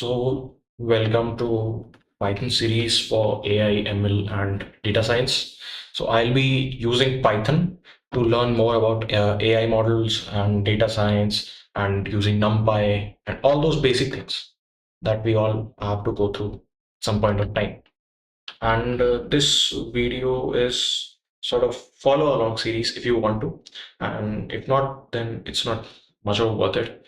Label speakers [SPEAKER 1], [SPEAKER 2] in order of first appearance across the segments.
[SPEAKER 1] So, welcome to Python series for AI, ML, and data science. So, I'll be using Python to learn more about AI models and data science and using NumPy and all those basic things that we all have to go through some point of time. And this video is sort of follow along series if you want to, and if not, then it's not much of worth it.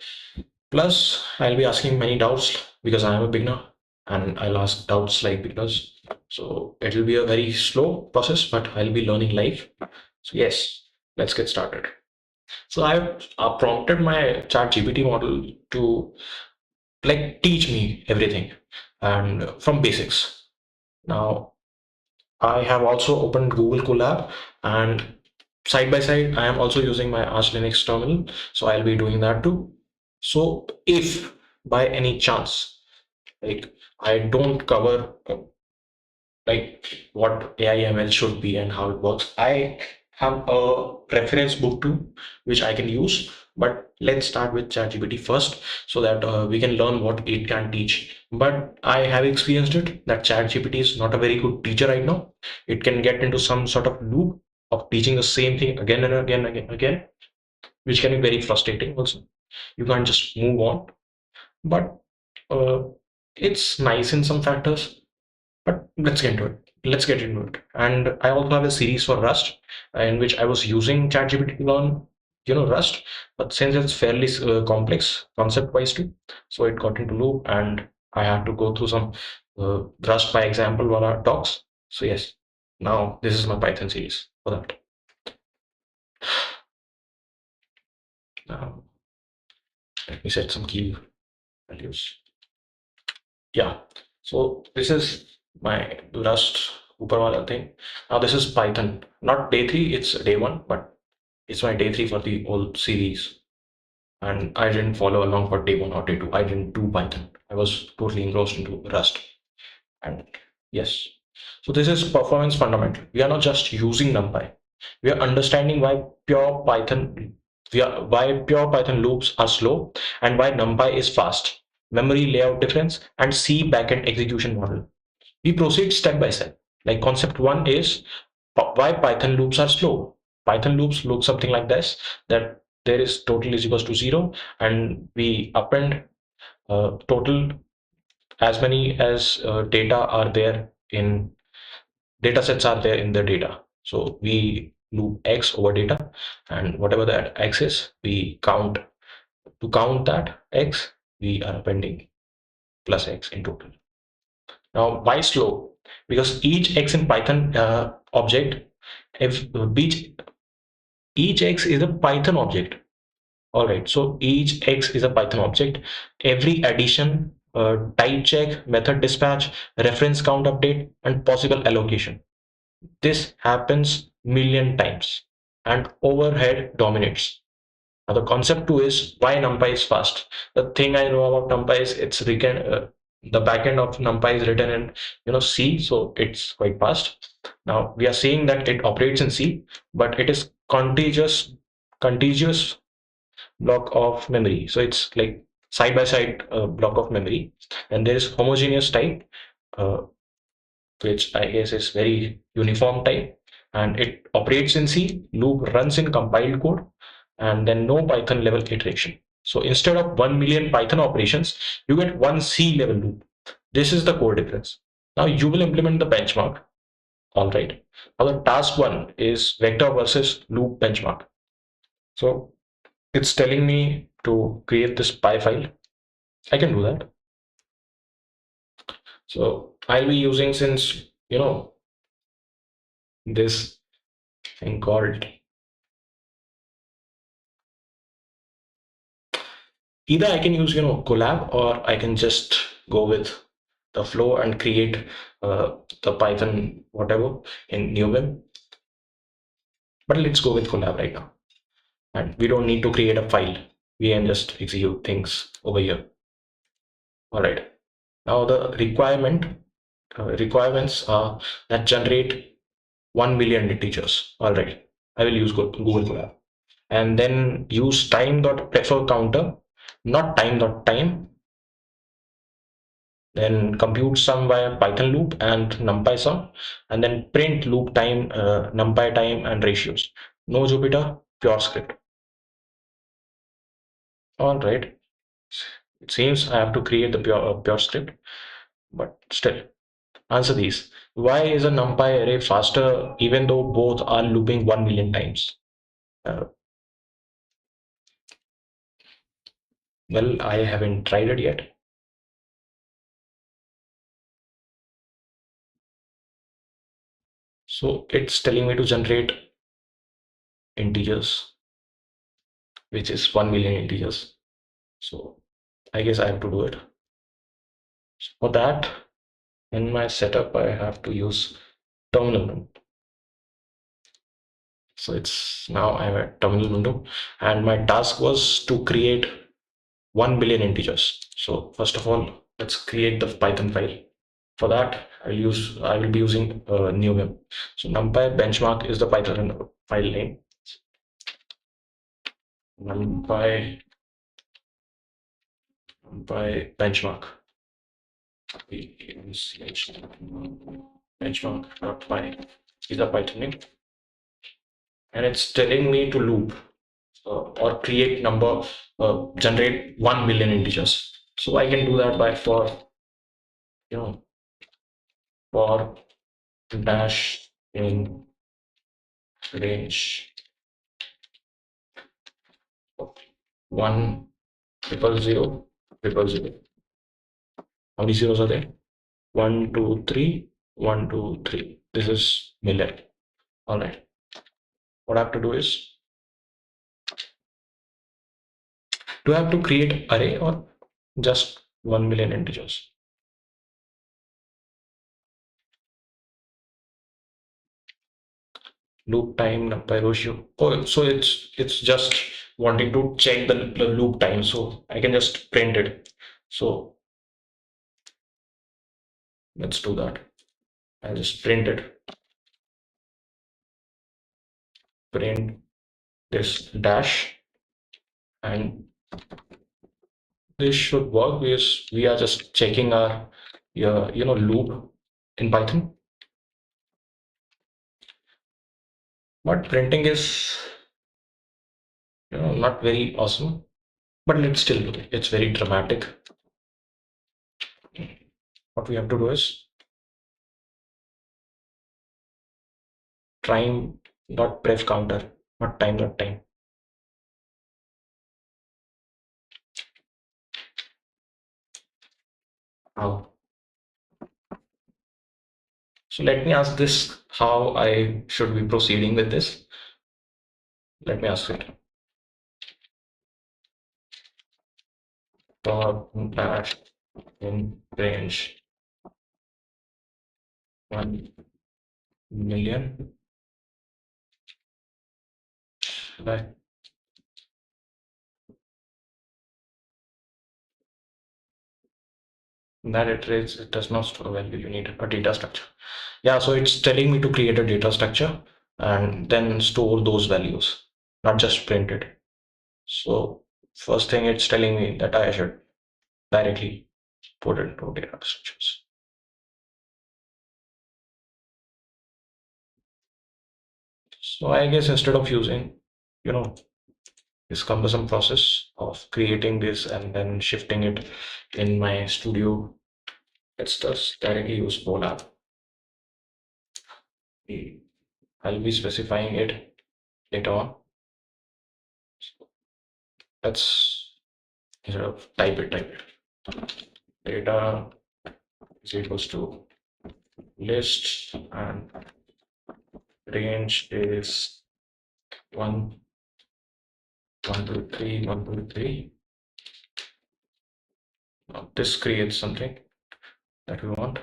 [SPEAKER 1] Plus, I'll be asking many doubts because I am a beginner and I'll ask doubts like beginners. So it'll be a very slow process, but I'll be learning live. So yes, let's get started. So I've prompted my chat GPT model to like teach me everything and from basics. Now I have also opened Google Colab, and side by side, I am also using my Arch Linux terminal. So I'll be doing that too. So if by any chance, like I don't cover like what AI/ML should be and how it works, I have a reference book too, which I can use. But let's start with ChatGPT first so that we can learn what it can teach. But I have experienced it that ChatGPT is not a very good teacher right now. It can get into some sort of loop of teaching the same thing again and again, again, which can be very frustrating also. You can't just move on. But uh, it's nice in some factors, but let's get into it. Let's get into it. And I also have a series for Rust in which I was using ChatGPT to learn, Rust. But since it's fairly complex concept-wise too, so it got into loop, and I had to go through some Rust by example wala talks. So yes, now this is my Python series for that. Now let me set some key values. Yeah. So this is my Rust Upperwala thing. Now this is Python, not day three, it's day one, but it's my day three for the whole series. And I didn't follow along for day one or day two. I didn't do Python. I was totally engrossed into Rust. And yes. So this is performance fundamental. We are not just using NumPy. We are understanding why pure Python loops are slow and why NumPy is fast, memory layout difference, and C backend execution model. We proceed step by step. Like concept one is why Python loops are slow. Python loops look something like this, that there is total is equals to 0, and we append total as many as data are there in data sets are there in the data. So we loop x over data, and whatever that x is, we count. To count that x, we are appending plus x in total. Now, why slow? Because each x in Python object, if each x is a Python object. All right, so each x is a Python object. Every addition, type check, method dispatch, reference count update, and possible allocation. This happens million times, and overhead dominates. Now, the concept two is why NumPy is fast. The thing I know about NumPy is the backend of NumPy is written in C, so it's quite fast. Now we are seeing that it operates in C, but it is contiguous block of memory. So it's like side by side block of memory, and there is homogeneous type, uh, which I guess is very uniform type, and it operates in C. Loop runs in compiled code, and then no Python level iteration. So instead of 1 million Python operations, you get one C level loop. This is the core difference. Now you will implement the benchmark. All right. Now the task one is vector versus loop benchmark. So it's telling me to create this py file. I can do that. So I'll be using, since this thing called, either I can use Colab, or I can just go with the flow and create the Python whatever in NewVim. But let's go with Colab right now, and we don't need to create a file. We can just execute things over here. All right. Now the requirements are that generate 1 million integers. All right. I will use Google Colab, and then use time.prefer counter, not time.time, then compute sum via Python loop and NumPy sum, and then print loop time, NumPy time, and ratios. No Jupyter, pure script. All right. It seems I have to create the pure script, but still, answer these. Why is a NumPy array faster even though both are looping 1 million times? Uh, well, I haven't tried it yet. So it's telling me to generate integers, which is 1 million integers. So I guess I have to do it. For that, in my setup, I have to use terminal window. So it's now I'm at terminal window, and my task was to create 1 billion integers. So first of all, let's create the Python file. For that, I will be using new vim. So numpy benchmark is the Python file name. Numpy benchmark. Benchmark.py is a Python name, and it's telling me to loop or create number, generate 1 million integers. So I can do that by you know, for dash in range of 1 triple zero triple zero. How many zeros are there? 1, 2, 3, 1, 2, 3. This is million. All right. What I have to do is, do I have to create array or just 1 million integers? Loop time, numpy ratio. Oh, so it's just wanting to check the loop time. So I can just print it. So let's do that. I'll just print it. Print this dash, and this should work because we are just checking our loop in Python. But printing is not very awesome. But let's still do it. It's very dramatic. What we have to do is time dot pref counter, not time dot time. How? So let me ask this, how I should be proceeding with this. Let me ask it. For dash in range 1 million. Right. That it does not store value. You need a data structure. Yeah, so it's telling me to create a data structure and then store those values, not just print it. So first thing, it's telling me that I should directly put it into data structures. So I guess instead of using, you know, this cumbersome process of creating this and then shifting it in my studio, let's just directly use Polab. I'll be specifying it later on. Let's instead of type it. Data is equals to list and range is 1, 1, 2, 3, 1, 2, 3. Now this creates something that we want.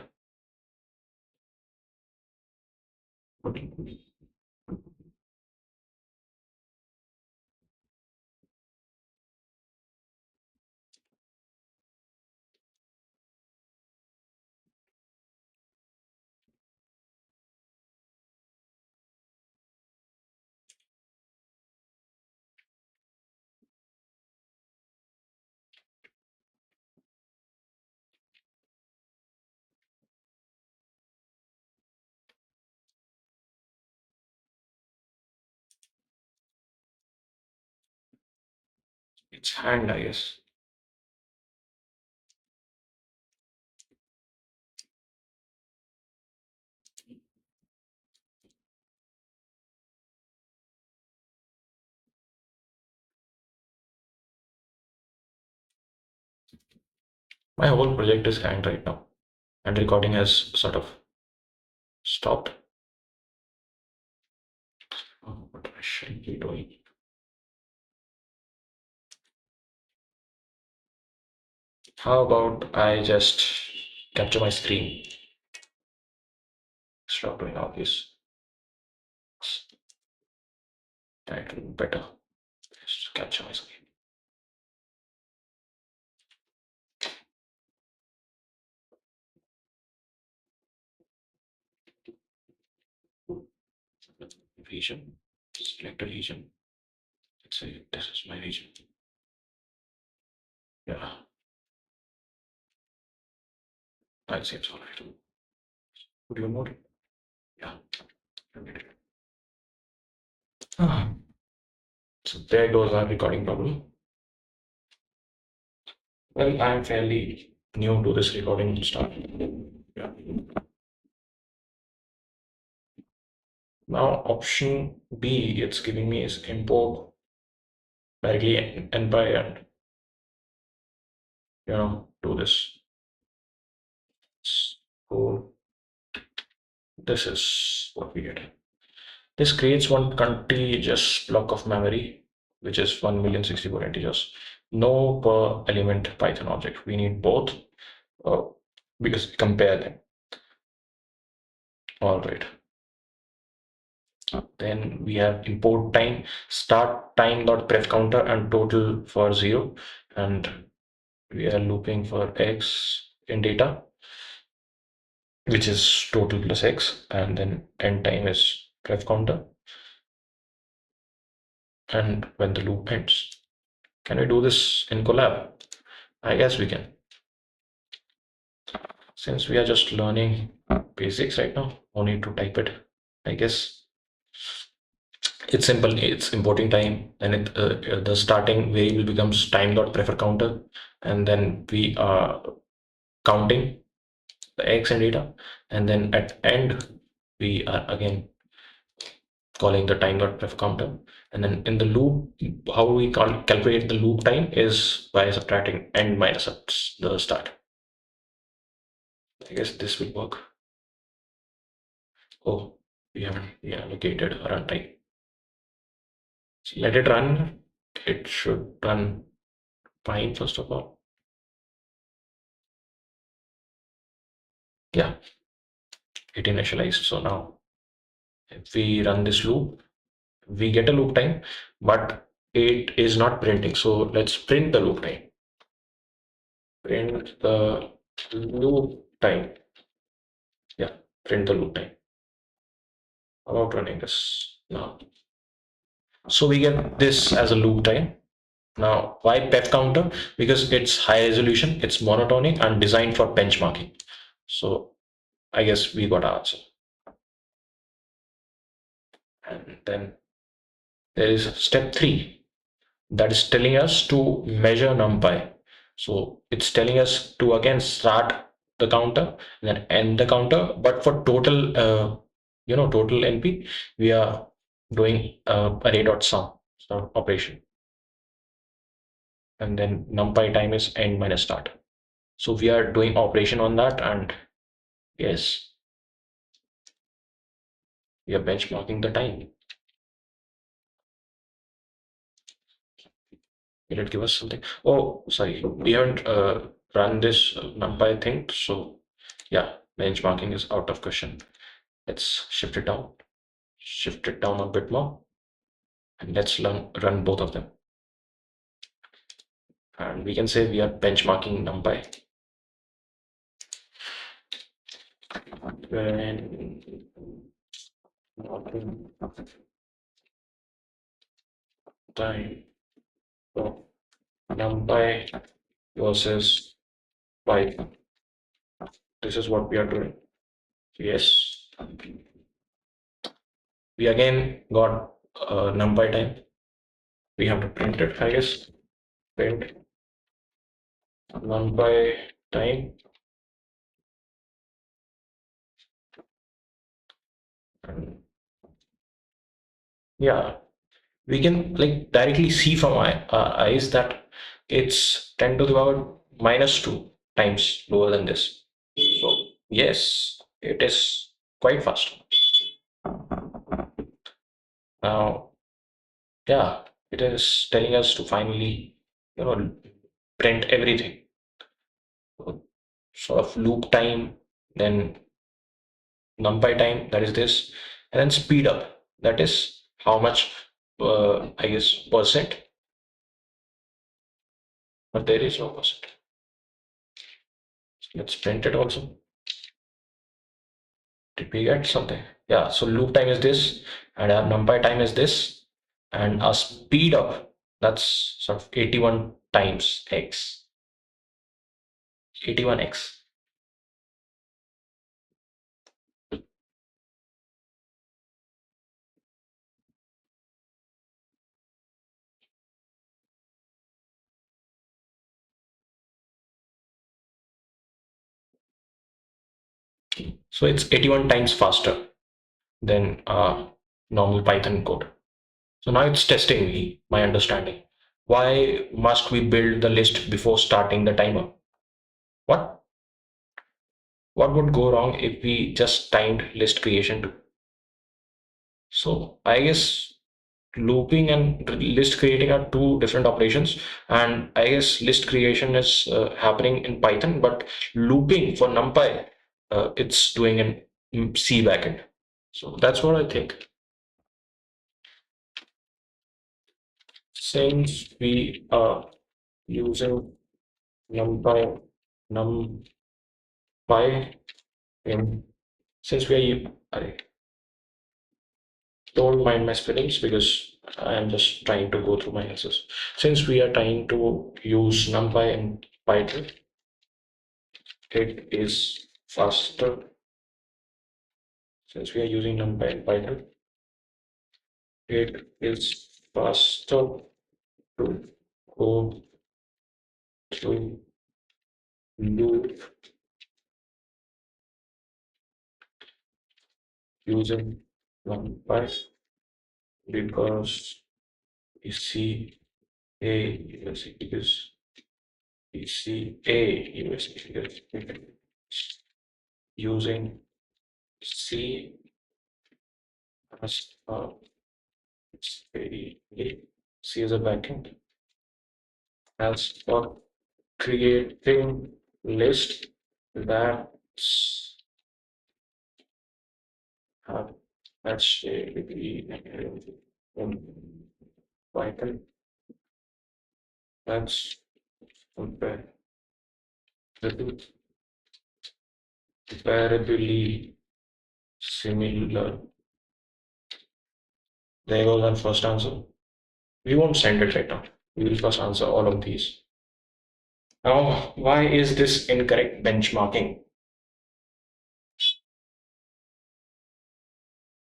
[SPEAKER 1] It's hand, I guess. My whole project is hanged right now, and recording has sort of stopped. Oh, what I should be doing? How about I just capture my screen? Stop doing all this. That will be better. Just capture my screen. Region. Select a region. Let's say this is my region. Yeah, that seems alright. Audio mode. Yeah. Ah, so there goes our recording problem. Well, I'm fairly new to this recording stuff. Yeah. Now option B, it's giving me is import directly end by end. Do this. So this is what we get. This creates one contiguous block of memory, which is 1,064 integers. No per element Python object. We need both uh, because compare them. All right. Then we have import time, start time dot pref counter and total for 0. And we are looping for x in data, which is total plus x. And then end time is pref counter. And when the loop ends. Can we do this in collab? I guess we can. Since we are just learning basics right now, no need to type it. I guess it's simple. It's importing time, and the starting variable becomes time dot prefer counter, and then we are counting the x and data, and then at end we are again calling the time dot prefer counter, and then in the loop, how we calculate the loop time is by subtracting end minus the start. I guess this will work. Oh, we haven't allocated a runtime. So let it run. It should run fine, first of all. Yeah, it initialized. So now if we run this loop, we get a loop time, but it is not printing. So let's print the loop time. Print the loop time. Yeah, print the loop time. How about running this now? So we get this as a loop time. Now, why pep counter? Because it's high resolution, it's monotonic and designed for benchmarking. So I guess we got our answer. And then there is step 3 that is telling us to measure numpy. So it's telling us to again start the counter and then end the counter. But for total, total NP, we are doing array.sum operation. And then numpy time is end minus start. So we are doing operation on that, and yes, we are benchmarking the time. Will it give us something? Oh, sorry, we haven't run this numpy thing. So yeah, benchmarking is out of question. Let's shift it down a bit more, and let's run both of them. And we can say we are benchmarking numpy. When time of numpy versus Python. This is what we are doing. Yes, we again got numpy time. We have to print it, I guess. print numpy time, and yeah, we can like directly see from my eyes that it's 10 to the power minus 2 times lower than this. So yes, it is quite fast. Now, yeah, it is telling us to finally, you know, print everything. So, sort of loop time, then numpy time, that is this, and then speed up, that is how much, I guess, percent, but there is no percent. Let's print it also. Did we get something? Yeah, so loop time is this, and our numpy time is this, and our speed up, that's sort of 81 times x, 81x. So it's 81 times faster than normal Python code. So now it's testing me, my understanding. Why must we build the list before starting the timer? What? What would go wrong if we just timed list creation too? So I guess looping and list creating are two different operations, and I guess list creation is happening in Python, but looping for NumPy, it's doing in C backend. So that's what I think. Since we are using NumPy, NumPy in since I don't mind my spellings because I am just trying to go through my answers. Since we are trying to use NumPy in Python, it is faster. Since we are using NumPy in Python, it is faster to go through loop using NumPy because we see a because we see a because using C as C as a backend as for creating list that's have that's in Python that's comparably similar. There goes our first answer. We won't send it right now. We will first answer all of these. Now, why is this incorrect benchmarking?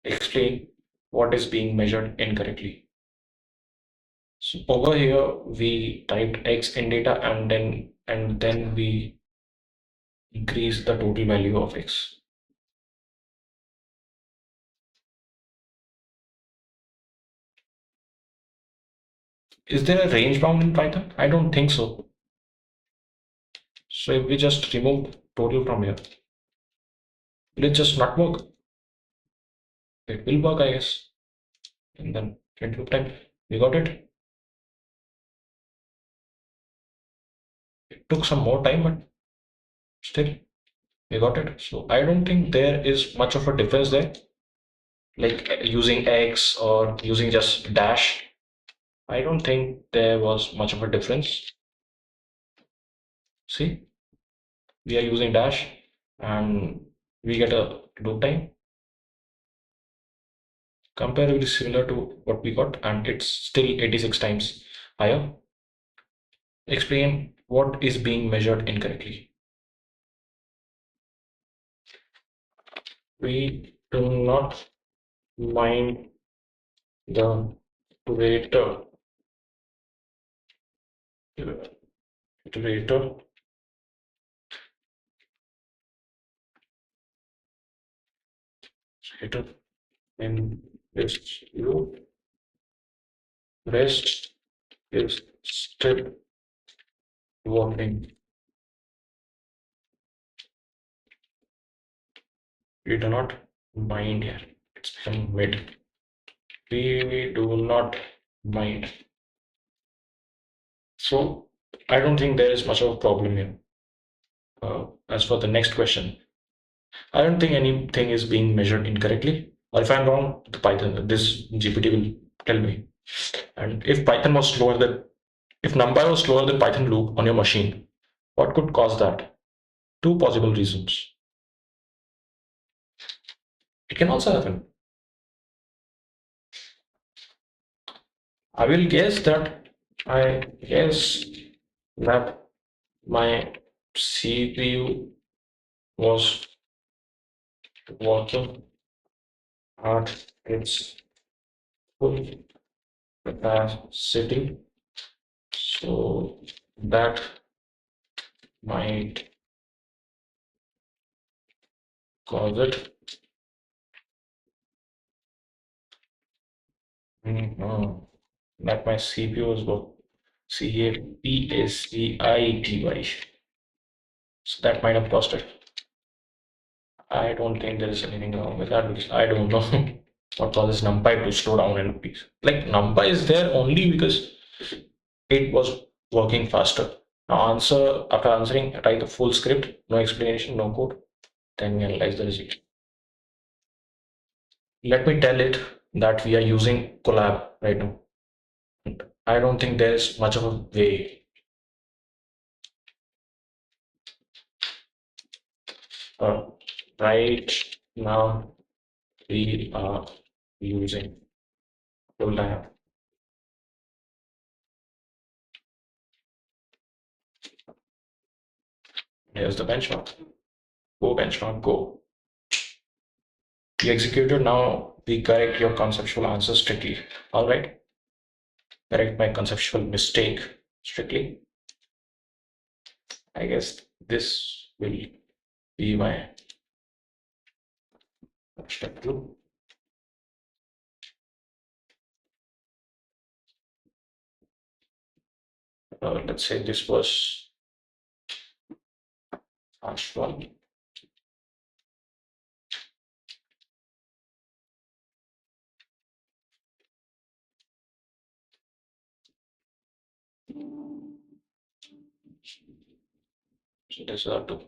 [SPEAKER 1] Explain what is being measured incorrectly. So over here, we typed x in data and then we increase the total value of x. Is there a range bound in Python? I don't think so. So if we just remove total from here, will it just not work? It will work, I guess. And then print loop time. We got it. It took some more time, but still we got it. So I don't think there is much of a difference there. Like using X or using just dash. I don't think there was much of a difference. See, we are using dash and we get a loop time comparably similar to what we got, and it's still 86 times higher. Explain what is being measured incorrectly. We do not mind the greater iterator iterator in this loop. Rest is still working. We do not mind here. It's becoming mid. We do not mind. So I don't think there is much of a problem here. As for the next question, I don't think anything is being measured incorrectly. Or if I'm wrong, the Python, this GPT will tell me. And if Python was slower than, if NumPy was slower than Python loop on your machine, what could cause that? Two possible reasons. It can also happen. I will guess that I guess that my CPU was working at its full capacity, so that might cause it. Mhm. That my CPU was working. CAPACITY. So that might have caused it. I don't think there is anything wrong with that because I don't know what causes NumPy to slow down in a piece. Like NumPy is there only because it was working faster. Now answer after answering, write the full script, no explanation, no code, then analyze the result. Let me tell it that we are using collab right now. I don't think there's much of a way. Uh, right now we are using collab. Here's the benchmark. Go benchmark, go. You executed, now we correct your conceptual answer strictly. All right. Correct my conceptual mistake strictly. I guess this will be my step two. Let's say this was first one. So this is our two.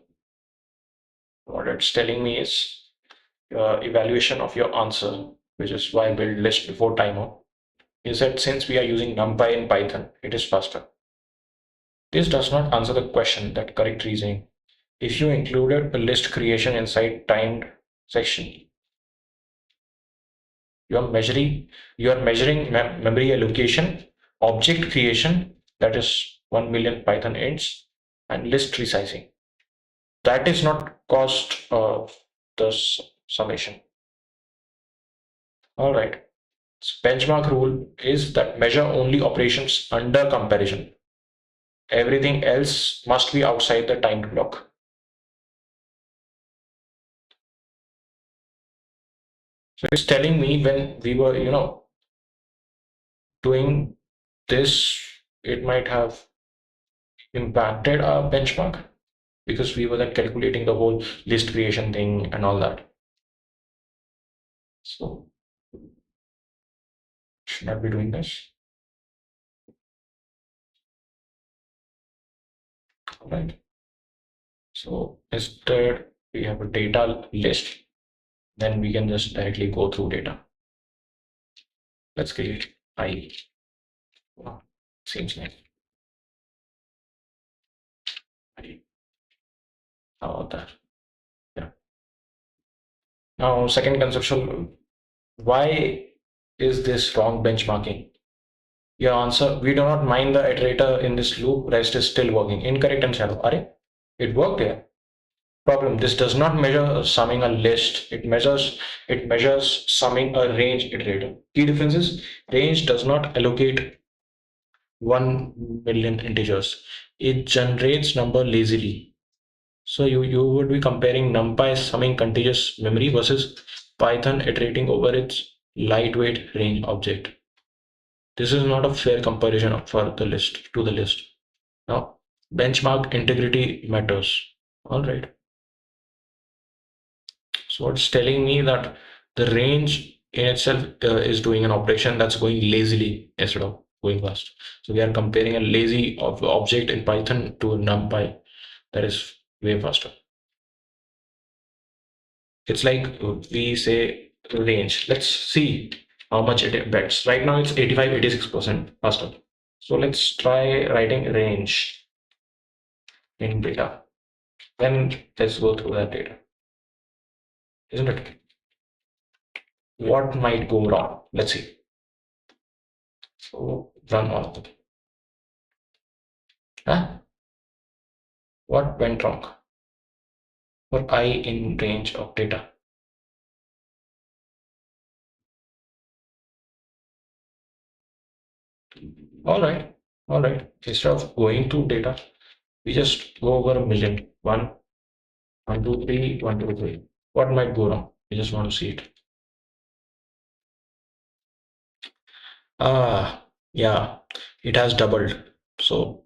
[SPEAKER 1] What it's telling me is evaluation of your answer, which is why I build list before timer. Is that since we are using NumPy in Python, it is faster. This does not answer the question that correct reasoning. If you included a list creation inside timed section, you are measuring memory allocation, object creation, that is 1 million Python ints, and list resizing. That is not cost of the summation. All right. Benchmark rule is that measure only operations under comparison. Everything else must be outside the timed block. So it's telling me when we were, doing this, it might have impacted our benchmark because we were then calculating the whole list creation thing and all that. So should not be doing this. All right. So instead we have a data list, then we can just directly go through data. Let's create I. Wow, seems nice. I. How about that? Yeah. Now, second conceptual, why is this wrong benchmarking? Your answer, we do not mind the iterator in this loop, rest is still working. Incorrect and shadow. Are it worked here? Problem, this does not measure summing a list. It measures summing a range iterator. Key difference is range does not allocate 1 million integers. It generates number lazily. So you would be comparing NumPy summing contiguous memory versus Python iterating over its lightweight range object. This is not a fair comparison for the list to the list. Now, benchmark integrity matters. All right. So it's telling me that the range in itself is doing an operation that's going lazily instead of going fast. So we are comparing a lazy object in Python to NumPy that is way faster. It's like we say range. Let's see how much it bets. Right now it's 85, 86% faster. So let's try writing range in data. Then let's go through that data, isn't it? What might go wrong? Let's see. So run all of them. Huh? What went wrong? For I in range of data. All right. All right. Instead of going to data, we just go over a million. One, one, two, three, one, two, three. What might go wrong? We just want to see it. Ah, yeah, it has doubled. So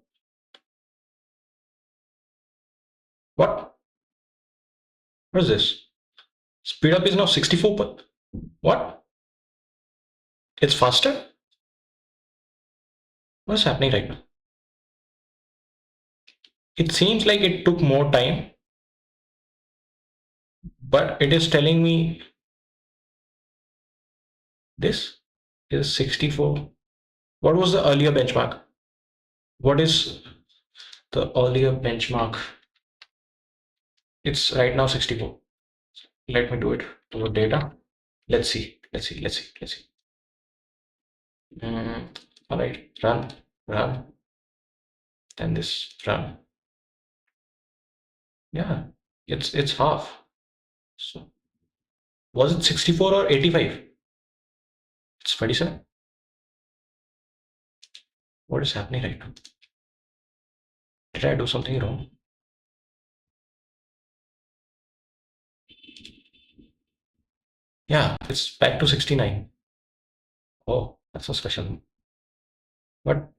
[SPEAKER 1] what? What is this? Speed up is now 64. What? It's faster? What's happening right now? It seems like it took more time, but it is telling me this is 64. What was the earlier benchmark? What is the earlier benchmark? It's right now 64. Let me do it to data. Let's see. Let's see. Let's see. Let's see. All right. Run. Run. Then this run. Yeah. It's half. So was it 64 or 85? It's 27. What is happening right now? Did I do something wrong? Yeah, it's back to 69. Oh, that's so special. But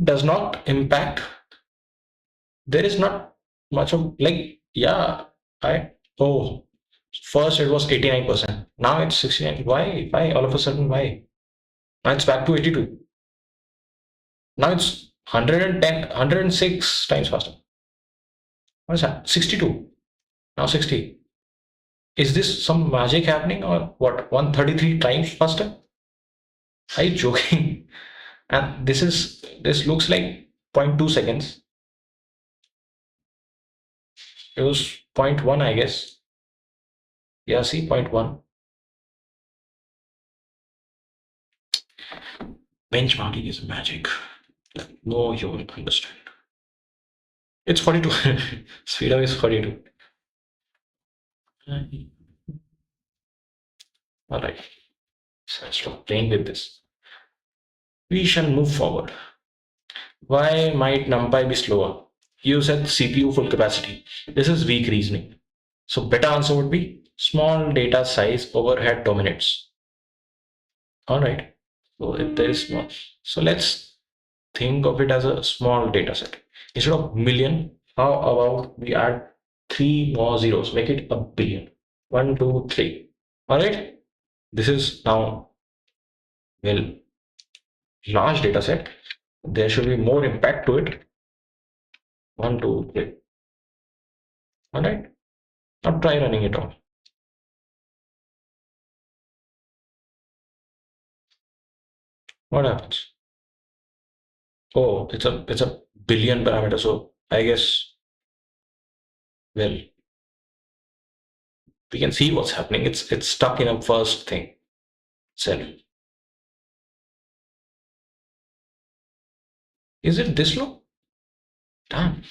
[SPEAKER 1] does not impact. There is not much of like, yeah, I, oh, first it was 89%. Now it's 69. Why? Why all of a sudden? Why? Now it's back to 82. Now it's 110, 106 times faster. What is that? 62. Now 60. Is this some magic happening or what? 133 times faster? Are you joking? And this looks like zero point 0.2 seconds. It was zero point 0.1, I guess. Yeah, see, zero point 0.1. Benchmarking is magic. No human understand. It's 42. Speed up is 42. All right. So stop playing with this. We shall move forward. Why might NumPy be slower? You said CPU full capacity. This is weak reasoning. So better answer would be small data size overhead dominates. All right. So if there is small, so let's think of it as a small data set. Instead of million, how about we add three more zeros, make it a billion. One, two, three. All right. This is now well large data set. There should be more impact to it. One, two, three. All right. Now try running it on. What happens? Oh, it's a billion parameter. So I guess well we can see what's happening. It's stuck in a first thing cell. Is it this low? Damn.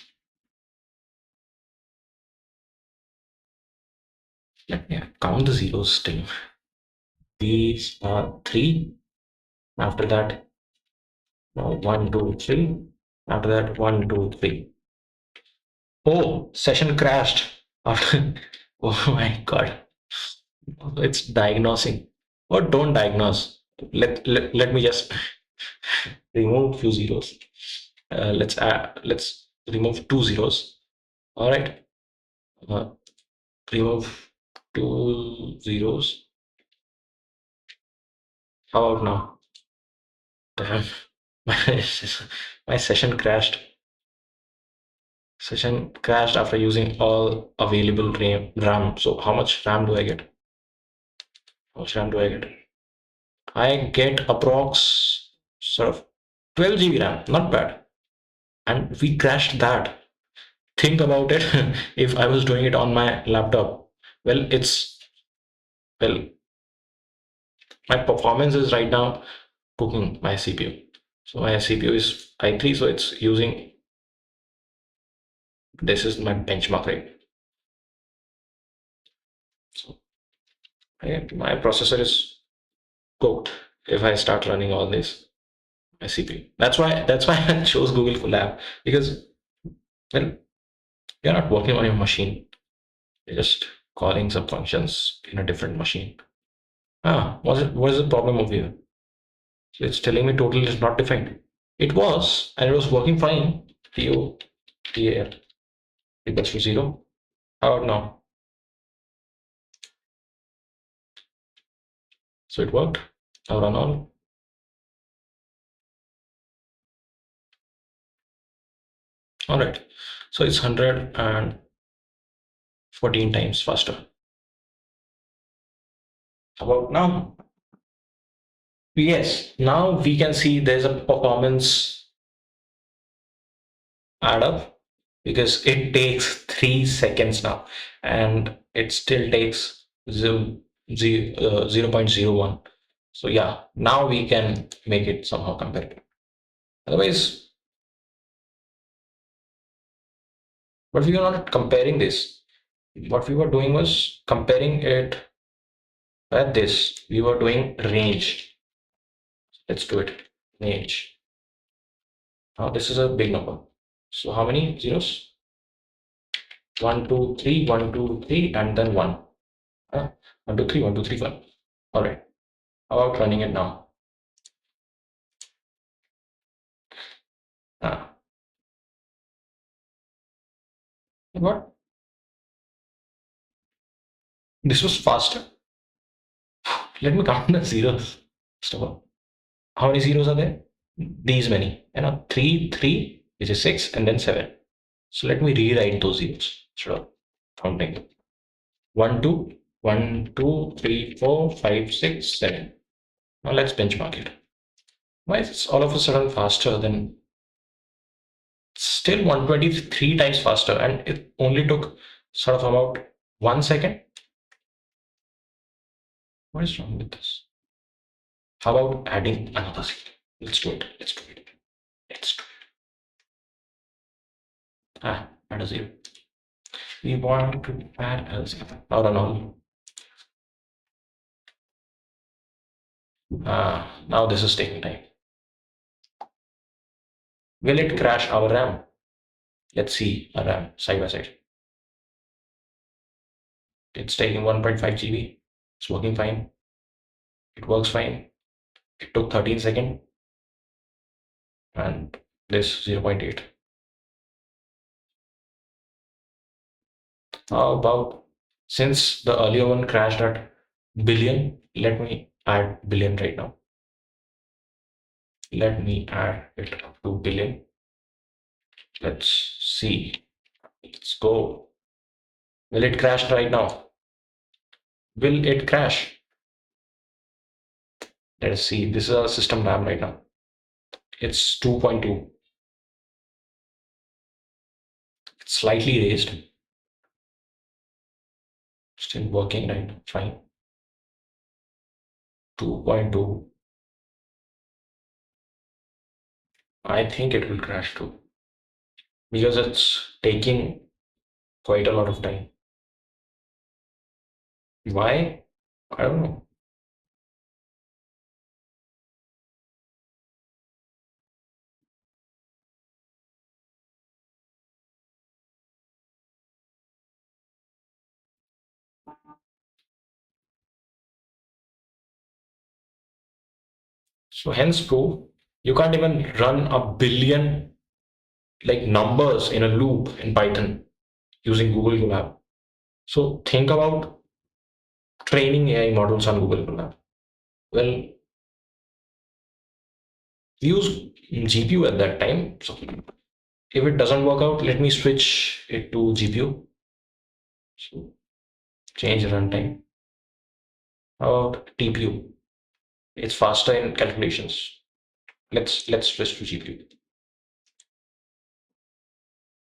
[SPEAKER 1] Let me count the zeros still. These are three. After that, no, one, two, three. After that, one, two, three. Oh, session crashed. After, oh my God. It's diagnosing. Or don't diagnose. Let me just remove few zeros. Let's remove two zeros. All right. Uh, remove two zeros. How about now? Damn. My, my session crashed. Session crashed after using all available RAM. So how much RAM do I get? How much RAM do I get? I get approx sort of 12 GB RAM. Not bad. And we crashed that. Think about it. If I was doing it on my laptop, well, well, my performance is right now cooking my CPU. So my CPU is i3, so it's using, this is my benchmark rate. So my processor is cooked if I start running all this, my CPU. That's why I chose Google Colab, because well, you're not working on your machine. You're just calling some functions in a different machine. What is the problem over here? So it's telling me total is not defined. It was, and it was working fine. TO, TAL equals to 0. How about now? So it worked. Now run on. All right. So it's 114 times faster. How about now? Yes, now we can see there's a performance add up, because it takes 3 seconds now, and it still takes 0.01. So yeah, now we can make it somehow competitive. Otherwise, but we were not comparing this. What we were doing was comparing it at this. We were doing range. Let's do it. Range. Now this is a big number. So how many zeros? 1, 2, 3, 1, 2, 3, and then 1. 1, 2, 3, 1, 2, 3, 1. All right. How about running it now? Ah, what? This was faster. Let me count the zeros. First of all, how many zeros are there? These many. And now 3, 3, which is 6, and then 7. So let me rewrite those zeros instead of counting. 1, 2, 1, 2, 3, 4, 5, 6, 7. Now let's benchmark it. Why is it all of a sudden faster than, still 123 times faster, and it only took sort of about 1 second? What is wrong with this? How about adding another zero? Let's do it. Let's do it. Let's do it. Add a zero. We want to add a zero. Not an all. Now this is taking time. Will it crash our RAM? Let's see our RAM side by side. It's taking 1.5 GB. It's working fine. It works fine. It took 13 seconds, and this 0.8. How about, since the earlier one crashed at billion, let me add billion right now. Let me add it up to billion. Let's see. Let's go. Will it crash right now? Will it crash? Let's see. This is our system RAM right now. It's 2.2. It's slightly raised. Still working right. Fine. 2.2. I think it will crash too, because it's taking quite a lot of time. Why? I don't know. So hence prove you can't even run a billion like numbers in a loop in Python using Google Colab. So think about training AI models on Google Colab. Well, we use GPU at that time. So if it doesn't work out, let me switch it to GPU. So change runtime. How about TPU? It's faster in calculations. Let's switch to GPU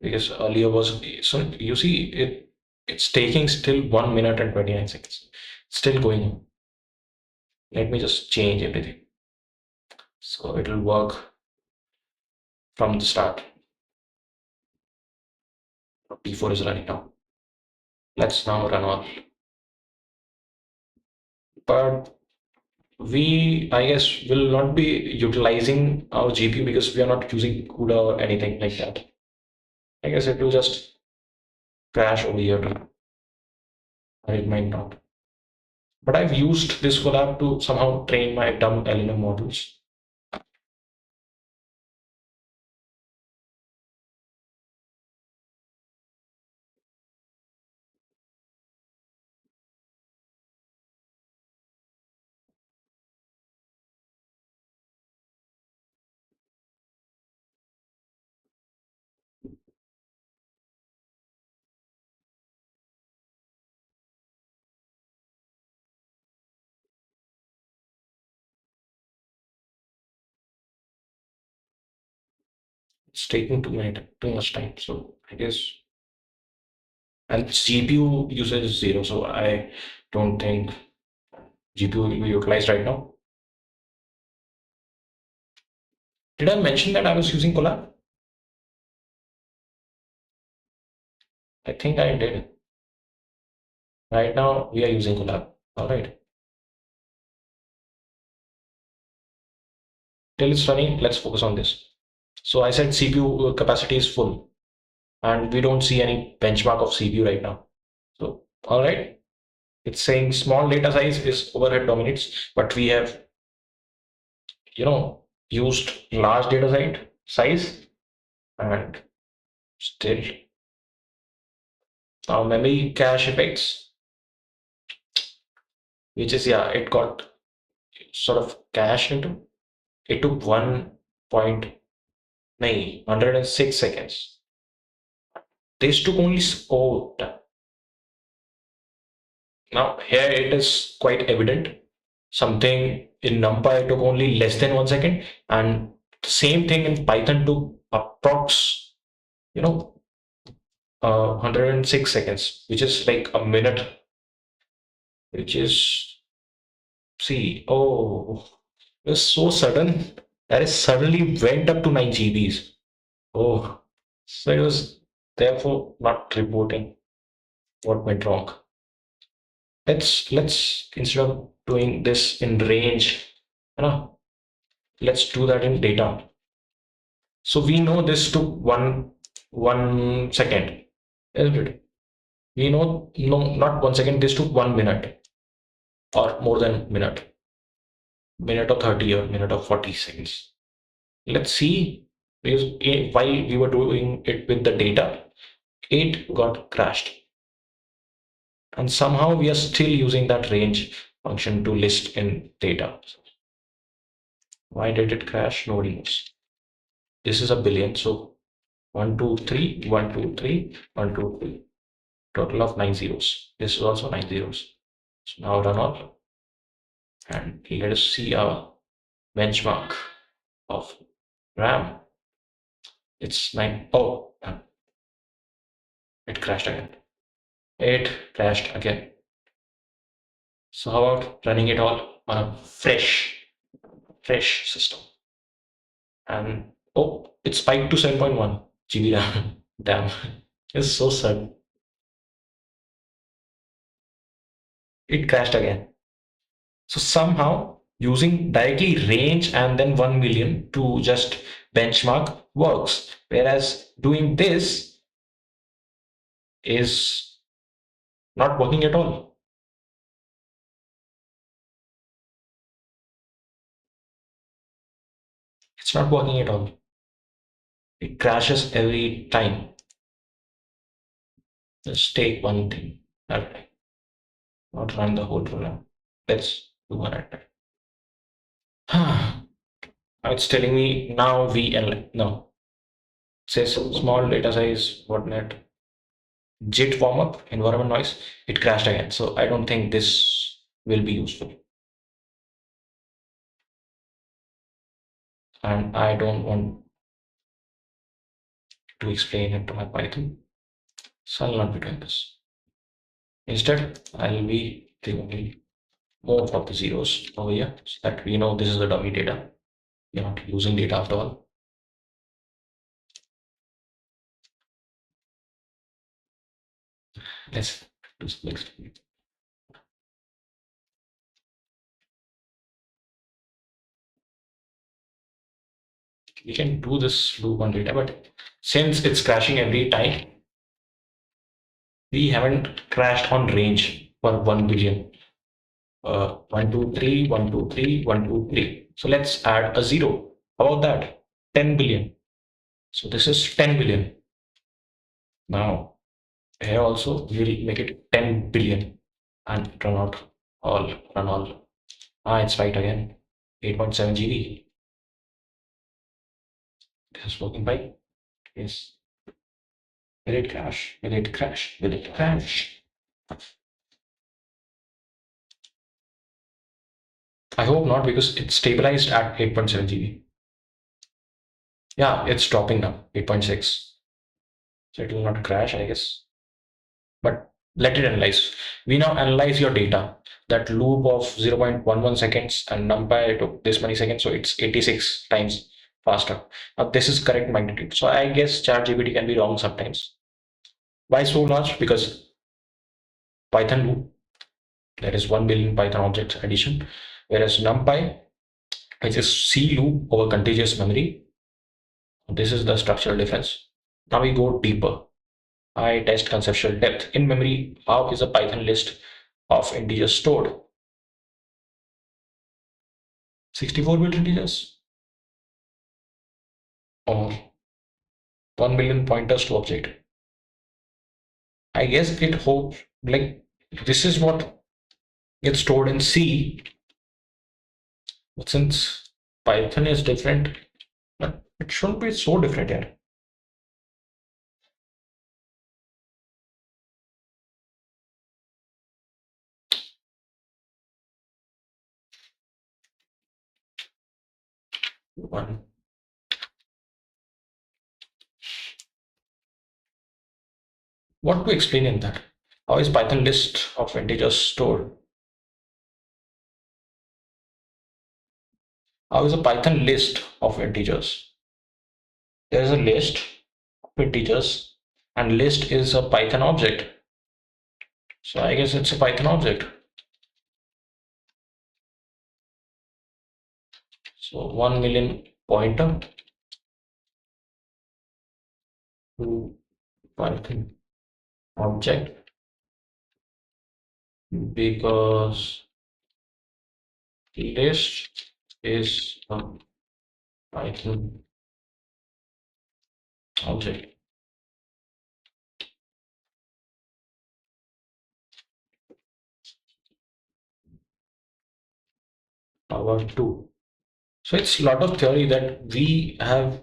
[SPEAKER 1] because earlier was so you see it's taking still 1 minute and 29 seconds. Still going on. Let me just change everything. So it'll work from the start. P4 is running now. Let's now run on. But we, I guess, will not be utilizing our GPU because we are not using CUDA or anything like that. I guess it will just crash over here too, or it might not. But I've used this collab to somehow train my dumb LLM models. It's taking too much time. So I guess, and GPU usage is zero, so I don't think GPU will be utilized right now. Did I mention that I was using Collab? I think I did. Right now we are using Collab. All right. Till it's running, let's focus on this. So I said CPU capacity is full, and we don't see any benchmark of CPU right now. So all right, it's saying small data size is overhead dominates, but we have used large data size and still now memory cache effects, which is yeah, it got sort of cached into. It took 106 seconds. This took only oh now here it is quite evident. Something in NumPy took only less than 1 second, and the same thing in Python took approx, you know, 106 seconds, which is like a minute, which is see, oh, it was so sudden that it suddenly went up to 9 GBs. Oh, so it was therefore not reporting what went wrong. Let's instead of doing this in range, let's do that in data. So we know this took 1 second, isn't it? We know no, not 1 second. This took 1 minute or more than minute or 30 or minute or 40 seconds. Let's see because while we were doing it with the data, it got crashed, and somehow we are still using that range function to list in data. Why did it crash? Nobody knows. This is a billion, so 1, 2, 3, 1, 2, 3, 1, 2, 3. Total of 9 zeros. This is also 9 zeros. So now run all and let us see our benchmark of RAM. It's 9. Oh, it crashed again. It crashed again. So how about running it all on a fresh system? And oh, it spiked to 7.1 GB RAM. Damn, it's so sudden. It crashed again. So somehow using directly range and then 1 million to just benchmark works. Whereas doing this is not working at all. It's not working at all. It crashes every time. Just take one thing at a time, not run the whole program. Let's do one at a time. Now it's telling me now VL. No, it says small data size, whatnot. JIT warm up, environment noise. It crashed again. So I don't think this will be useful. And I don't want to explain it to my Python. So I'll not be doing this. Instead, I'll be taking more of the zeros over here so that we know this is the dummy data. You're not using data after all. Let's do some next. We can do this loop on data, but since it's crashing every time, we haven't crashed on range for 1 billion. 1, 2, 3, 1, 2, 3, 1, 2, 3. So let's add a zero. How about that? 10 billion. So this is 10 billion. Now, here also we'll make it 10 billion and run all. Ah, it's right again. 8.7 GB. This is working fine. Yes. Will it crash? Will it crash? Will it crash? I hope not because it's stabilized at 8.7 GB. Yeah, it's dropping now, 8.6. So it will not crash, I guess. But let it analyze. We now analyze your data. That loop of 0.11 seconds and numpy took this many seconds, so it's 86 times faster. Now this is correct magnitude. So I guess ChatGPT can be wrong sometimes. Why so much? Because Python loop, there is 1 billion Python objects addition, whereas numpy, which is C loop over contiguous memory. This is the structural difference. Now we go deeper. I test conceptual depth. In memory, how is a Python list of integers stored? 64-bit integers or 1 million pointers to object? I guess it hopes like this is what gets stored in C, but since Python is different, but it shouldn't be so different here. One. What to explain in that? How is Python list of integers stored? How is a Python list of integers? There is a list of integers, and list is a Python object. So I guess it's a Python object. So 1 million pointer to Python object because list is a Python object. Power 2. So it's a lot of theory that we have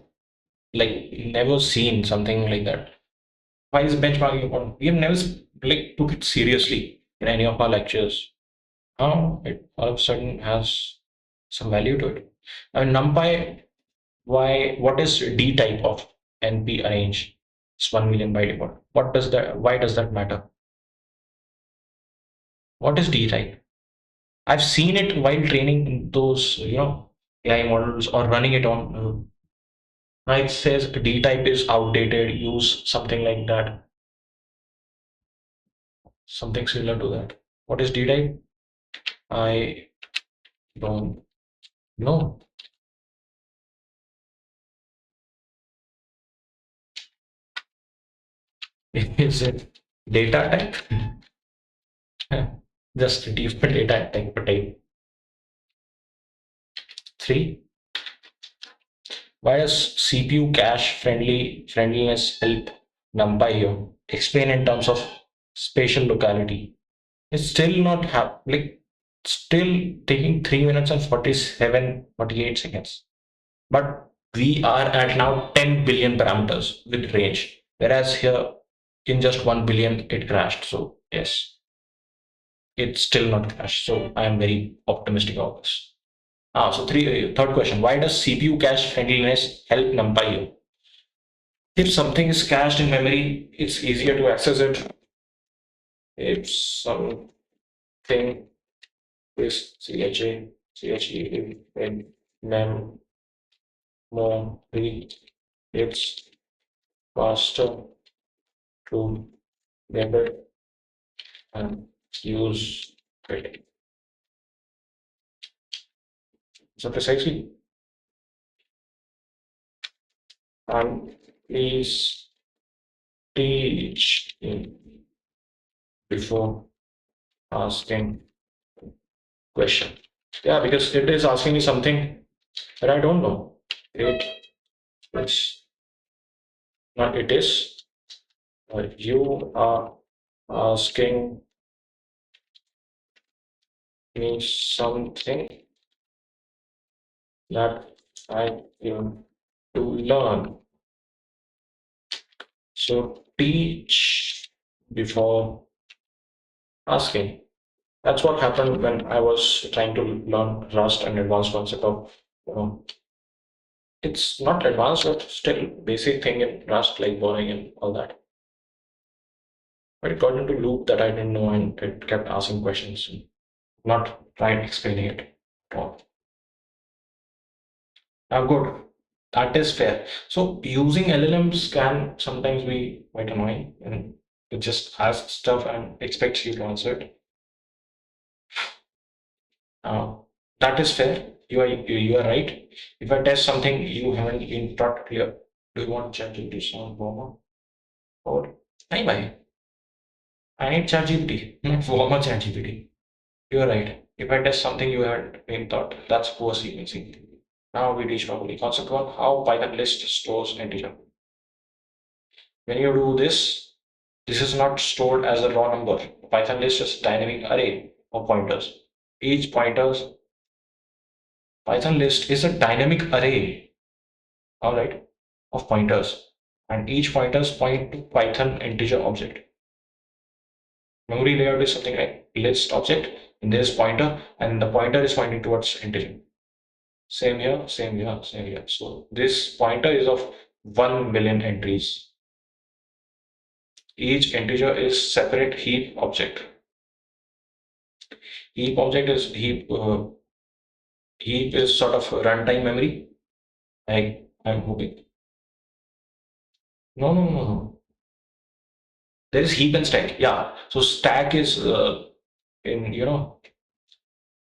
[SPEAKER 1] like never seen something like that. Why is benchmarking important? We have never like took it seriously in any of our lectures. Now it all of a sudden has some value to it. And NumPy, why? What is D type of NP arrange? It's 1 million by default. What does that? Why does that matter? What is D type? I've seen it while training those AI models or running it on. It says D type is outdated. Use something like that. Something similar to that. What is D type? I don't know. Is it data type? Just default data type. 3. Why does CPU cache friendliness help NumPy here? Explain in terms of spatial locality. It's still not like still taking 3 minutes and 48 seconds. But we are at now 10 billion parameters with range. Whereas here in just 1 billion it crashed. So yes, it's still not crashed. So I am very optimistic about this. Third question. Why does CPU cache friendliness help NumPy here? If something is cached in memory, it's easier to access it. If something is CHE in memory, it's faster to get it and use it. So precisely, and please teach him before asking question. Yeah, because it is asking me something that I don't know. It's not. It is. You are asking me something that I want to learn. So teach before asking. That's what happened when I was trying to learn Rust and advanced concept of, you know, it's not advanced, but still basic thing in Rust like boring and all that. But it got into loop that I didn't know and it kept asking questions, not trying explaining it at all. Good. That is fair. So using LLMs can sometimes be quite annoying and it just asks stuff and expects you to answer it. Uh, that is fair. You are right. If I test something you haven't been taught clear, do you want ChatGPT sound warmer? Or anyway, I need ChatGPT, not warmer ChatGPT. You are right. If I test something you haven't been taught, that's poor sequencing. Now we reach properly. Concept one: how Python list stores integer. When you do this, this is not stored as a raw number. Python list is dynamic array of pointers. Each pointers Python list is a dynamic array, all right, of pointers, and each pointers point to Python integer object. Memory layout is something like list object, and there is pointer, and the pointer is pointing towards integer. Same here, same here, same here. So this pointer is of 1 million entries. Each integer is separate heap object. Heap is sort of runtime memory. I'm hoping. No, no, no, no. There is heap and stack. Yeah. So stack is in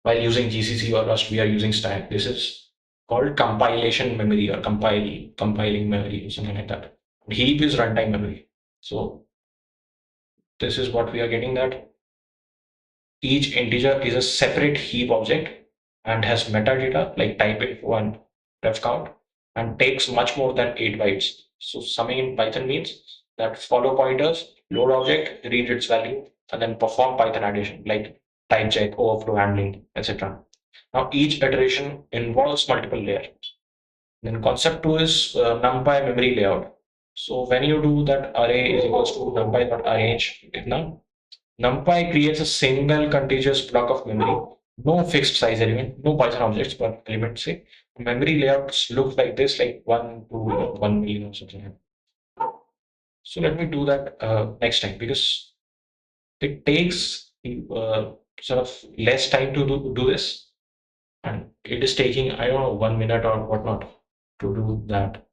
[SPEAKER 1] while using GCC or Rust, we are using stack. This is called compilation memory or compiling memory or something like that. Heap is runtime memory. So this is what we are getting, that each integer is a separate heap object and has metadata like type info and ref count and takes much more than 8 bytes. So summing in Python means that follow pointers, load object, read its value, and then perform Python addition like type check, overflow handling, etc. Now each iteration involves multiple layers. Then concept two is NumPy memory layout. So when you do that, array is equals to NumPy dot arrange. Now NumPy creates a single contiguous block of memory, no fixed size element, no Python objects per element. Say memory layouts look like this, like 1 million or something. So let me do that next time because it takes sort of less time to do this, and it is taking, I don't know, 1 minute or whatnot to do that.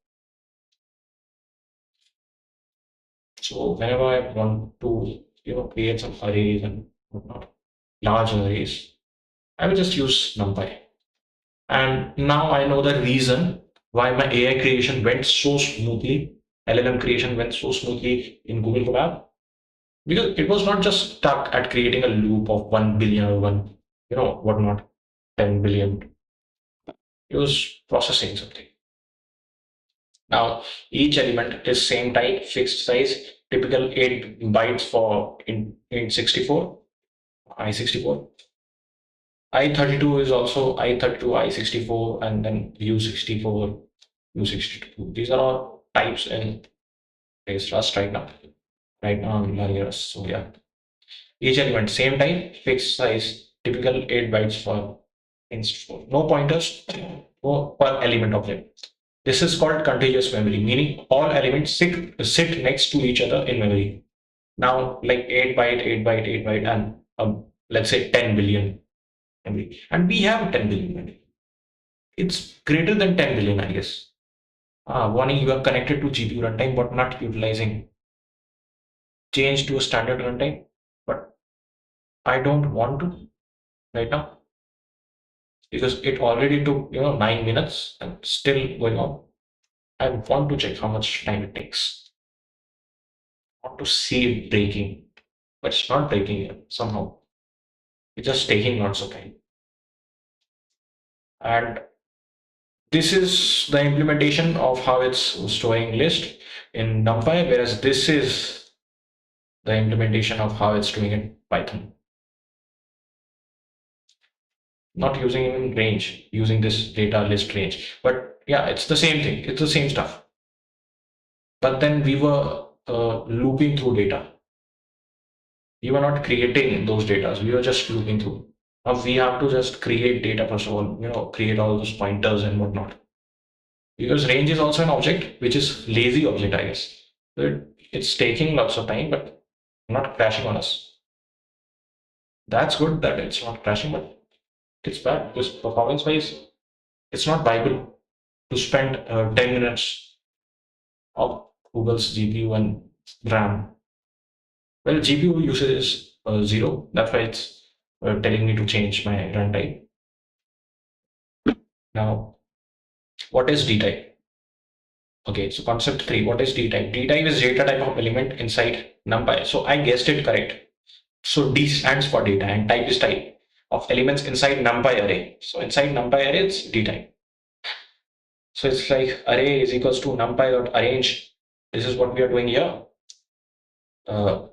[SPEAKER 1] So whenever I want to create some arrays and whatnot, large arrays, I will just use NumPy. And now I know the reason why my AI creation went so smoothly, LLM creation went so smoothly in Google Colab, because it was not just stuck at creating a loop of 1 billion or whatnot, 10 billion. It was processing something. Now, each element is same type, fixed size, typical 8 bytes for in 64, I64. I32 is also I32, I64, and then U64, U62. These are all types in base Rust right now. Right now I'm learning Rust. So yeah, each element same type, fixed size, typical 8 bytes for inst4. No pointers per element of them. This is called contiguous memory, meaning all elements sit next to each other in memory. Now, like 8 byte, 8 byte, 8 byte, and let's say 10 billion memory. And we have 10 billion memory. It's greater than 10 billion, I guess. Warning, you are connected to GPU runtime but not utilizing. Change to a standard runtime, but I don't want to right now because it already took 9 minutes and still going on. I want to check how much time it takes. I want to see it breaking, but it's not breaking yet somehow. It's just taking lots of time. And this is the implementation of how it's storing list in NumPy, whereas this is the implementation of how it's doing in Python. Not using even range, using this data list range. But yeah, it's the same thing. It's the same stuff. But then we were looping through data. We were not creating those data. We were just looping through. Now we have to just create data first of all, create all those pointers and whatnot. Because range is also an object which is lazy object, I guess. It's taking lots of time, but not crashing on us. That's good that it's not crashing, but it's bad because performance wise, it's not viable to spend 10 minutes of Google's GPU and RAM. Well, GPU usage is 0. That's why it's telling me to change my runtime. Now, what is D type? Okay, so concept 3, what is D type? D type is data type of element inside NumPy. So I guessed it correct. So D stands for data and type is type of elements inside NumPy array. So inside NumPy array, it's D type. So it's like array is equals to NumPy dot arrange. This is what we are doing here. Uh,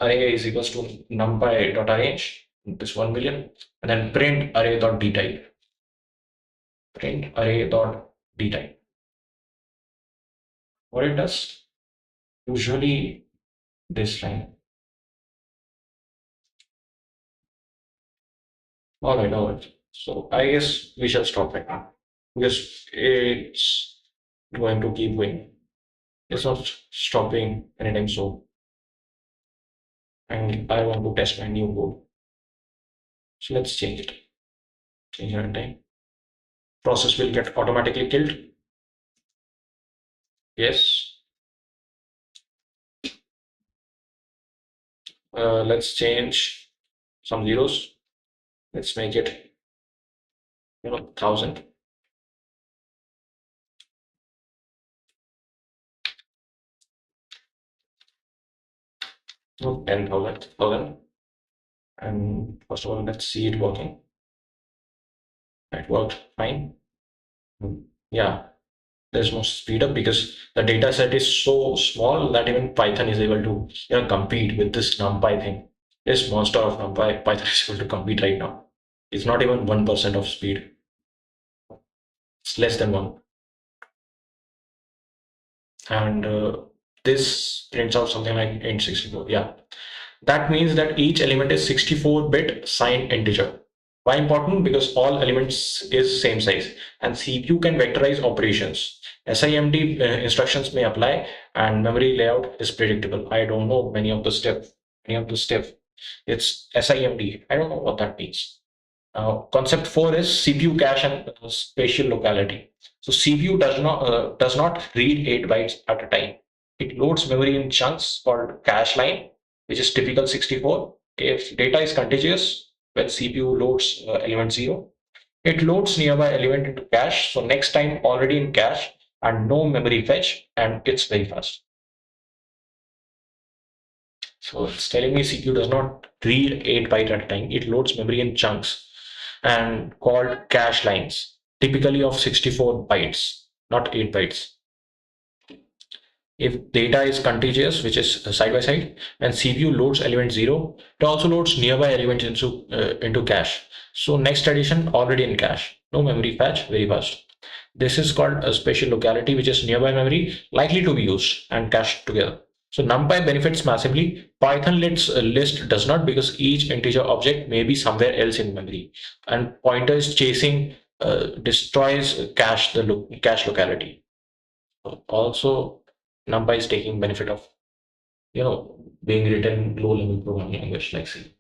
[SPEAKER 1] array is equals to NumPy dot arrange, this 1 million, and then print array dot D type. Print array dot D type. What it does? Usually this line. All right. So I guess we shall stop it now because it's going to keep going. It's not stopping anytime soon. And I want to test my new code. So let's change it. Change runtime. Process will get automatically killed. Yes. Let's change some zeros. Let's make it 1,000. No, 10,000. And first of all, let's see it working. It worked fine. Yeah, there's no speed up because the data set is so small that even Python is able to compete with this NumPy thing. This monster of NumPy, Python is able to compete right now. It's not even 1% of speed. It's less than 1. And this prints out something like int 64. Yeah, that means that each element is 64-bit signed integer. Why important? Because all elements is same size and CPU can vectorize operations. SIMD instructions may apply and memory layout is predictable. I don't know many of the steps. It's SIMD. I don't know what that means. Concept 4 is CPU cache and spatial locality. So CPU does not read 8 bytes at a time. It loads memory in chunks called cache line, which is typical 64. If data is contiguous, when CPU loads element 0, it loads nearby element into cache. So next time already in cache and no memory fetch, and it's very fast. So it's telling me CPU does not read 8 bytes at a time. It loads memory in chunks and called cache lines, typically of 64 bytes, not 8 bytes. If data is contiguous, which is side by side, and CPU loads element 0, it also loads nearby elements into cache. So next addition already in cache. No memory fetch, very fast. This is called a spatial locality, which is nearby memory likely to be used and cached together. So NumPy benefits massively. Python list does not, because each integer object may be somewhere else in memory, and pointers chasing destroys cache locality. Also, NumPy is taking benefit of being written low level programming language like C.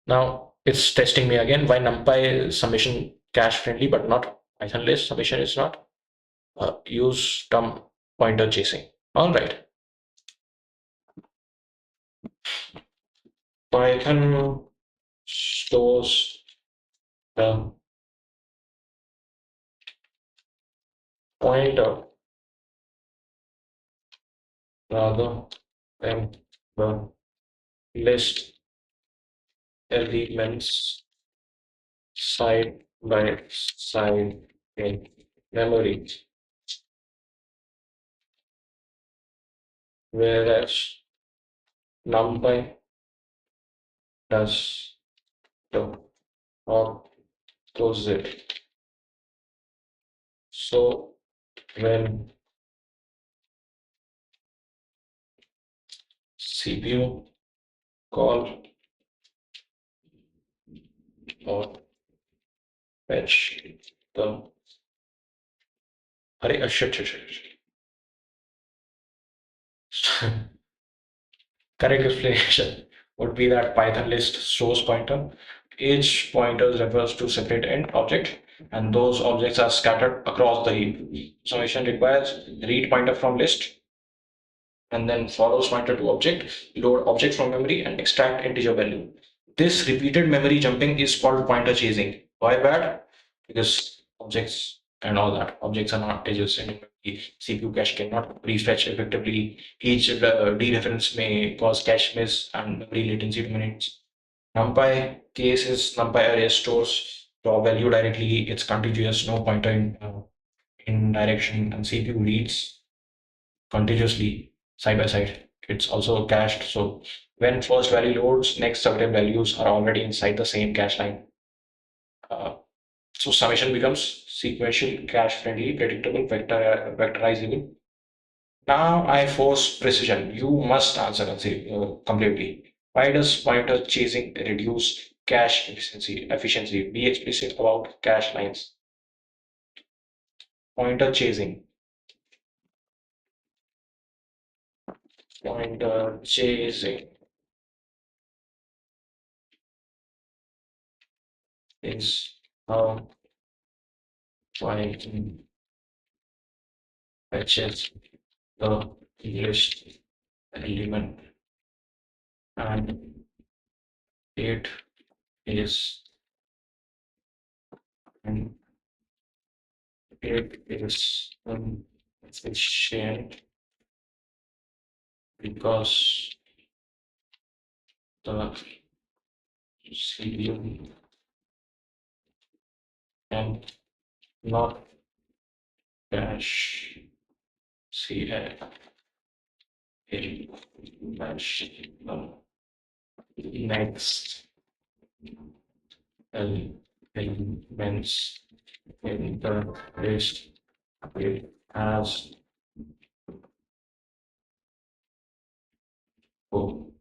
[SPEAKER 1] Now it's testing me again why NumPy summation cache friendly but not Python list summation is not. Use term pointer chasing. All right, Python stores the pointer rather than the list elements side by side in memory, whereas NumPy does the opposite. So when CPU call or fetch the shit. Correct explanation would be that Python list stores pointer. Each pointer refers to separate end object, and those objects are scattered across the heap. Summation requires read pointer from list and then follows pointer to object, load object from memory, and extract integer value. This repeated memory jumping is called pointer chasing. Why bad? Because objects and all that, objects are not integers and in memory. CPU cache cannot prefetch effectively. Each dereference may cause cache miss and memory latency dominates. NumPy case is NumPy array stores raw value directly. It's contiguous, no pointer in direction, and CPU reads contiguously side by side. It's also cached. So when first value loads, next several values are already inside the same cache line. Uh, so summation becomes sequential, cache friendly, predictable, vectorizable. Now I force precision. You must answer completely. Why does pointer chasing reduce cache efficiency? Be explicit about cache lines. Pointer chasing. Pointer chasing is how Python fetches the list element, and it is and it is efficient because the CPU can not cache CA in cache the next elements in the list. It has to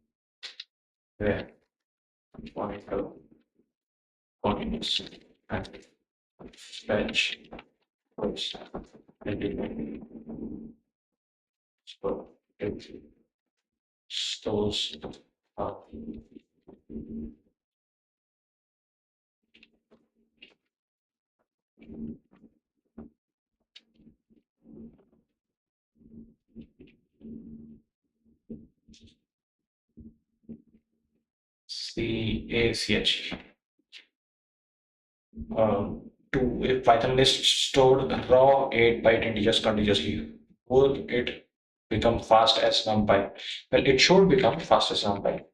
[SPEAKER 1] where pointer points and fetch first element. So it stores CACH. To if Python list stored raw 8-byte integers continuously, would it become fast as NumPy? Well, it should become fast as NumPy.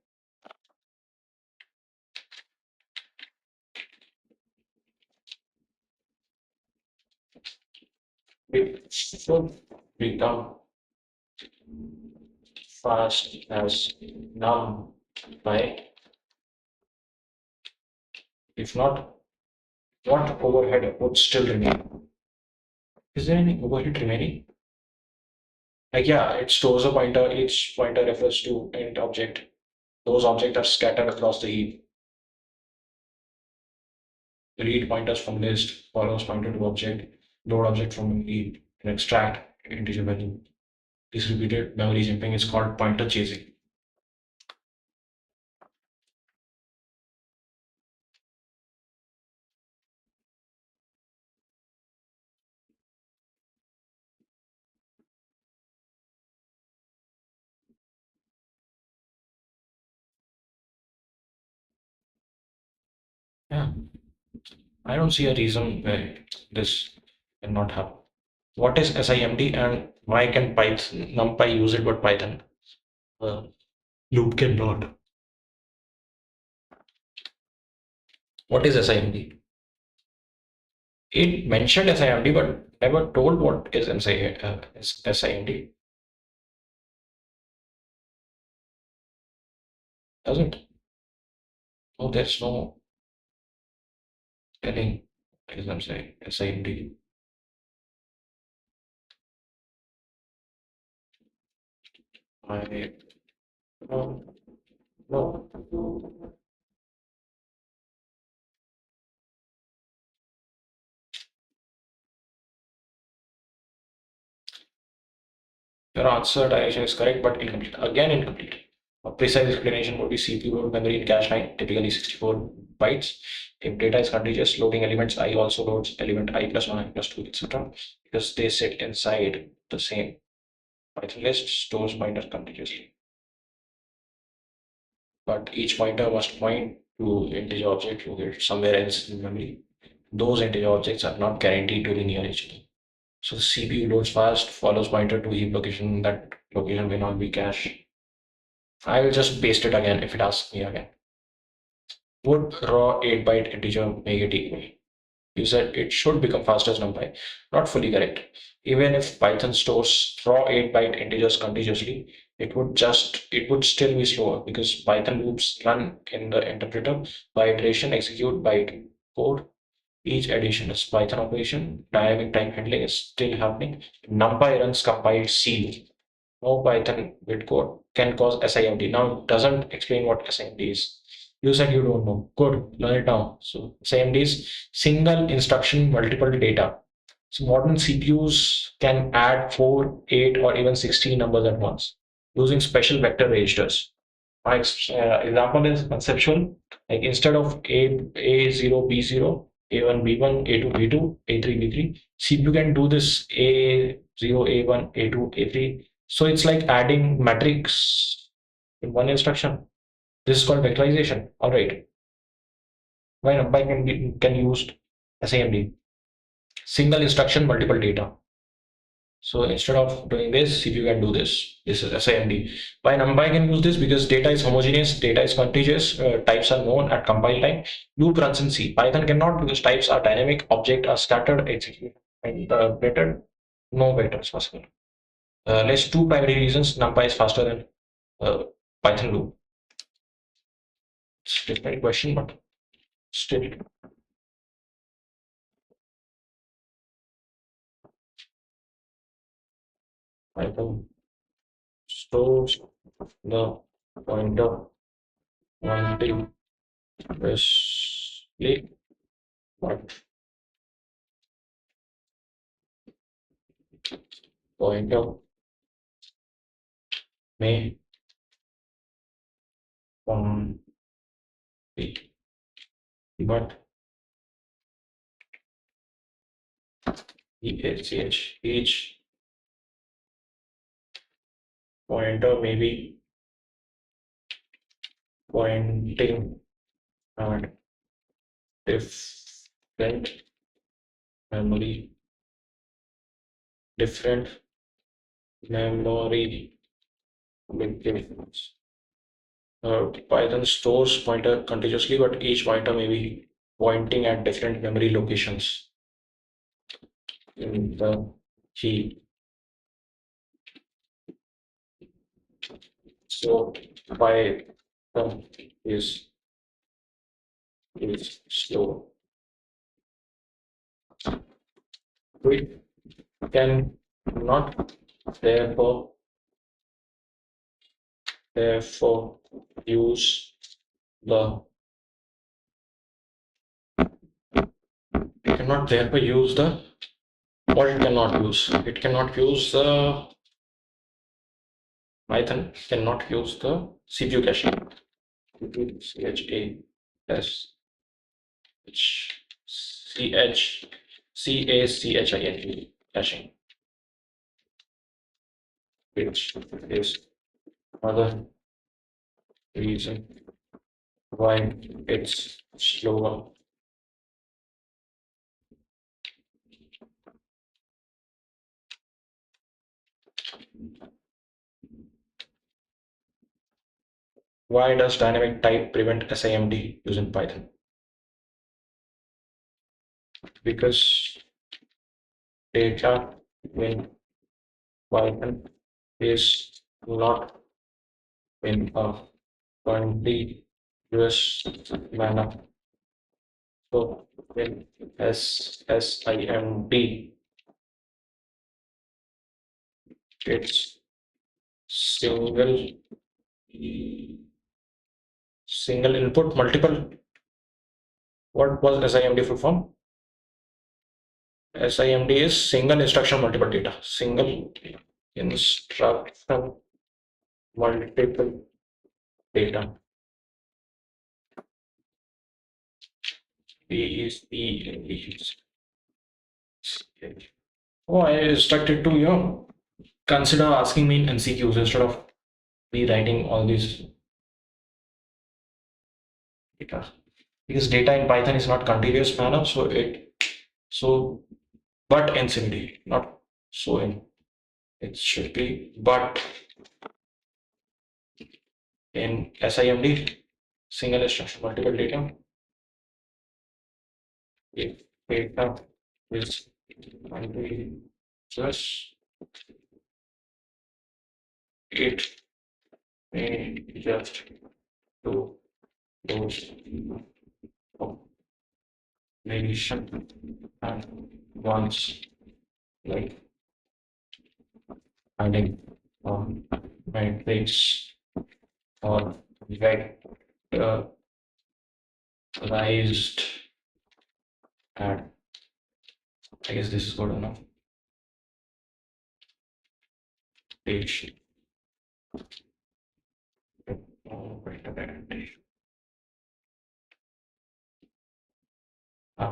[SPEAKER 1] It should become fast as num by. If not, what overhead would still remain? Is there any overhead remaining? Like, yeah, it stores a pointer. Each pointer refers to int object. Those objects are scattered across the heap. Read pointers from list, follows pointer to object, load object from heap, and extract integer value. This repeated memory jumping is called pointer chasing. Yeah, I don't see a reason why this cannot happen. What is SIMD and why can Python, NumPy use it but Python uh, loop cannot? What is SIMD? It mentioned SIMD but never told what is SIMD. Doesn't? No, there's no telling what is SIMD. I don't know. Your answer direction is correct but incomplete. Again, incomplete. A precise explanation would be CPU load memory in cache line, typically 64 bytes. If data is contiguous, loading elements I also loads element I plus 1, I plus 2, etc. because they sit inside the same Python list, stores pointers contiguously. But each pointer must point to integer object located somewhere else in memory. Those integer objects are not guaranteed to be near each other. So the CPU loads fast, follows pointer to heap location. That location may not be cache. I will just paste it again if it asks me again. Would raw 8-byte integer make it equal? You said it should become faster as NumPy. Not fully correct. Even if Python stores raw 8-byte integers contiguously, it would still be slower because Python loops run in the interpreter by iteration, execute byte code. Each addition is Python operation. Dynamic time handling is still happening. NumPy runs compiled C. No Python bit code can cause SIMD. Now it doesn't explain what SIMD is. You said you don't know. Good, learn it now. So SIMD is single instruction multiple data. So modern CPUs can add 4, 8, or even 16 numbers at once using special vector registers. My example is conceptual. Like instead of A0, B0, A1, B1, A2, B2, A3, B3, CPU can do this A0, A1, A2, A3. So it's like adding matrix in one instruction. This is called vectorization. All right. Why NumPy can use SIMD? Single instruction, multiple data. So instead of doing this, CPU can do this. This is SIMD. Why NumPy can use this? Because data is homogeneous, data is contiguous, types are known at compile time. Loop runs in C. Python cannot because types are dynamic, objects are scattered, execute, and better, no vectors possible. Let's two primary reasons NumPy is faster than Python loop. It's a different question, but still. Python stores the pointer pointing precisely, but pointer may point but each pointer may be pointing at different memory, different memory locations. Python stores pointer contiguously, but each pointer may be pointing at different memory locations in the heap. So Python is slow. We can not therefore therefore use the we cannot therefore use the what it cannot use. It cannot use the Python cannot use the CPU caching. CHAS CACHING caching, which is another reason why it's slower. Why does dynamic type prevent SIMD using Python? Because data in Python is not in a continuous manner. So when SIMD, it's single single input multiple. What was SIMD full form? SIMD is single instruction multiple data. Single instruction multiple data. P is P. Oh, I instructed to consider asking me in NCQs instead of me writing all these data, because data in Python is not continuous manner, so but infinity, not so in. It should be but in SIMD, single instruction multiple data. If data is continuous, it may just do those variation and once, like adding matrix or vectorized add. I guess this is good enough. Page.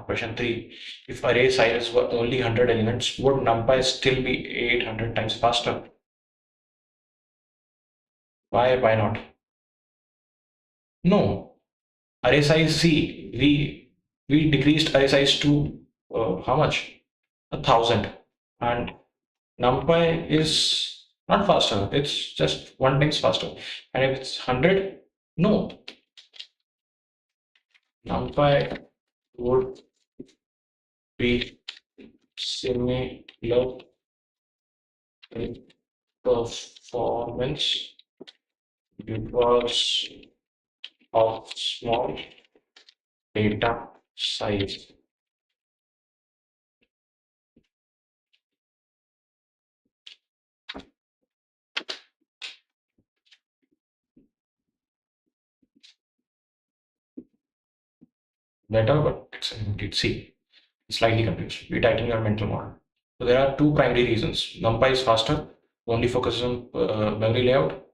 [SPEAKER 1] Question 3. If array sizes were only 100 elements, would NumPy still be 800 times faster? Why not? No. Array size, see, we decreased array size to how much? 1,000. And NumPy is not faster, it's just 1 times faster. And if it's 100, no. NumPy would be similar in performance because of small data size. Better, but it's indeed C. Slightly confused. Retighten your mental model. So there are two primary reasons. NumPy is faster, only focuses on memory layout.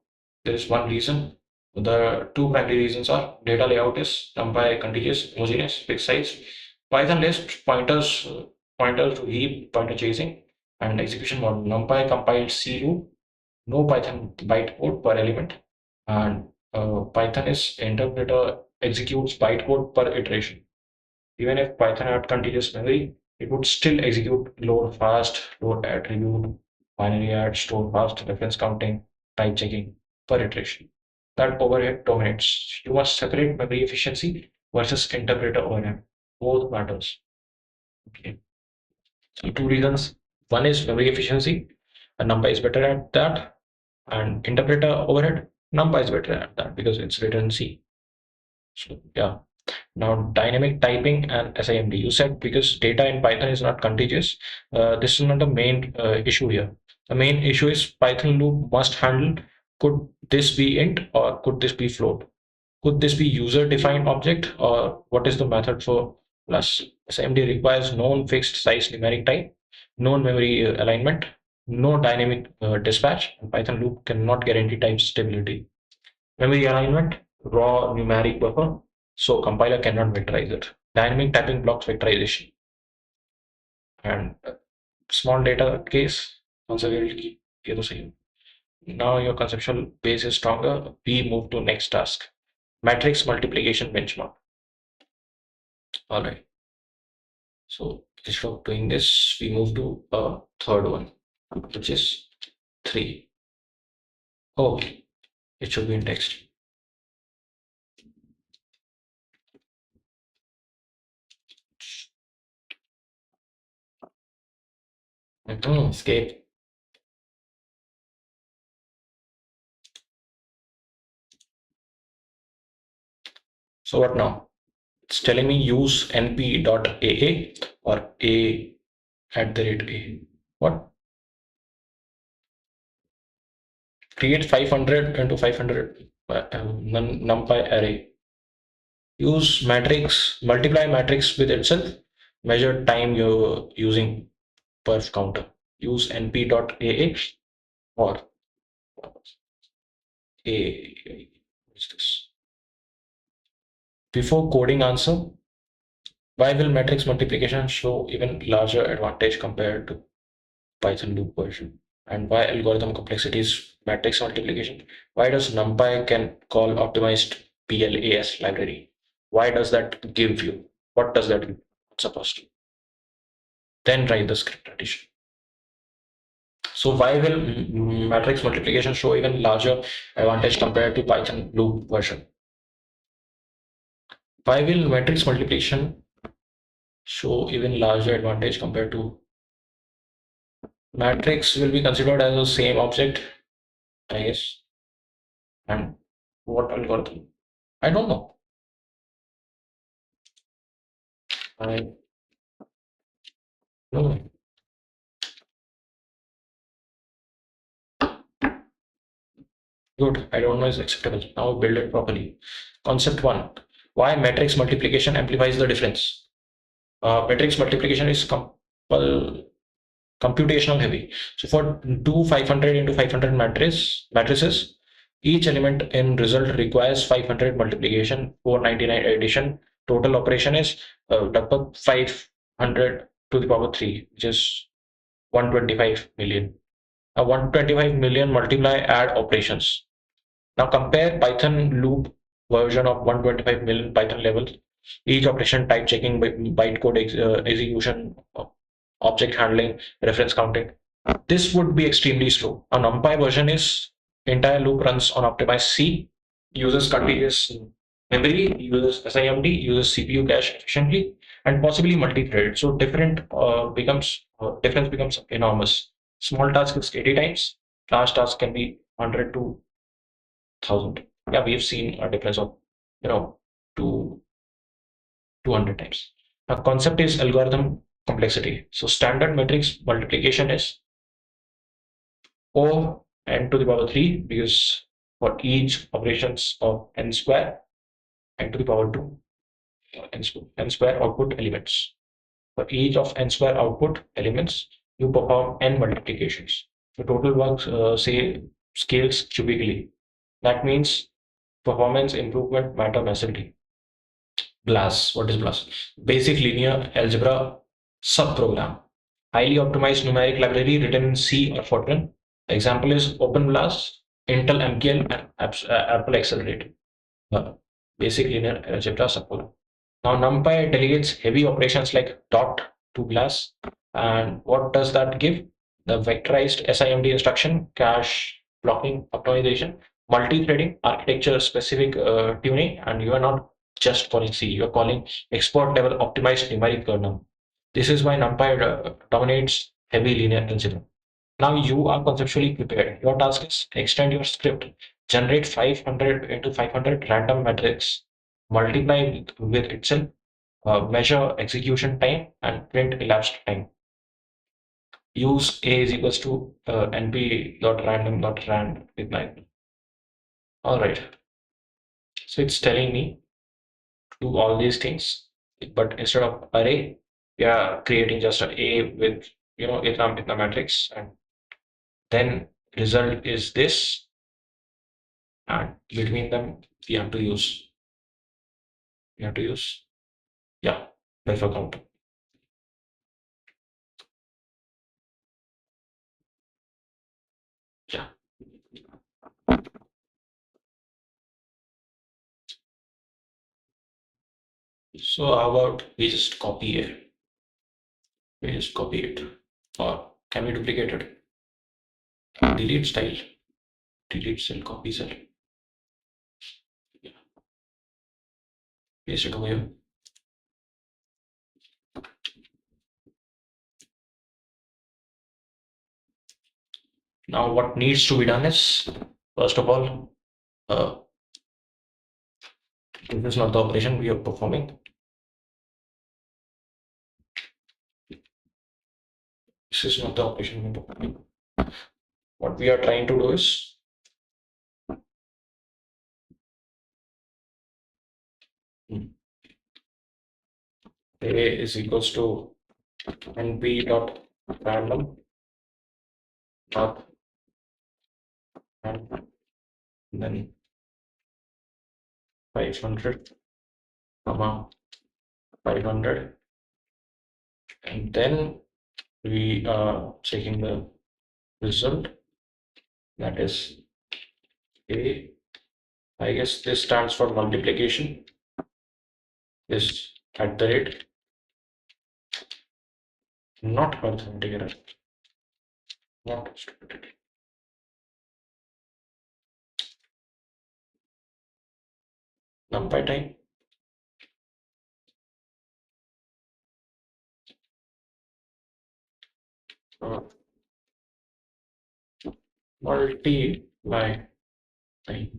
[SPEAKER 1] There is one reason. The two primary reasons are data layout is NumPy contiguous, homogeneous, fixed size. Python lists pointers to heap, pointer chasing, and execution model. NumPy compiled C loop, no Python bytecode per element, and Python is interpreter executes bytecode per iteration. Even if Python had continuous memory, it would still execute load fast, load attribute, binary add, store fast, reference counting, type checking per iteration. That overhead dominates. You must separate memory efficiency versus interpreter overhead. Both matters. Okay. So two reasons. One is memory efficiency, and NumPy is better at that, and interpreter overhead. NumPy is better at that because it's written in C. So yeah. Now, dynamic typing and SIMD. You said because data in Python is not contiguous. This is not the main issue here. The main issue is Python loop must handle, could this be int or could this be float? Could this be user defined object or what is the method for plus? SIMD requires known fixed size numeric type, known memory alignment, no dynamic dispatch. And Python loop cannot guarantee type stability. Memory alignment, raw numeric buffer, so compiler cannot vectorize it. Dynamic typing blocks vectorization. And small data case, conceptually, ये तो सही है. Now your conceptual base is stronger. We move to next task. Matrix multiplication benchmark. All right. So instead of doing this, we move to a third one, which is 3. Oh, it should be in text. Escape. So what now? It's telling me use np.aa or a at the rate a. What? Create 500 into 500 numpy array. Use matrix, multiply matrix with itself. Measure time you're using perf counter. Use np.aa or a. What's this? Before coding answer, why will matrix multiplication show even larger advantage compared to Python loop version? And why algorithm complexity is matrix multiplication? Why does NumPy can call optimized PLAS library? Why does that give you? What does that give? What's supposed to? Then write the script addition. So why will matrix multiplication show even larger advantage compared to Python loop version? Why will matrix multiplication show even larger advantage compared to matrix will be considered as the same object, I guess. And what algorithm? I don't know. I don't know. Good. I don't know is acceptable. Now build it properly. Concept one. Why matrix multiplication amplifies the difference? Matrix multiplication is computational heavy. So for two 500 into 500 matrices, each element in result requires 500 multiplication, 499 addition. Total operation is 500 to the power 3, which is 125 million. 125 million multiply add operations. Now compare Python loop version of 125 million Python levels. Each operation type checking, bytecode execution, object handling, reference counting. This would be extremely slow. A NumPy version is entire loop runs on optimized C, uses contiguous memory, uses SIMD, uses CPU cache efficiently, and possibly multi-threaded. So difference becomes enormous. Small task is 80 times, large task can be 100 to 1000. Yeah, we've seen a difference of to 200 times. Now, concept is algorithm complexity. So standard matrix multiplication is O n to the power 3 because for each operations of n square, n to the power 2, n square output elements. For each of n square output elements, you perform n multiplications. The total work, say, scales cubically. That means performance improvement matter massively. BLAS. What is BLAS? Basic linear algebra subprogram. Highly optimized numeric library written in C or Fortran. Example is OpenBLAS, Intel MKL, and Apple Accelerate. Basic linear algebra subprogram. Now NumPy delegates heavy operations like dot to BLAS. And what does that give? The vectorized SIMD instruction, cache blocking optimization, multi-threading, architecture specific tuning, and you are not just calling C, you are calling export level optimized numeric kernel. This is why NumPy dominates heavy linear algebra. Now you are conceptually prepared. Your task is extend your script, generate 500 into 500 random matrix, multiply with itself, measure execution time, and print elapsed time. Use A is equals to np dot random dot rand with 9. All right. So it's telling me to do all these things, but instead of array, we are creating just an A with itna matrix, and then result is this, and between them we have to use we have to use yeah buffer count. Yeah. So how about we just copy it? We just copy it, or can we duplicate it? Delete style, delete cell, copy cell. Yeah, paste it over here. Now what needs to be done is, first of all, uh, this is not the operation we are performing. This is not the operation we are performing. What we are trying to do is, hmm, A is equals to np dot random dot and then 500 comma 500, and then we are checking the result, that is A. I guess this stands for multiplication. This at the rate, not arithmetic error, not stupidity. NumPy time, uh, multiply time,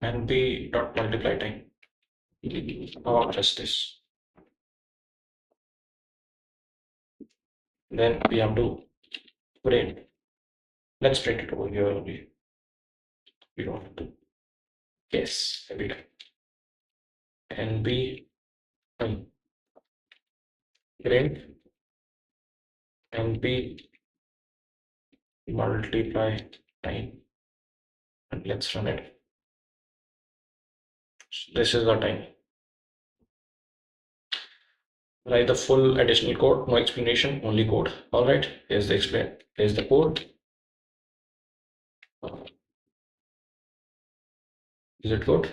[SPEAKER 1] np dot multiply time. How about just this? Then we have to print. Let's print it over here only. We don't have to guess every time. np time print np multiply time, and let's run it. This is the time. Write the full additional code, no explanation, only code. All right, here's the explain. Here's the code. Is it good?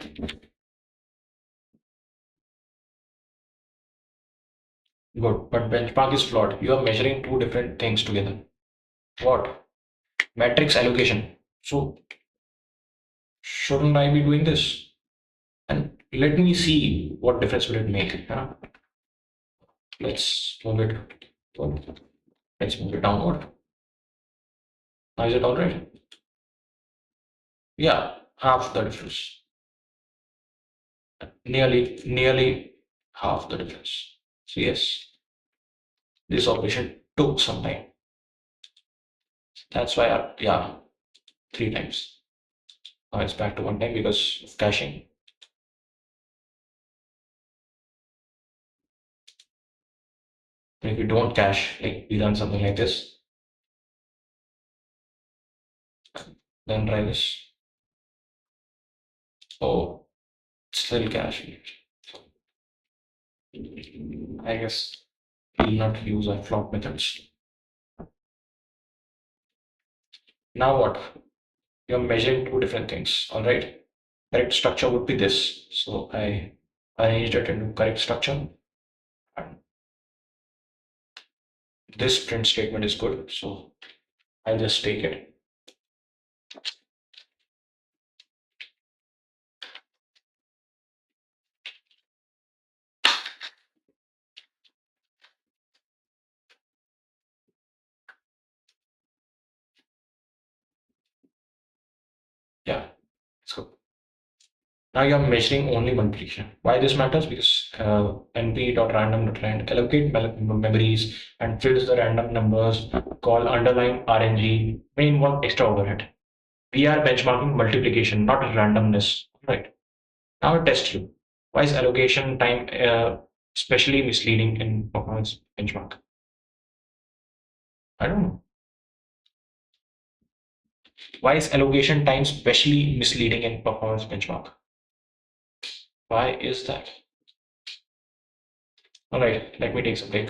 [SPEAKER 1] Good, but benchmark is flawed. You are measuring two different things together. What? Matrix allocation. So shouldn't I be doing this? And let me see what difference will it make. Huh? Let's move it. Let's move it downward. Now is it all right? Yeah, half the difference. Nearly half the difference. So yes, this operation took some time. That's why, yeah, three times. Now it's back to one time because of caching. And if you don't cache, like we run something like this, then try this. Oh, still caching. I guess we'll not use our flop methods. Now what? You're measuring two different things, all right? Correct structure would be this. So I arranged it into correct structure. And this print statement is good. So I'll just take it. Now you're measuring only multiplication. Why this matters? Because np.random.rand allocate memories and fills the random numbers called underline RNG may involve extra overhead. We are benchmarking multiplication, not randomness. Right. Now I test you. Why is allocation time especially misleading in performance benchmark? I don't know. Why is allocation time specially misleading in performance benchmark? Why is that? All right, let me take some break.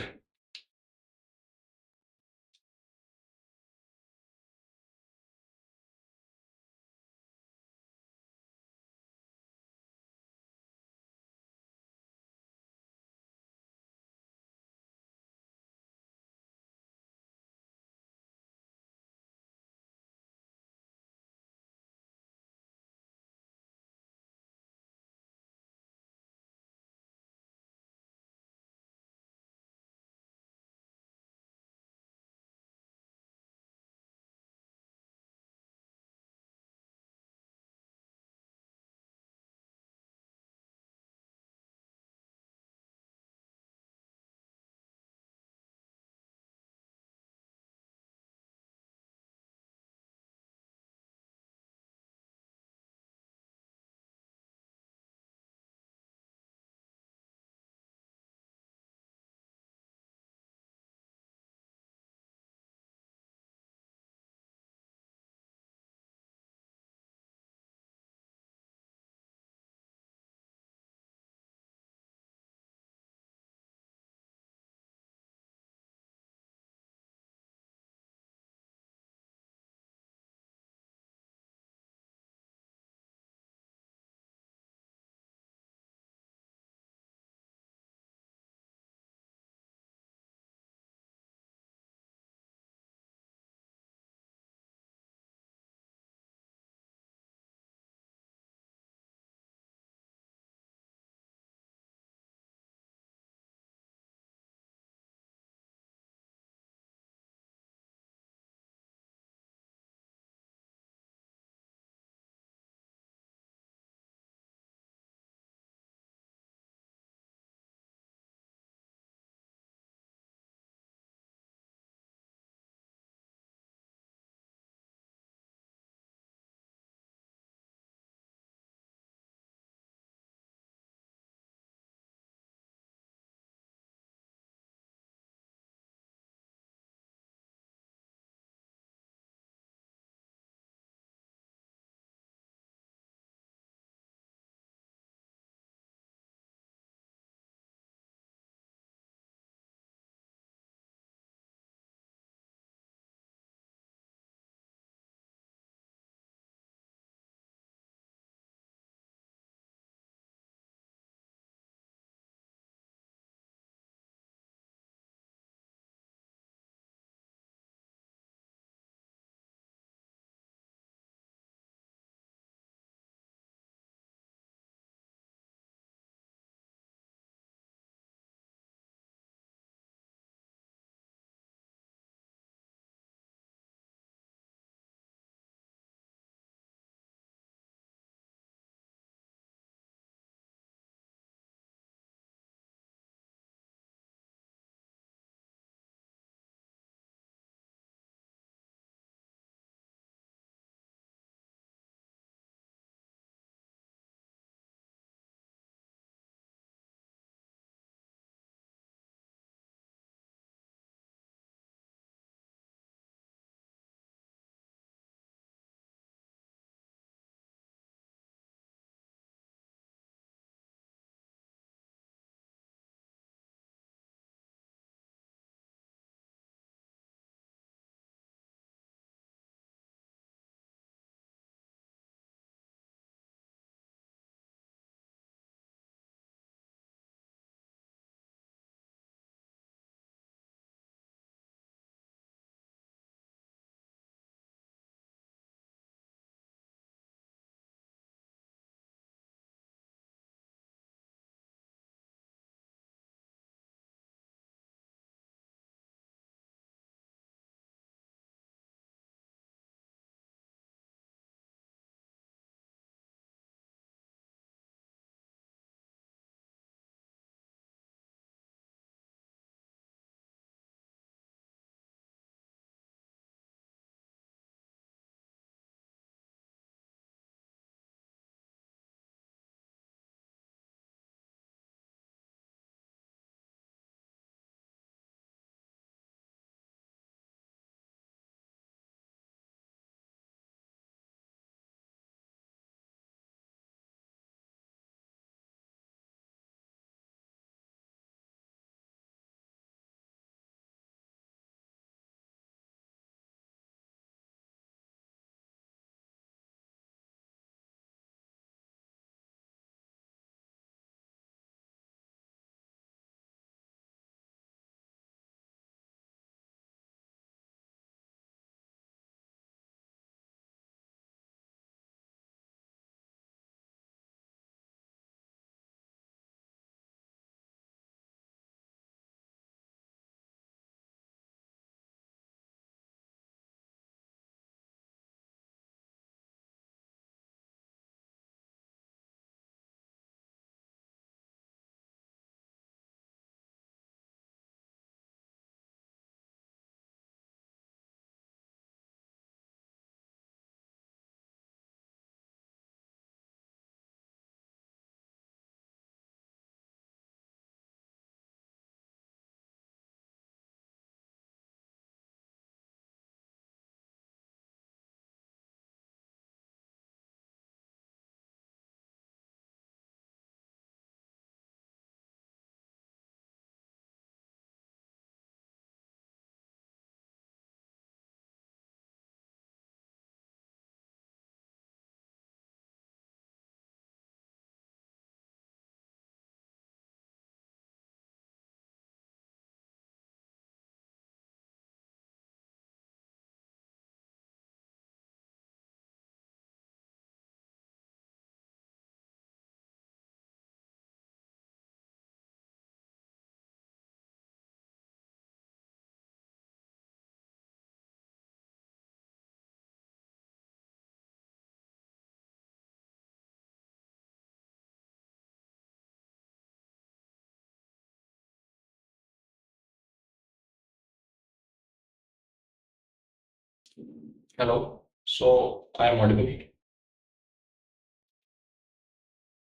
[SPEAKER 1] Hello. So I am audible.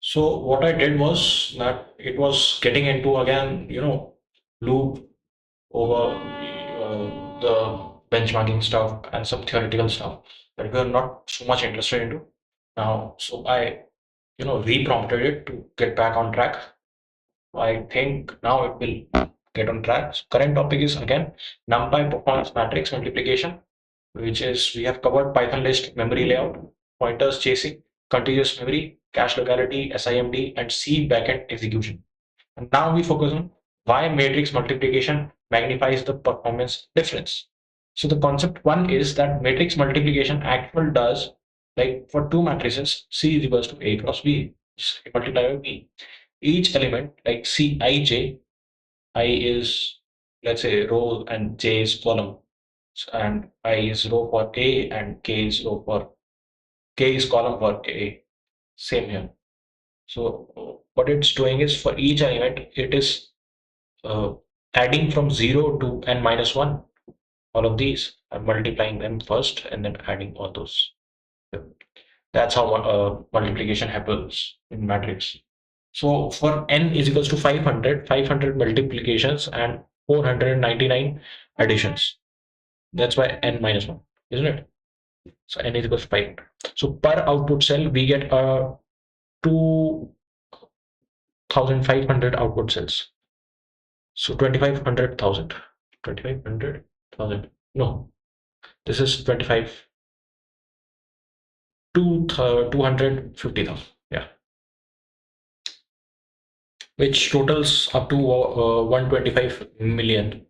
[SPEAKER 1] So what I did was that it was getting into again, loop over the benchmarking stuff and some theoretical stuff that we are not so much interested into now. So I, reprompted it to get back on track. I think now it will get on track. So current topic is again NumPy performance matrix multiplication, which is we have covered Python list, memory layout, pointers chasing, contiguous memory, cache locality, SIMD, and C backend execution. And now we focus on why matrix multiplication magnifies the performance difference. So the concept one is that matrix multiplication actual does like for two matrices C is equals to A cross B multiplied by B. Each element like Cij, I is let's say row and J is column, and I is row for A and K is row for K is column for A. Same here. So what it's doing is for each element, it is uh, adding from 0 to n minus 1, all of these. I'm multiplying them first and then adding all those. That's how multiplication happens in matrix. So for n is equals to 500, 500 multiplications and 499 additions. That's why n minus 1, isn't it? So n is equals to 500. So per output cell, we get 2,500 output cells. So 2,500,000. 2,500,000. No, this is 25 to 250,000. Yeah, which totals up to 125 million,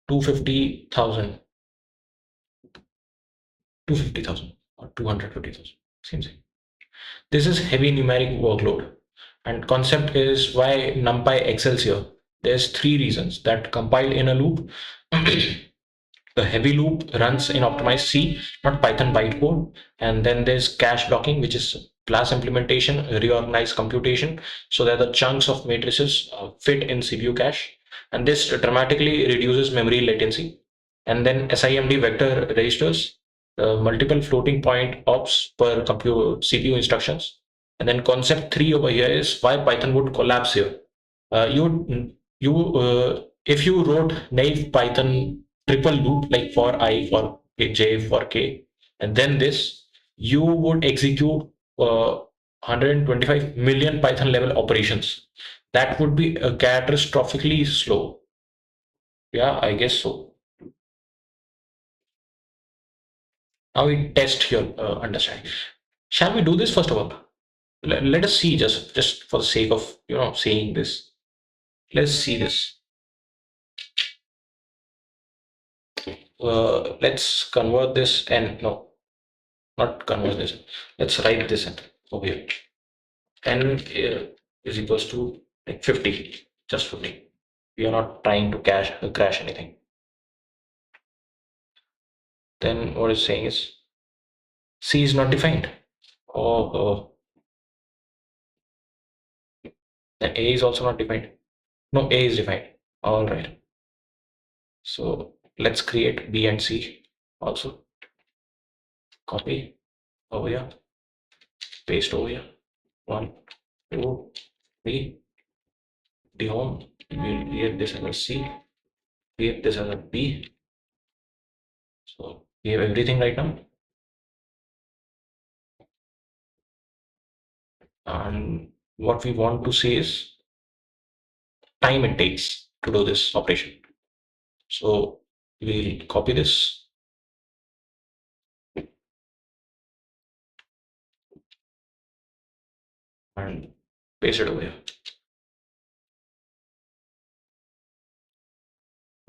[SPEAKER 1] 250,000, 250,000 or 250,000. Same thing. This is heavy numeric workload. And concept is why NumPy excels here. There's three reasons that compiled in a loop. The heavy loop runs in optimized C, not Python bytecode. And then there's cache blocking, which is class implementation, reorganized computation, so that the chunks of matrices fit in CPU cache. And this dramatically reduces memory latency. And then SIMD vector registers, multiple floating point ops per compute CPU instructions. And then concept three over here is why Python would collapse here. If you wrote naive Python triple loop like for I, for j, for k, and then this, you would execute 125 million Python level operations. That would be catastrophically slow. Yeah, I guess so. Now we test your understanding. Shall we do this first of all? Let us see, just for the sake of saying this. Let's see this. Let's convert this and no, not convert this. Let's write this in over here. N is equals to like 50, just 50. We are not trying to crash anything. Then what it's saying is C is not defined. Oh, then A is also not defined. No, A is defined. All right. So let's create B and C also. Copy over here, paste over here. 1, 2, 3. The home. We'll create this as a C. Create this as a B. So we have everything right now. And what we want to see is time it takes to do this operation. So we'll copy this and paste it over here.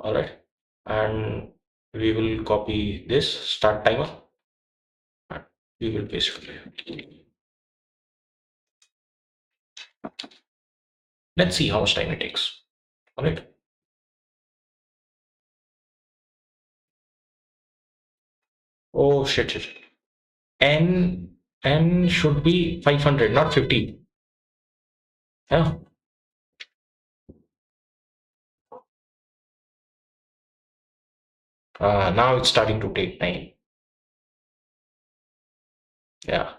[SPEAKER 1] All right. And we will copy this start timer and we will paste it over here. Let's see how much time it takes. All right. Oh shit. N should be 500, not 50. Yeah. Now it's starting to take time. Yeah.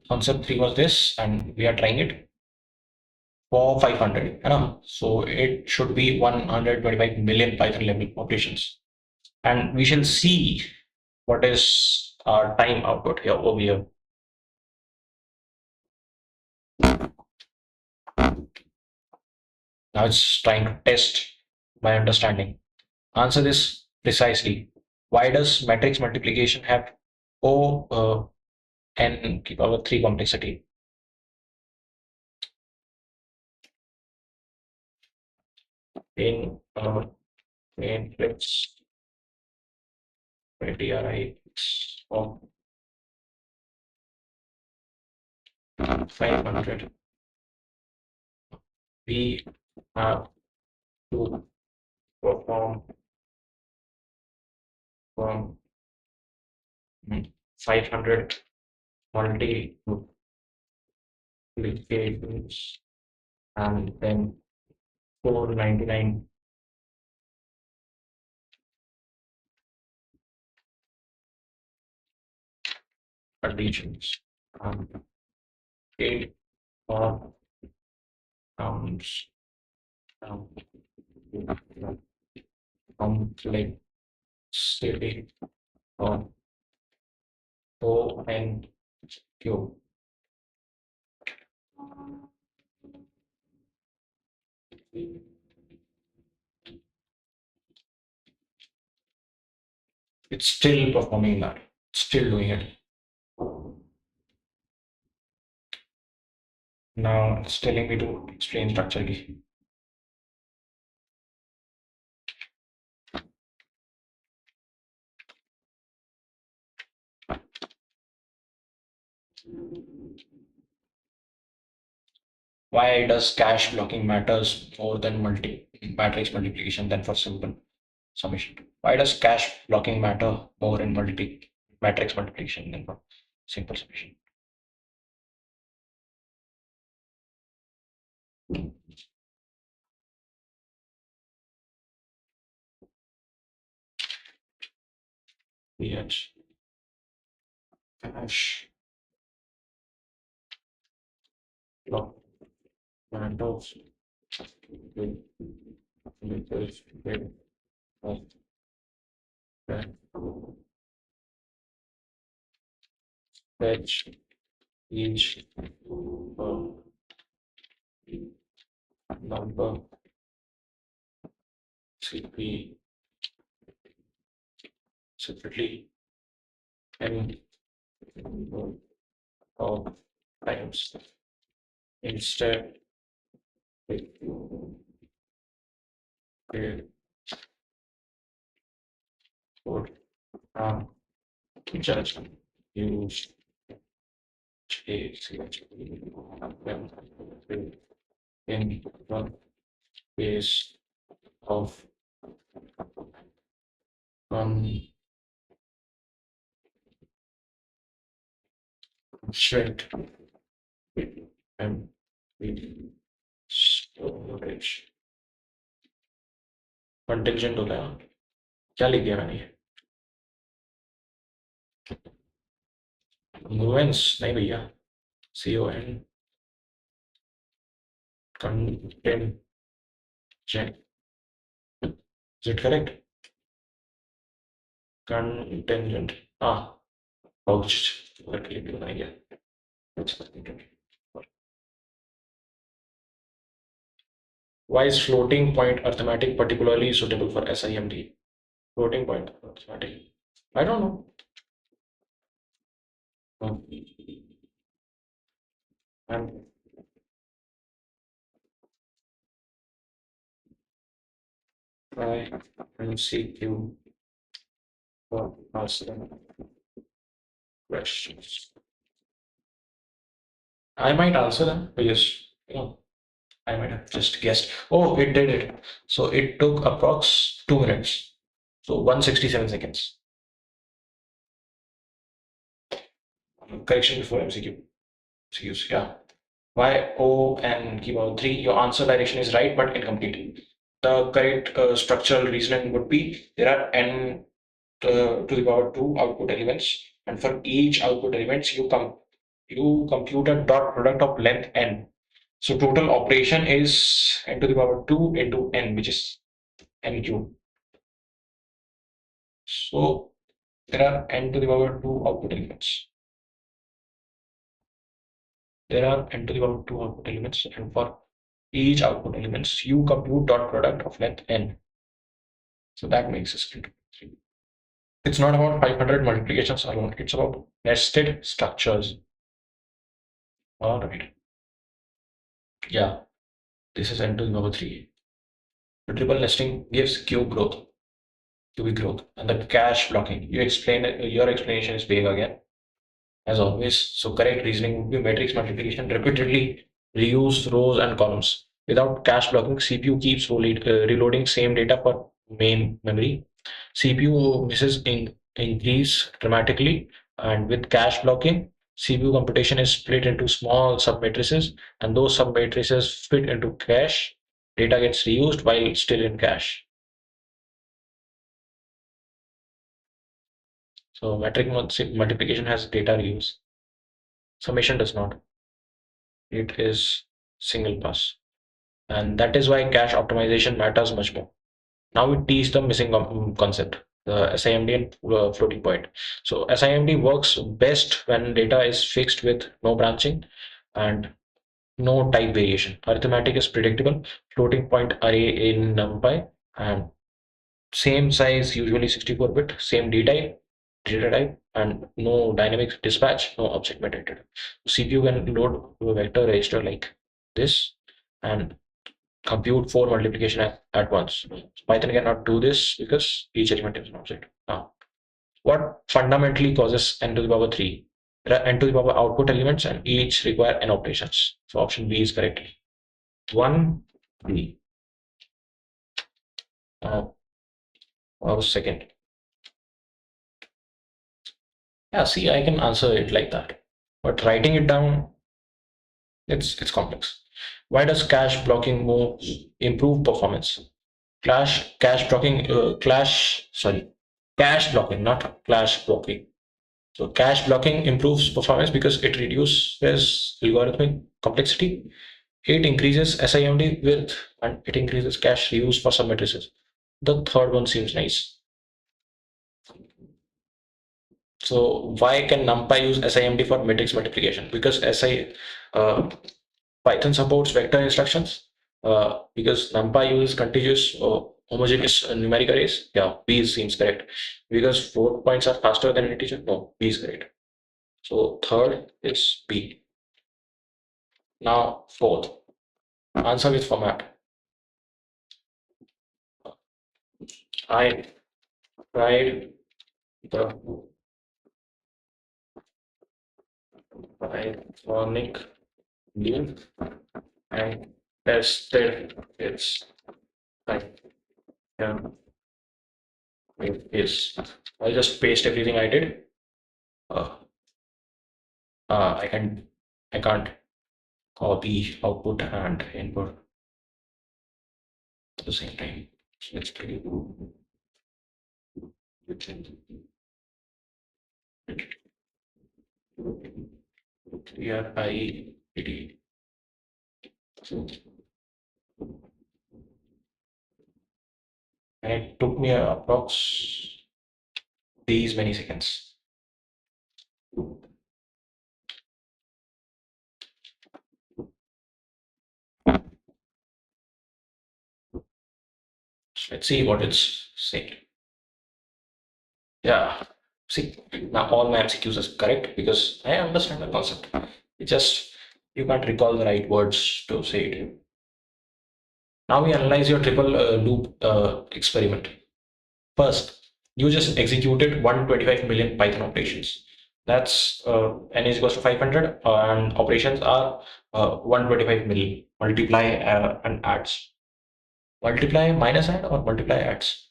[SPEAKER 1] Concept 3 was this, and we are trying it for 500. You know? So it should be 125 million Python level operations. And we shall see what is our time output here over here. Now it's trying to test my understanding. Answer this precisely. Why does matrix multiplication have O n to the power 3 complexity? In let's DRI of 500, we have to perform from 500 multiplications and then 499 additions. Um, 8 more counts down complexity of O and Q. It's still performing that, still doing it. Now it's telling me to explain structure key. Why does cache blocking matters more than matrix multiplication than for simple summation? Why does cache blocking matter more in matrix multiplication than for simple summation? pH cache block matters with with of that fetch each number CP separately and of times. Instead, we would just use a in one case of constraint and storage contingent होता है क्या लिख दिया मैंने congruence नहीं भैया CON contingent is it correct contingent ah pouch correctly बनाया गया That's contingent. Why is floating point arithmetic particularly suitable for SIMD? Floating point arithmetic. I don't know. And try MCQ for answering questions. I might answer them because I might have just guessed. Oh, it did it. So it took approx 2 minutes. So 167 seconds. Correction before MCQ. Excuse, yeah. Y, O, and keyboard 3. Your answer direction is right but incomplete. the correct structural reasoning would be there are n to the power 2 output elements, and for each output elements you compute a dot product of length n. So total operation is n to the power 2 into n, which is n cube. So there are n to the power 2 output elements. There are n to the power 2 output elements, and for each output elements you compute dot product of length n. So that makes us into 3. It's not about 500 multiplications alone, it's about nested structures. All right. Yeah, this is n to the power 3. The triple nesting gives cubic growth, and the cache blocking. Your explanation is vague again, as always. So correct reasoning would be matrix multiplication, repeatedly reuse rows and columns. Without cache blocking, CPU keeps reloading same data for main memory. CPU misses increase dramatically, and with cache blocking, CPU computation is split into small submatrices, and those submatrices fit into cache. Data gets reused while still in cache. So multiplication has data reuse. Summation does not. It is single pass. And that is why cache optimization matters much more. Now we teach the missing concept, the SIMD and floating point. So SIMD works best when data is fixed with no branching and no type variation. Arithmetic is predictable. Floating point array in NumPy, and same size, usually 64-bit, same data type, and no dynamic dispatch, no object metadata. CPU can load a vector register like this and compute 4 multiplication at once. So Python cannot do this because each element is an object. Now, what fundamentally causes n to the power 3? There are n to the power output elements and each require n operations. So option B is correct. 1, B. What was second? Yeah, see, I can answer it like that. But writing it down, it's complex. Why does cache blocking improve performance? Cache blocking, cache blocking, not clash blocking. So cache blocking improves performance because it reduces algorithmic complexity. It increases SIMD width and it increases cache reuse for some matrices. The third one seems nice. So why can NumPy use SIMD for matrix multiplication? Because uh, Python supports vector instructions. Because NumPy uses contiguous homogeneous numeric arrays. Yeah, B seems correct. Because float points are faster than integer. No, B is correct. So third is B. Now fourth, answer with format. I tried the Pythonic view and tested its type. Yeah, it is. I'll just paste everything I did. Uh, I can I can't copy output and input at the same time. So it's pretty good. Here I did. And it took me approx these many seconds. So let's see what it's saying. Yeah, see, now all my MCQs is correct because I understand the concept. It just you can't recall the right words to say it. Now we analyze your triple loop experiment. First, you just executed 125 million Python operations. That's n is equals to 500 and operations are 125 million. Multiply and adds. Multiply minus add or multiply adds?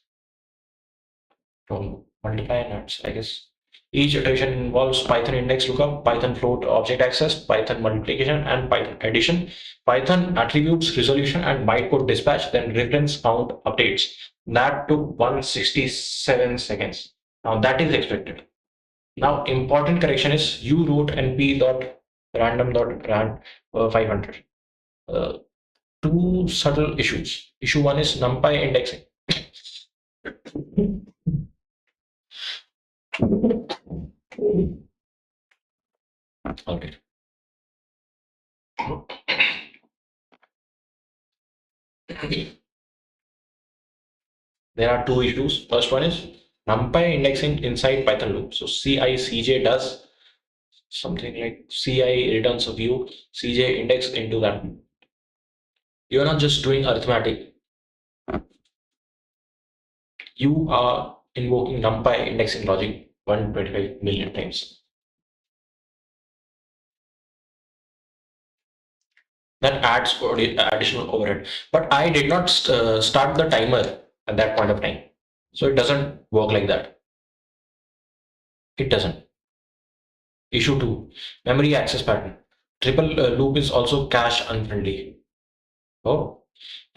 [SPEAKER 1] Don't know. Multiply and adds, I guess. Each iteration involves Python index lookup, Python float object access, Python multiplication, and Python addition, Python attributes resolution, and bytecode dispatch, then reference count updates. That took 167 seconds. Now that is expected. Now, important correction is you wrote np dot random dot rand 500. Uh, Two subtle issues. Issue one is numpy indexing. Okay. There are two issues. First one is numpy indexing inside Python loop. So CI/CJ does something like CI returns a view, CJ index into that. You're not just doing arithmetic, you are invoking numpy indexing logic 125 million times. That adds additional overhead. But I did not start the timer at that point of time. So it doesn't work like that. It doesn't. Issue 2, memory access pattern. Triple loop is also cache unfriendly. Oh,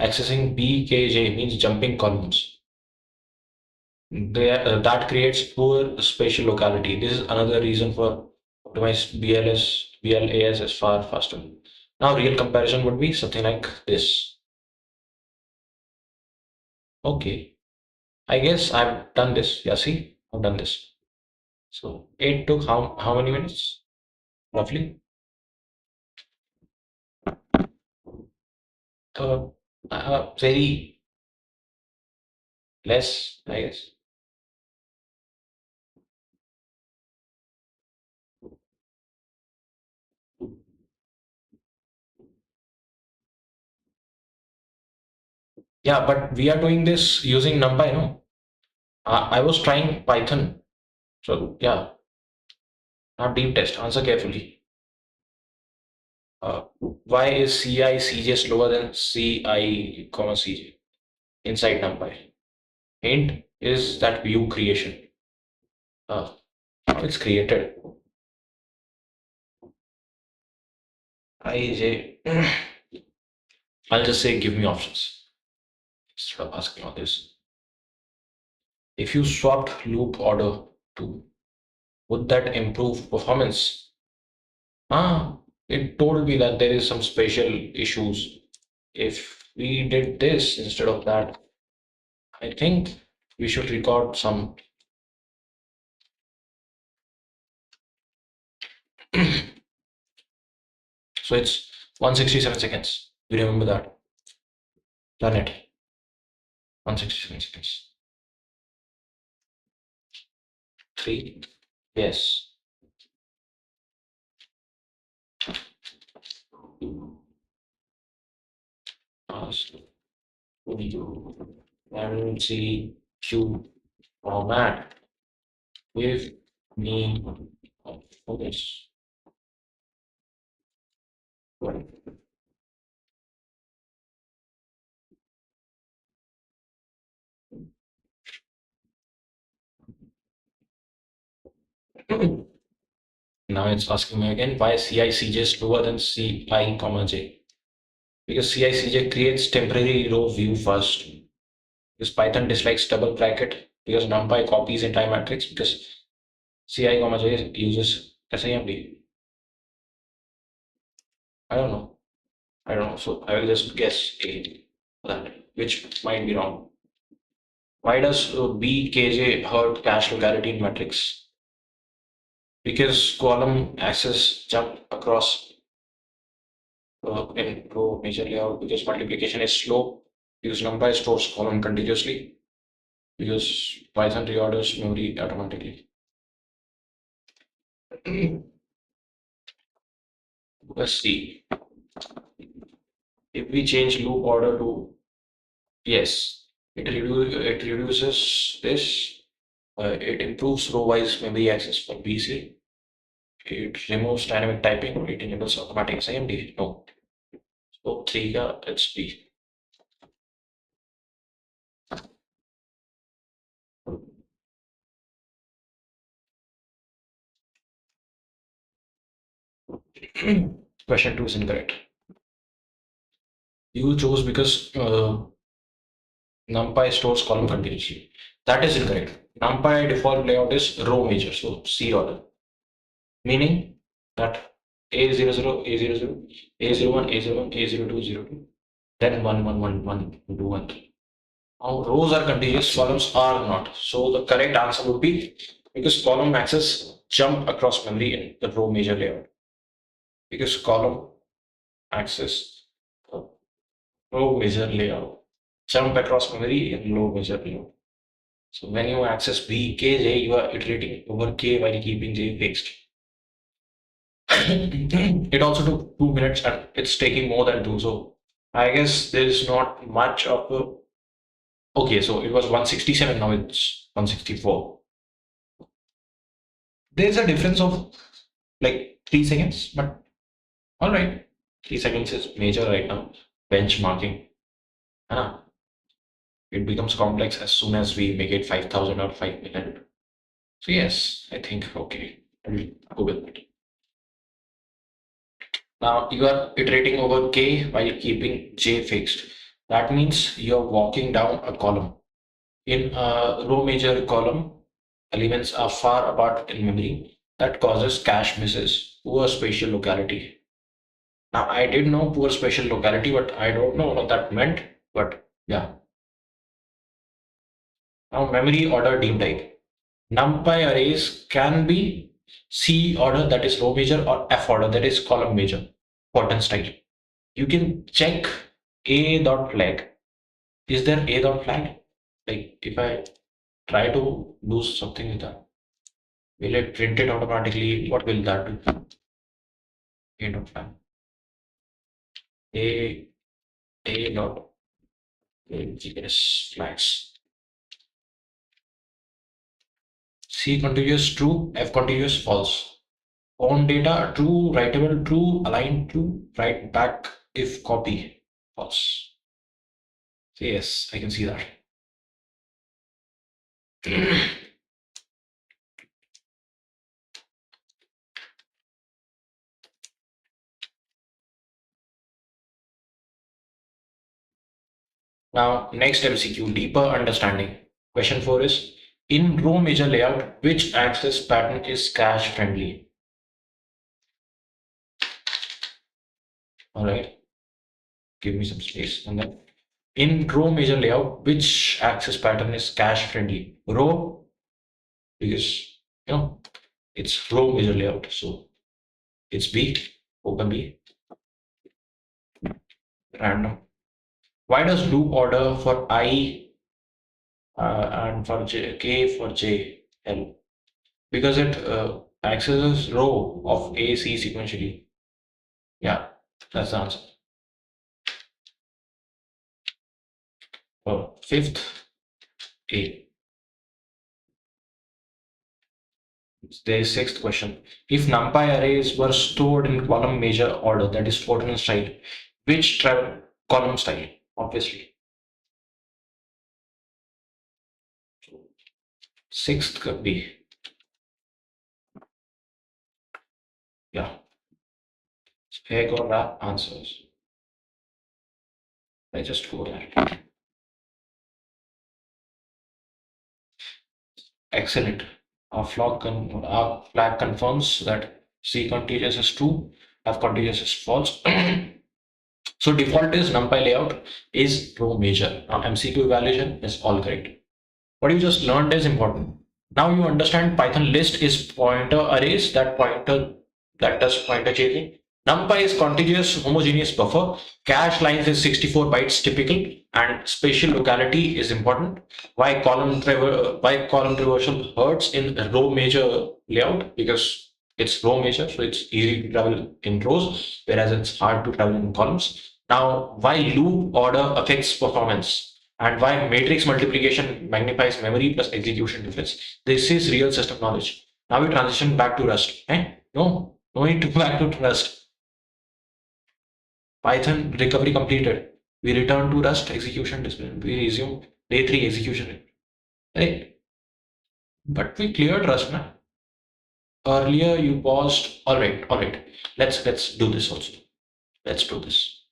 [SPEAKER 1] accessing BKJ means jumping columns. That creates poor spatial locality. This is another reason for optimized BLAS is far faster. Now, real comparison would be something like this. Okay, I guess I've done this. Yeah, see, I've done this. So it took how many minutes roughly? Uh, Very less, I guess. Yeah, but we are doing this using NumPy, no? I was trying Python. So yeah, not deep test. Answer carefully. Why is CI CJ slower than CI comma CJ inside NumPy? Hint is that view creation. How it's created. IJ. I'll just say give me options instead of asking all this. If you swapped loop order to, would that improve performance? It told me that there is some special issues. If we did this instead of that, I think we should record some. So it's 167 seconds. We remember that. Done it. 167 seconds. Three. Yes. Ask. MCQ format. Give me this. Now it's asking me again why CI/CJ is slower than CI comma J. Because CI/CJ creates temporary row view first. Because Python dislikes double bracket. Because NumPy copies entire matrix. Because CI comma J uses SIMD. I don't know. I don't know. So I will just guess A for that, which might be wrong. Why does BKJ hurt cache locality in matrix? Because column access jump across in row major layout, because multiplication is slow, because NumPy stores column continuously, because Python reorders memory automatically. Let's see. If we change loop order to yes, it reduces this. It improves row-wise memory access for BC. It removes dynamic typing. It enables automatic SIMD. No. So 3 का it's B. Question two is incorrect. You chose because NumPy stores column continuously. That is incorrect. NumPy default layout is row major, so C order, meaning that A00, A00, A01, A01, A02, 02, then 1, 1, 1, 1, 2, 1. Now rows are continuous, columns are not. So the correct answer would be because column access jump across memory in the row major layout. Because column access row major layout jump across memory in low major layout. So when you access B, K, J, you are iterating over K while keeping J fixed. It also took 2 minutes and it's taking more than two. So I guess there's not much of a. Okay, so it was 167, now it's 164. There's a difference of like 3 seconds, but all right. 3 seconds is major right now. Benchmarking. Huh? It becomes complex as soon as we make it 5,000 or 5 million. So yes, I think okay. I'll go with it. Now you are iterating over K while keeping J fixed. That means you're walking down a column. In a row major column, elements are far apart in memory. That causes cache misses, poor spatial locality. Now I did know poor spatial locality, but I don't know what that meant. But yeah. Now memory order deep dive. NumPy arrays can be C order, that is row major, or F order, that is column major, pattern style. You can check a dot flag. Is there a dot flag? Like if I try to do something with that, will it print it automatically? What will that do? A dot flag. A a dot GPS flags. C continuous true, F continuous false. On data true, writable true, aligned true, write back if copy false. So yes, I can see that. Now, next MCQ, deeper understanding. Question 4 is, in row major layout, which access pattern is cache friendly? All right, give me some space. And then in row major layout, which access pattern is cache friendly? Row, because you know it's row major layout, so it's B, open B, random. Why does loop order for I and for J, K for J, L? Because it accesses row of A, C sequentially. Yeah, that's the answer. Fifth, A. There is sixth question. If NumPy arrays were stored in column major order, that is ordinal style, which travel column style? Obviously. Sixth could be. Yeah. Egg or wrap answers. I just go there. Excellent. Our flag confirms that C contiguous is true, F contiguous is false. So default is NumPy layout is row major. Now MCQ evaluation is all correct. What you just learned is important. Now you understand Python list is pointer arrays, that does pointer chasing. NumPy is contiguous homogeneous buffer. Cache lines is 64 bytes typical, and spatial locality is important. Why column traversal hurts in row major layout? Because it's row major, so it's easy to travel in rows, whereas it's hard to travel in columns. Now, why loop order affects performance? And why matrix multiplication magnifies memory plus execution difference. This is real system knowledge. Now we transition back to Rust. Eh? No need to back to Rust. Python recovery completed. We return to Rust execution discipline. We resume day 3 execution. Right? But we cleared Rust now. Earlier you paused. All right. Let's do this also. Let's do this.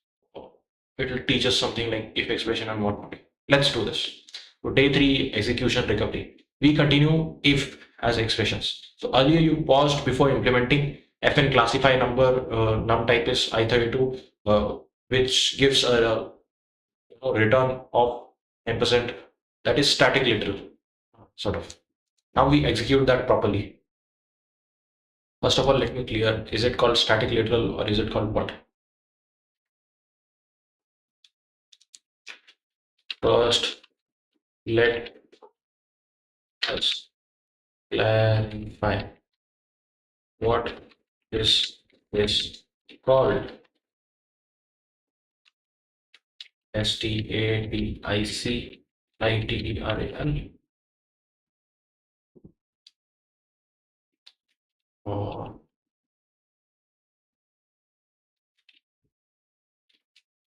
[SPEAKER 1] It'll teach us something like if expression and whatnot. Let's do this. So day three execution recovery. We continue if as expressions. So earlier you paused before implementing fn classify number num type is I32, which gives a return of 10%. That is static literal sort of. Now we execute that properly. First of all, let me clear, is it called static literal or is it called what? First, let us clarify what this is called. Static or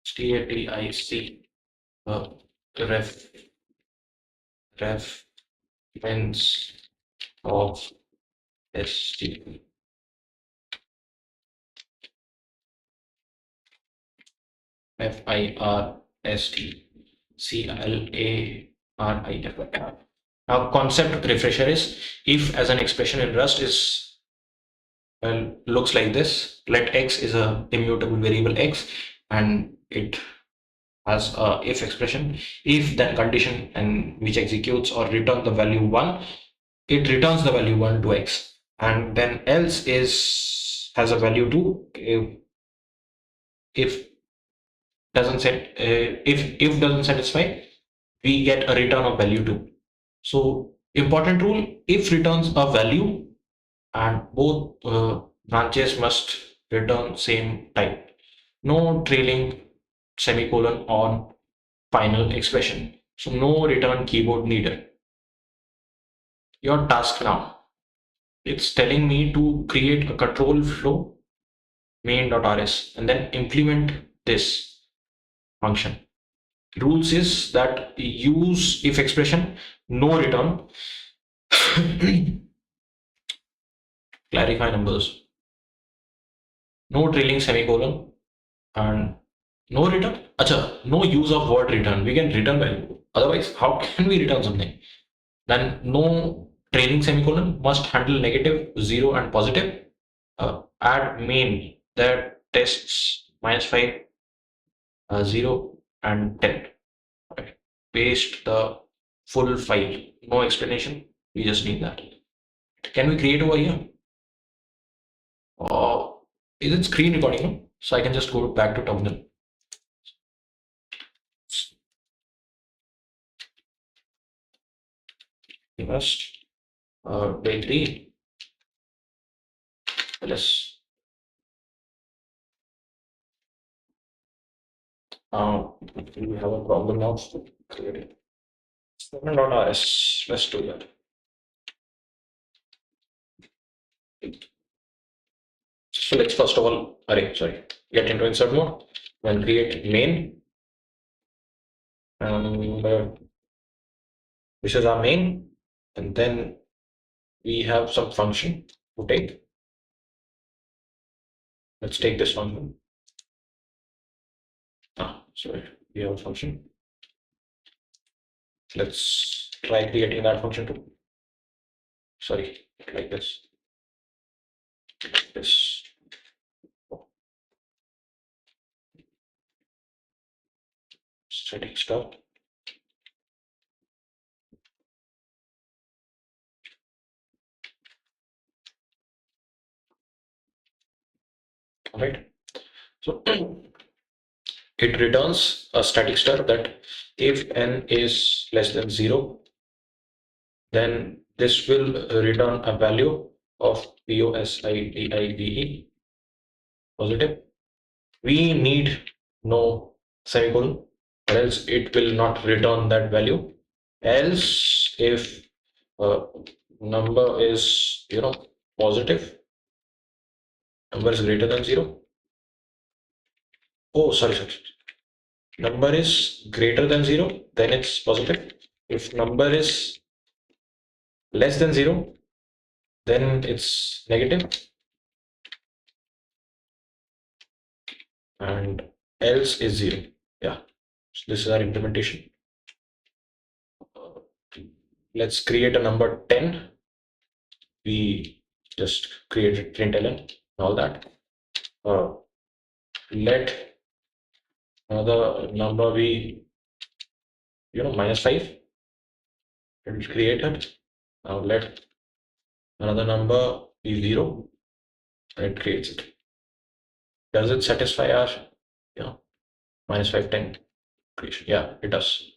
[SPEAKER 1] static uh, ref reference of st first. Now, concept refresher is if as an expression in Rust is looks like this. Let x is a immutable variable x, and it has a if expression. If then condition and which executes or return the value one, it returns the value one to x, and then else is has a value two. If doesn't set if doesn't satisfy, we get a return of value 2. So important rule, if returns a value and both branches must return same type. No trailing semicolon on final expression. So no return keyboard needed. Your task now. It's telling me to create a control flow main.rs and then implement this function. Rules is that use if expression, no return, clarify numbers, no trailing semicolon, and no return. Acha, no use of word return. We can return value. Otherwise, how can we return something? Then no trailing semicolon must handle negative, zero, and positive. Add main that tests -5, 0, and 10. Right. Paste the full file. No explanation. We just need that. Can we create over here? Is it screen recording? No? So I can just go back to terminal. First, day three. Let's we have a problem now. Create it. Not.rs. Let's do that. So let's first of all, get into insert mode and create main. This is our main, and then we have some function to take. Let's take this function. Sorry, we have a function. Let's try creating that function too. Sorry, like this. This. Static start. All right. So it returns a static str that if n is less than 0, then this will return a value of positive. Positive. We need no semicolon, or else it will not return that value. Else, if number is positive, number is greater than 0. Oh, sorry. Number is greater than 0, then it's positive. If number is less than 0, then it's negative, and else is 0. Yeah, so this is our implementation. Uh, let's create a number 10. We just created println and all that. Uh, let another number be, -5. It will create it. Now let another number be 0, and it creates it. Does it satisfy our, -5, 10 creation? Yeah, it does.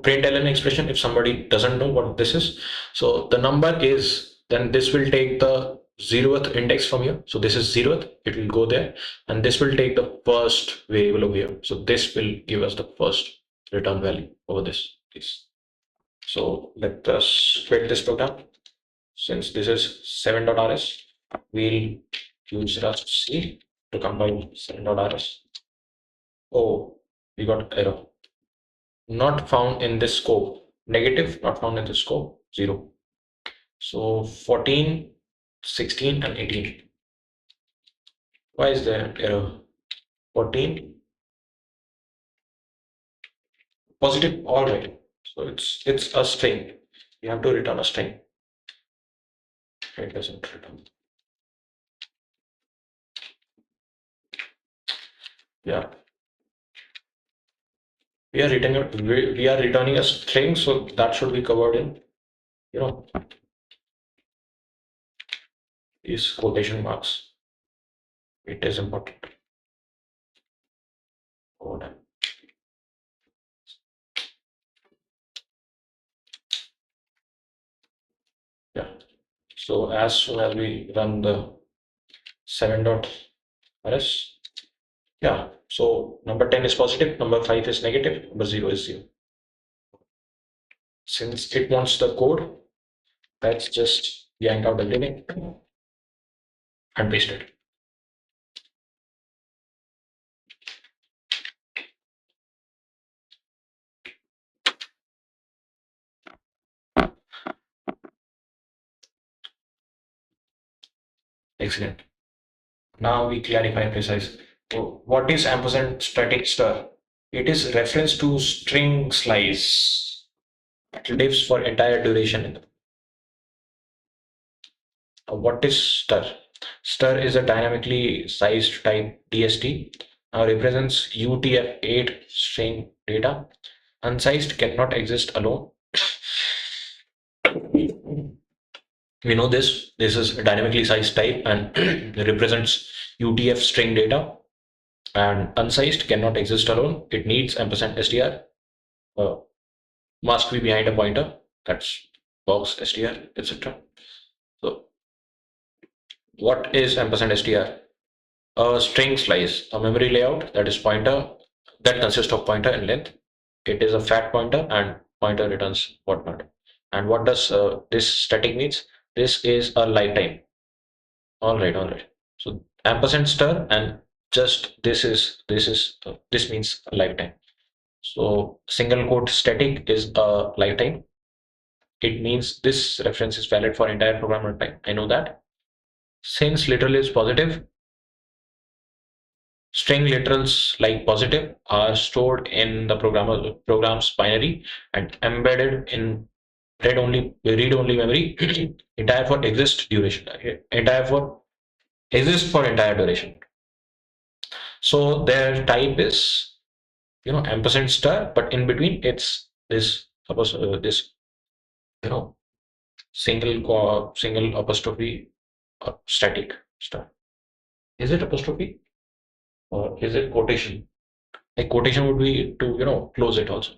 [SPEAKER 1] Println expression, if somebody doesn't know what this is, so the number is, then this will take the 0th index from here. So this is 0th, it will go there, and this will take the first variable over here. So this will give us the first return value over this case. So let us quit this program. Since this is 7.rs, we'll use Rust C to compile 7.rs. Oh, we got error. Not found in this scope. Negative, not found in the scope. 0. So 14, 16, and 18. Why is there error? 14 positive. All right. So it's a string. You have to return a string. It doesn't return. Yeah. We are returning a string, so that should be covered in, you know, these quotation marks. It is important. Hold on. Yeah. So as soon as we run the 7.rs, yeah, so number 10 is positive, number 5 is negative, number 0 is 0. Since it wants the code, let's just yank out the limit and paste it. Excellent. Now we clarify and precise. So what is ampersand static stir? It is reference to string slice. It lives for entire duration. What is stir? Stir is a dynamically sized type DST. Represents UTF-8 string data. Unsized cannot exist alone. We know this. This is a dynamically sized type and represents UTF string data. And unsized cannot exist alone. It needs ampersand str. Must be behind a pointer. That's box str, etc. So what is ampersand str? A string slice, a memory layout that is pointer, that consists of pointer and length. It is a fat pointer and pointer returns whatnot. And what does this static means? This is a lifetime. All right, all right. So ampersand stir and just this means a lifetime. So single quote static is a lifetime. It means this reference is valid for entire program runtime. I know that. Since literal is positive, string literals like positive are stored in the program's binary and embedded in read-only memory. Entire for exist duration. Entire for exist for entire duration. So their type is, ampersand star, but in between it's this, suppose this, you know single apostrophe static star. Is it apostrophe or is it quotation? Like quotation would be to, close it also.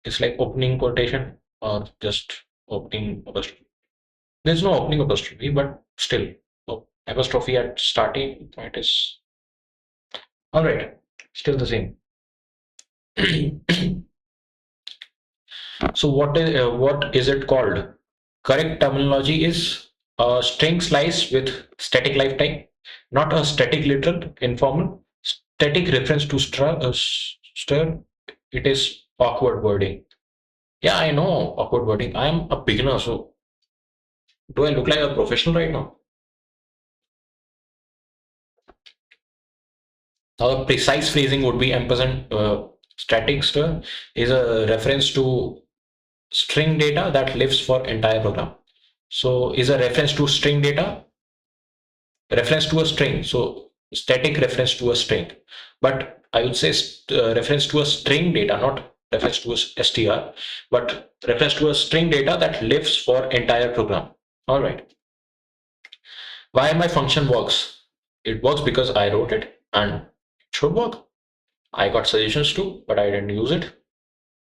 [SPEAKER 1] It's like opening quotation or just opening apostrophe. There's no opening apostrophe, but still, so apostrophe at starting point is all right. Still the same. So what is it called? Correct terminology is a string slice with static lifetime, not a static literal informal. Static reference to stir. It is awkward wording. Yeah, I know awkward wording. I am a beginner, so do I look like a professional right now? Now, the precise phrasing would be ampersand static stir is a reference to string data that lives for entire program. So is a reference to string data, reference to a string. So static reference to a string. But I would say reference to a string data, not reference to a str, but reference to a string data that lives for entire program. All right. Why my function works? It works because I wrote it and it should work. I got suggestions too, but I didn't use it.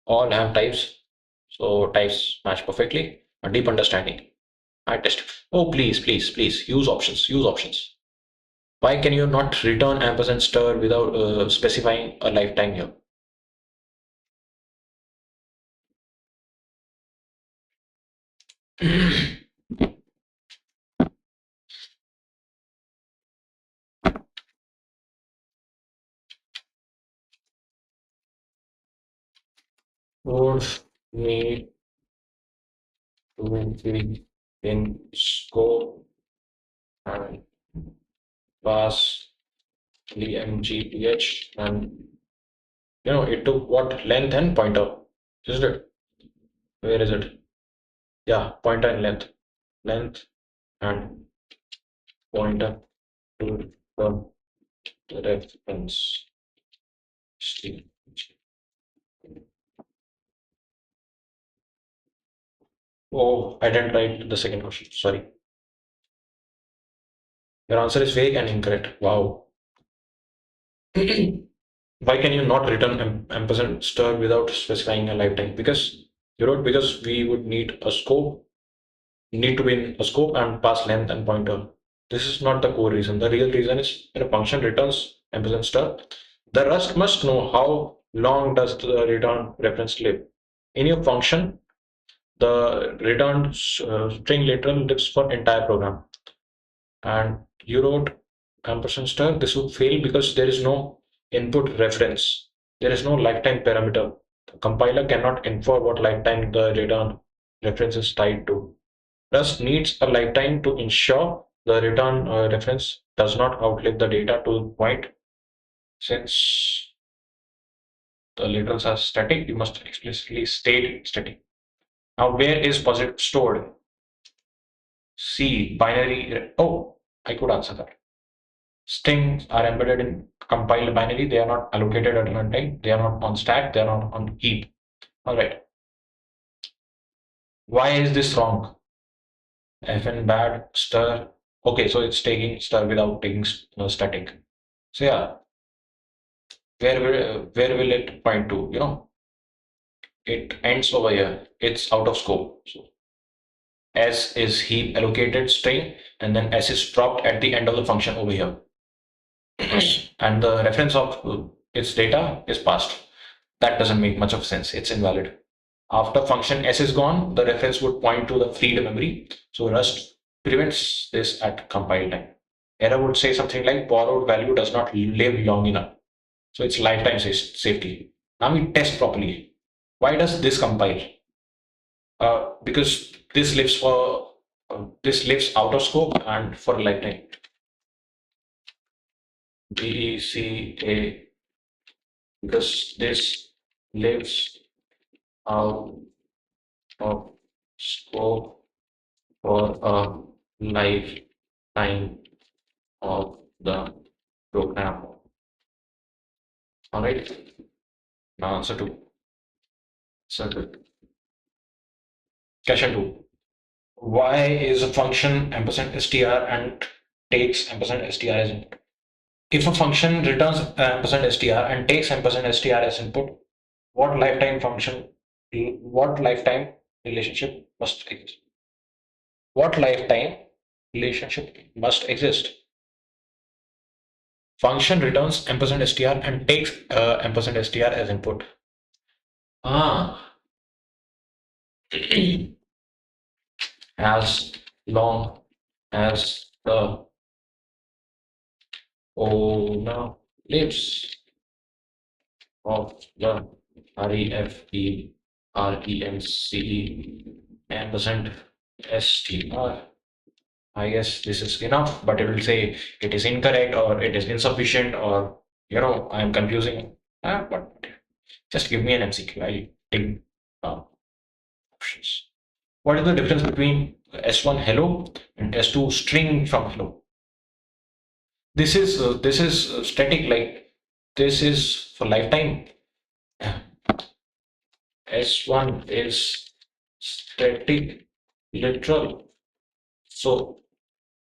[SPEAKER 1] All have types, so types match perfectly. A deep understanding. I test. Oh, please, please, please use options. Use options. Why can you not return ampersand star without specifying a lifetime here? Would need to be in scope and pass the mgph, and it took what length and pointer, isn't it? Where is it? Yeah, pointer and length and pointer to the reference string. Oh, I didn't write the second question. Sorry. Your answer is vague and incorrect. Wow. Why can you not return ampersand star without specifying a lifetime? Because you wrote because we would need to be in a scope and pass length and pointer. This is not the core reason. The real reason is when a function returns ampersand star, the Rust must know how long does the return reference live. In your function, the return string literal lives for entire program. And you wrote ampersand star, this would fail because there is no input reference. There is no lifetime parameter. The compiler cannot infer what lifetime the return reference is tied to. Rust needs a lifetime to ensure the return reference does not outlive the data to the point. Since the literals are static, you must explicitly state static. Now, where is positive stored? C, binary. Oh, I could answer that. Strings are embedded in compiled binary. They are not allocated at runtime. They are not on stack. They are not on heap. All right. Why is this wrong? Fn bad stir. Okay, so it's taking stir without taking static. So yeah, where will it point to? It ends over here. It's out of scope. So S is heap allocated string, and then S is dropped at the end of the function over here. And the reference of its data is passed. That doesn't make much of sense. It's invalid. After function S is gone, the reference would point to the freed memory. So Rust prevents this at compile time. Error would say something like borrowed value does not live long enough. So it's lifetime safety. Now we test properly. Why does this compile? Because this lives out of scope and for a lifetime. DECA, because this lives out of scope for a lifetime of the program. All right. Now answer two. Answer Question two. Why is a function ampersand str and takes ampersand str as input? If a function returns ampersand str and takes ampersand str as input, what lifetime function, what lifetime relationship must exist? What lifetime relationship must exist? Function returns ampersand str and takes ampersand str as input. Ah, as long as the owner lives of the REFE ampersand str. I guess this is enough, but it will say it is incorrect or it is insufficient or I'm confusing. But just give me an MCQ. I'll take options. What is the difference between S1 hello and S2 string from hello? This is static, like this is for lifetime. S1 is static literal, so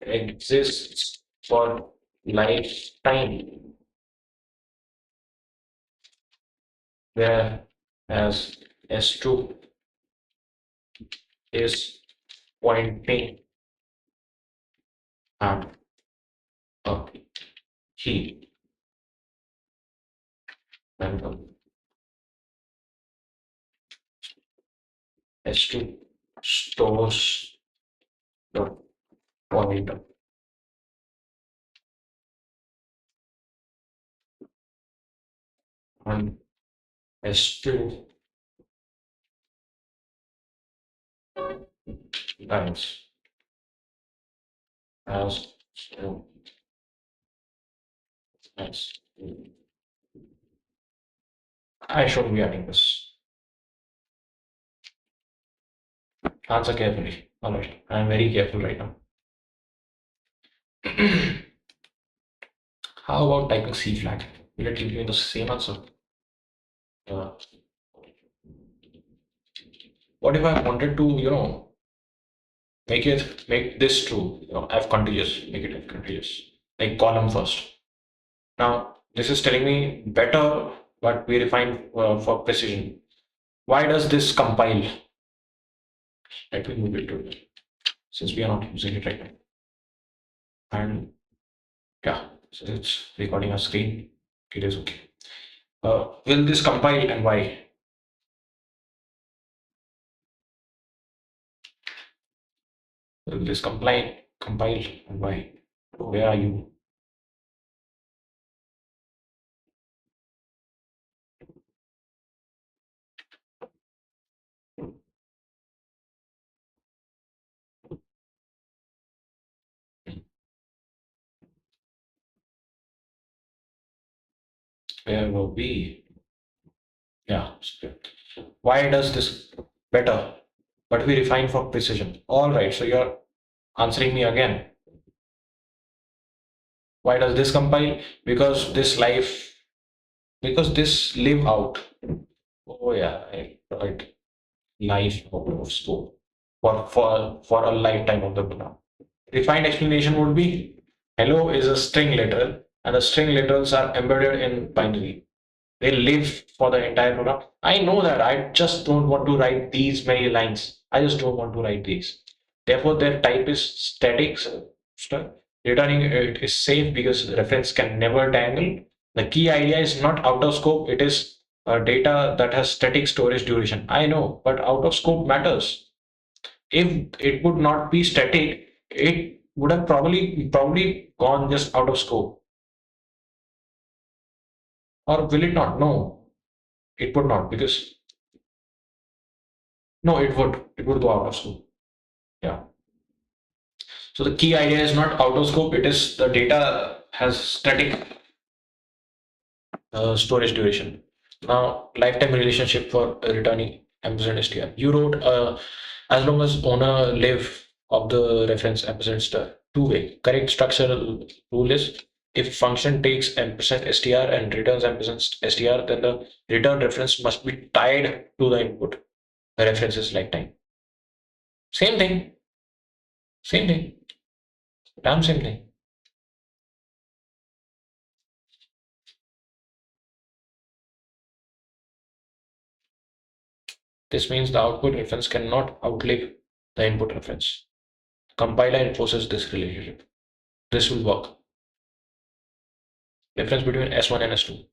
[SPEAKER 1] exists for lifetime, whereas S2 is pointing at a key random. S2 stores the pointer and S2 times as so as I should be adding this. Answer carefully. Alright, I'm very careful right now. How about typing C flag? Will it give me the same answer? Uh, what if I wanted to, make this true, F contiguous, make it F contiguous, like column first. Now, this is telling me better, but we refine for precision. Why does this compile? Let me move it to since we are not using it right now. And yeah, so it's recording our screen. It is okay. Will this compile and why? Will this compile and why? Where are you? Where were we? Yeah. Why does this better? But we refine for precision. All right. So you're answering me again. Why does this compile? Because this live out. Oh yeah, right. Life out of scope for a lifetime of the program. Refined explanation would be hello is a string literal, and the string literals are embedded in binary. They live for the entire program. I know that. I just don't want to write these many lines. I just don't want to write these. Therefore, their type is static. Returning it is safe because reference can never tangle. The key idea is not out of scope. It is data that has static storage duration. I know, but out of scope matters. If it would not be static, it would have probably gone just out of scope. Or will it not? No, it would not because no, it would. It would go out of scope. Yeah. So the key idea is not out of scope. It is the data has static storage duration. Now, lifetime relationship for returning ampersand str. You wrote as long as owner live of the reference ampersand star. Two-way. Correct structural rule is if function takes ampersand str and returns ampersand str, then the return reference must be tied to the input. The reference is lifetime. Same thing. Same thing. Damn same thing. This means the output reference cannot outlive the input reference. Compiler enforces this relationship. This will work. Difference between S1 and S2.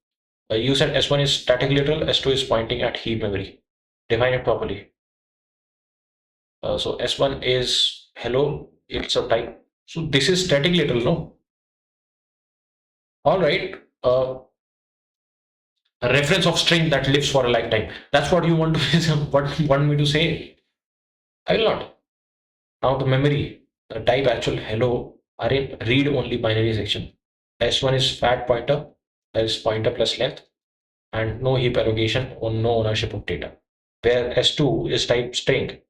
[SPEAKER 1] You said S1 is static literal, S2 is pointing at heap memory. Define it properly. So S1 is hello, it's a type. So this is static literal, no? All right. a reference of string that lives for a lifetime. That's what you want to what you want me to say. I will not. Now the memory, the type actual hello are in read only binary section. S1 is fat pointer, that is pointer plus length, and no heap allocation or no ownership of data. Where S2 is type string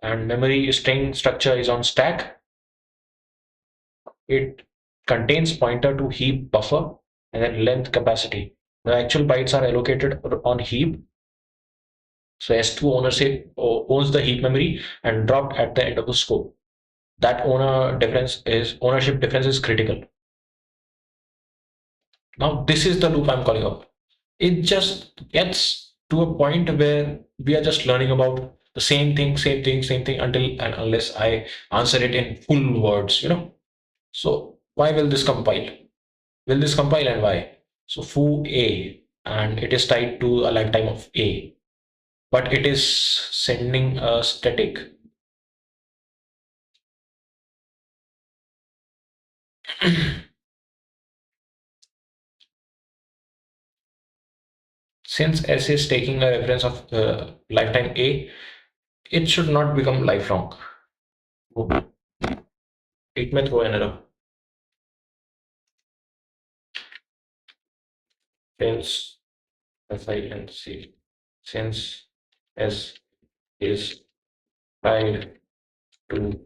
[SPEAKER 1] and memory string structure is on stack. It contains pointer to heap buffer and then length capacity. The actual bytes are allocated on heap. So S2 owns the heap memory and dropped at the end of the scope. That ownership difference is critical. Now this is the loop I'm calling up. It just gets to a point where we are just learning about the same thing, same thing, same thing until and unless I answer it in full words. So why will this compile? Will this compile and why? So foo A, and it is tied to a lifetime of A, but it is sending a static. Since S is taking a reference of lifetime A, it should not become lifelong. It may throw an error. Since as I can see, since S is tied to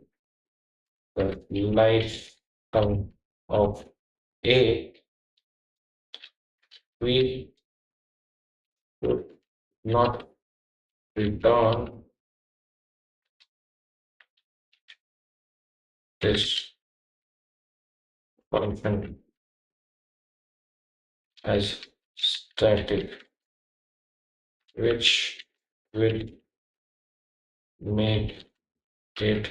[SPEAKER 1] the lifetime of A, we should not return this function as static, which will make it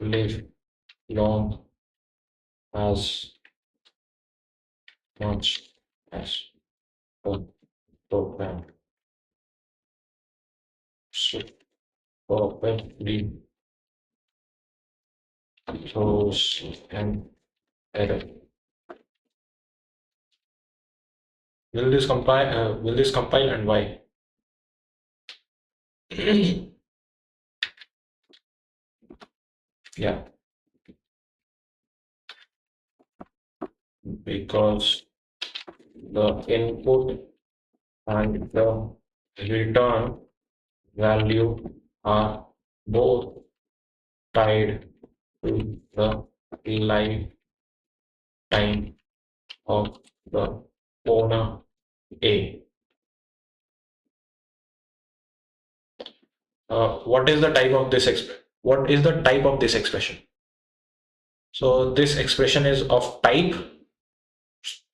[SPEAKER 1] live long as much as the program. So perfectly throws an error. Will this compile and why? Yeah, because the input and the return value are both tied to the lifetime of the owner A. What is the type of this expression? So this expression is of type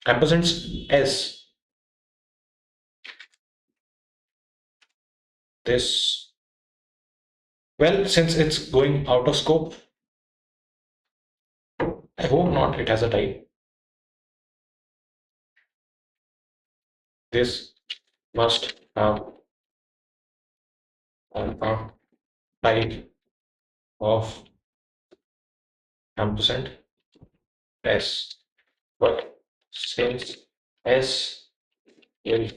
[SPEAKER 1] ampersand S. This, well, since it's going out of scope, I hope not. It has a type. This must have a type of ampersand S. But since S will,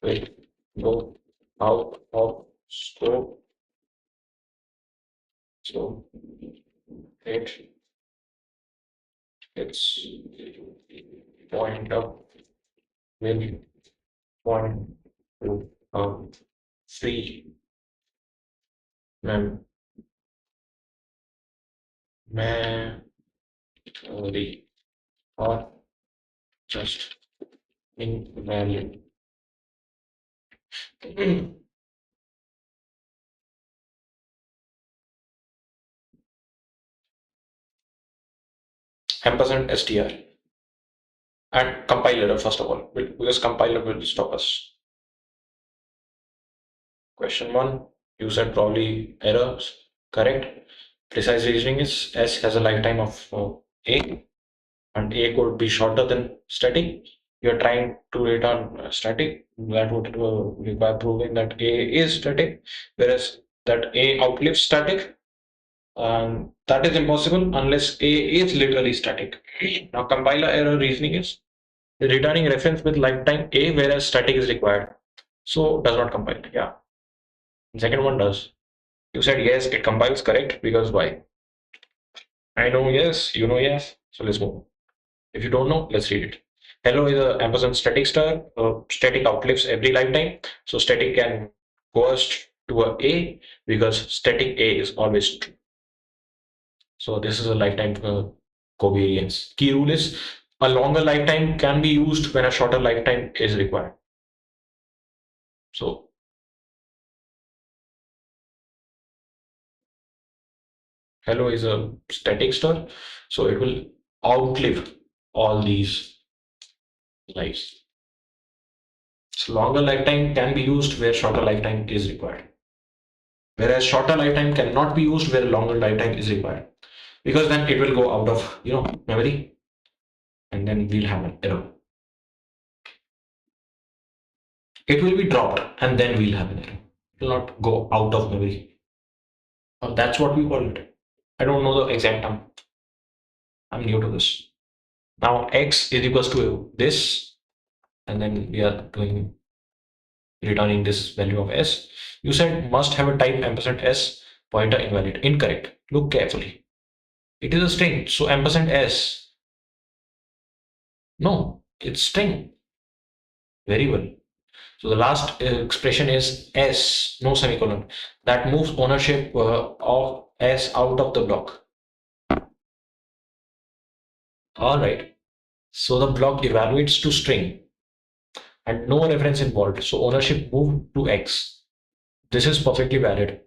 [SPEAKER 1] will go out of scope, so it its pointer will point to a free mem memory or just invalid. Ampersand str and compiler first of all, because compiler will stop us. Question 1, you said probably errors. Correct. Precise reasoning is S has a lifetime of A, and A could be shorter than static. You're trying to return static. That would require proving that A is static, whereas that A outlives static. And that is impossible unless A is literally static. Now, compiler error reasoning is returning reference with lifetime A, whereas static is required. So does not compile. Yeah. Second one does. You said yes, it compiles correct because why? I know yes, you know yes. So let's move. If you don't know, let's read it. Hello is a Amazon static star. Static outlives every lifetime. So static can coerce to a because static A is always true. So this is a lifetime covariance. Key rule is a longer lifetime can be used when a shorter lifetime is required. So hello is a static star. So it will outlive all these lives. So longer lifetime can be used where shorter lifetime is required. Whereas shorter lifetime cannot be used where longer lifetime is required. Because then it will go out of memory and then we'll have an error. It will be dropped and then we'll have an error. It will not go out of memory. That's what we call it. I don't know the exact term. I'm new to this. Now x is equals to this, and then we are doing returning this value of s. You said must have a type ampersand s, pointer invalid. Incorrect. Look carefully. It is a string, so ampersand s. No, it's string. Very well. So the last expression is s, no semicolon. That moves ownership of s out of the block. All right. So the block evaluates to string and no reference involved. So ownership moved to X. This is perfectly valid.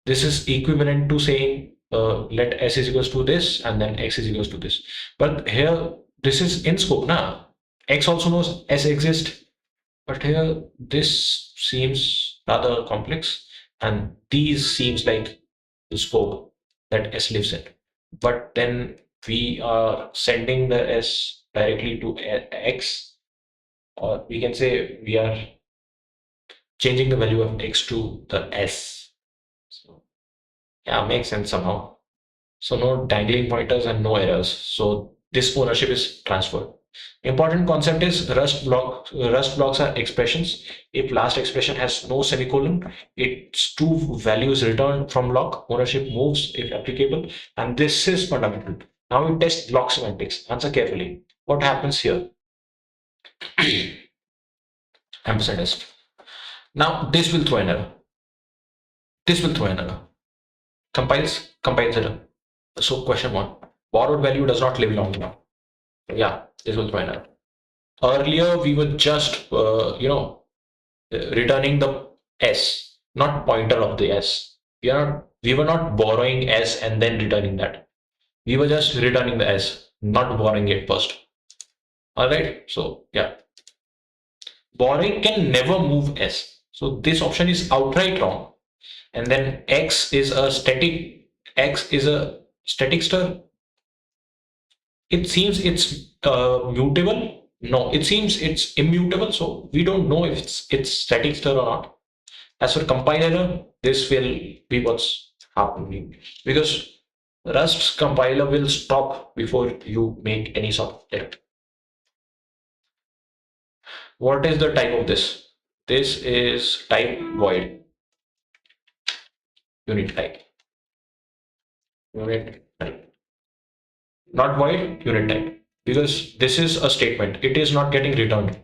[SPEAKER 1] This is equivalent to saying let S is equals to this and then X is equals to this. But here, this is in scope now. X also knows S exists, but here this seems rather complex and these seems like the scope that S lives in. But then we are sending the S directly to X, or we can say we are changing the value of x to the s. So yeah, makes sense somehow. So no dangling pointers and no errors. So this ownership is transferred. Important concept is Rust blocks are expressions. If last expression has no semicolon, its true value is returned from block. Ownership moves if applicable, and this is fundamental. Now we test block semantics. Answer carefully. What happens here? Ampersand test. Now this will throw an error. This will throw an error. Compiles error. So question one, borrowed value does not live long enough. Yeah, this will throw an error. Earlier we were just returning the s, not pointer of the s. We were not borrowing s and then returning that. We were just returning the s, not borrowing it first. All right. So yeah, borrowing can never move s. So this option is outright wrong. And then x is a static star. It seems it's mutable. No, it seems it's immutable. So we don't know if it's static stir or not. As for compiler, this will be what's happening because Rust's compiler will stop before you make any sort of error. What is the type of this? This is type void. Unit type. Unit type. Not void, unit type. Because this is a statement. It is not getting returned.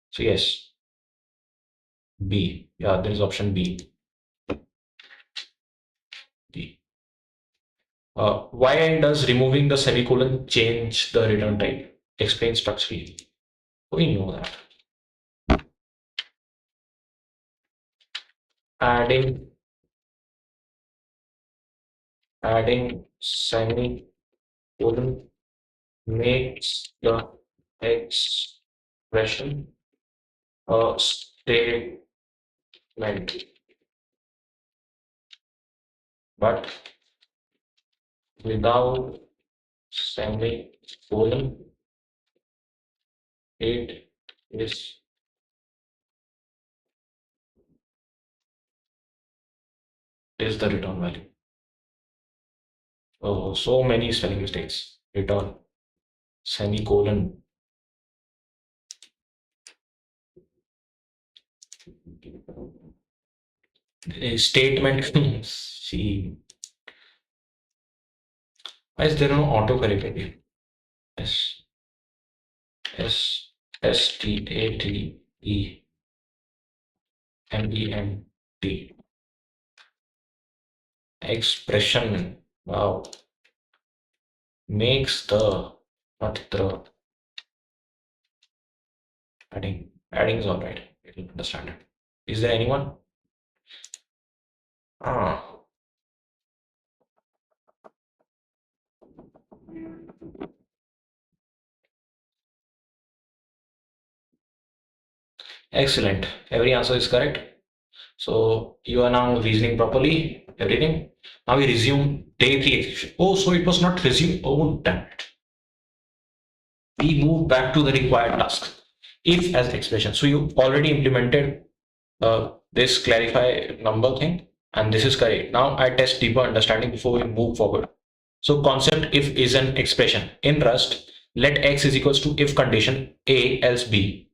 [SPEAKER 1] So yes, B. Yeah, there is option B. B. Why does removing the semicolon change the return type? Explain structurally. We know that. Adding adding semicolon makes the expression a statement, but without semicolon, it is the return value. Oh, so many spelling mistakes. Return, semicolon, statement. See, why is there no autocorrect again? S S STATEMENT. Expression. Wow. Makes the, not the adding. Adding is all right. I can understand it. Is there anyone? Ah, excellent. Every answer is correct. So you are now reasoning properly, everything. Now we resume day three execution. Oh, so it was not resume. Oh, damn it. We move back to the required task. If as expression. So you already implemented this clarify number thing, and this is correct. Now I test deeper understanding before we move forward. So concept if is an expression. In Rust, let x is equals to if condition a else b.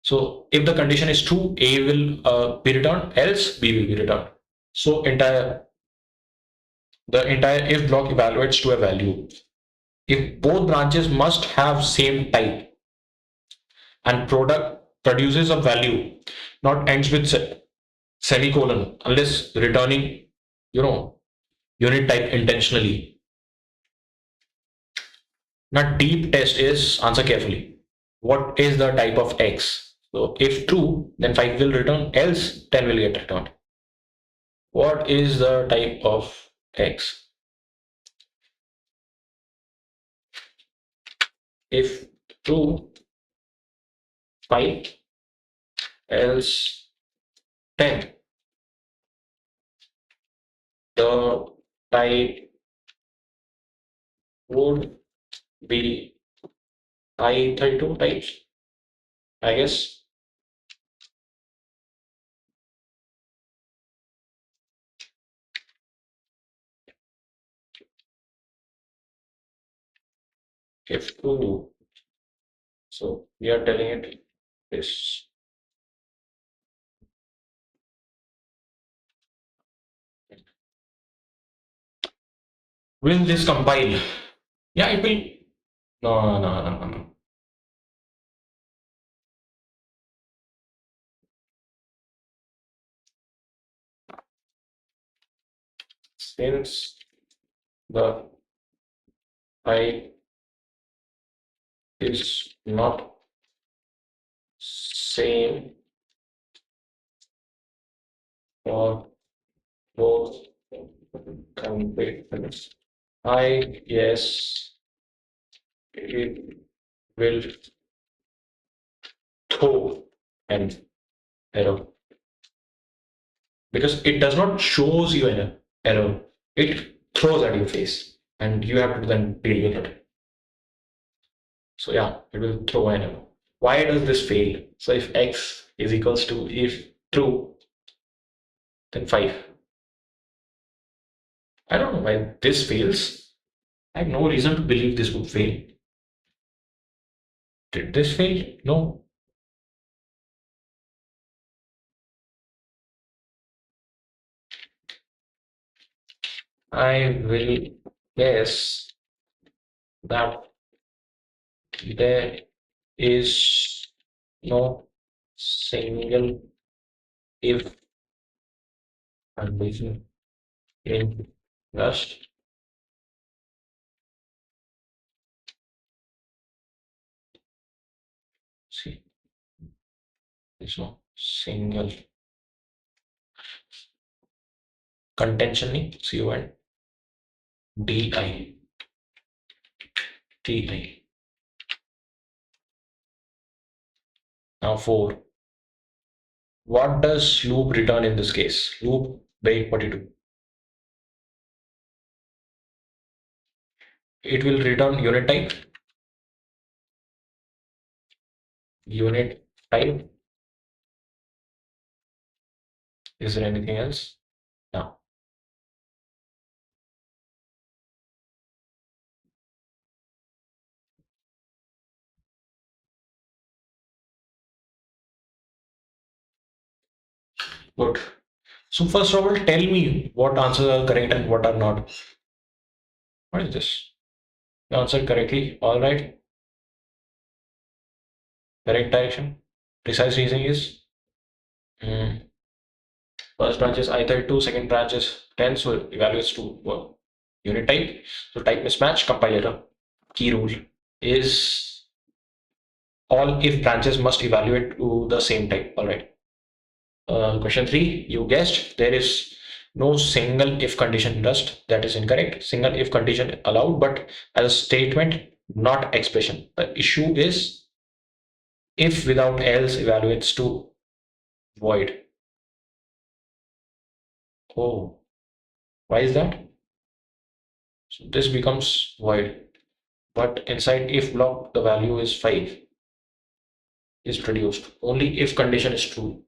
[SPEAKER 1] So if the condition is true, a will be returned, else b will be returned. So the entire if block evaluates to a value. If both branches must have same type and product produces a value, not ends with semicolon, unless returning, you know, unit type intentionally. Now deep test is answer carefully. What is the type of x? So if true, then 5 will return, else 10 will get returned. What is the type of x? If true, 5, else 10. The type would be I32 types, I guess. If true, so we are telling it this. Will this compile? Yeah, it will. No, no, no, no, no. Since the type is not same for both competitors, I guess it will throw an error because it does not shows you an error. It throws at your face, and you have to then deal with it. So yeah, it will throw an error. Why does this fail? So if x is equals to if true, then 5. I don't know why this fails. I have no reason to believe this would fail. Did this fail? No. I will guess that there is no single if condition in Rust. See, there's no single contention in CONDITI. Now 4. What does loop return in this case? Loop break, what you do? It will return unit type. Unit type. Is there anything else? No. Good. So first of all, tell me what answers are correct and what are not. What is this? You answered correctly. All right. Correct direction. Precise reasoning is mm, first branch is I32, second branch is 10, so it evaluates to unit type. So type mismatch, compiler. Key rule is all if branches must evaluate to the same type. All right. Question three, you guessed there is no single if condition in Rust. That is incorrect. Single if condition allowed, but as a statement, not expression. The issue is if without else evaluates to void. Oh, why is that? So this becomes void. But inside if block, the value is 5 is produced. Only if condition is true.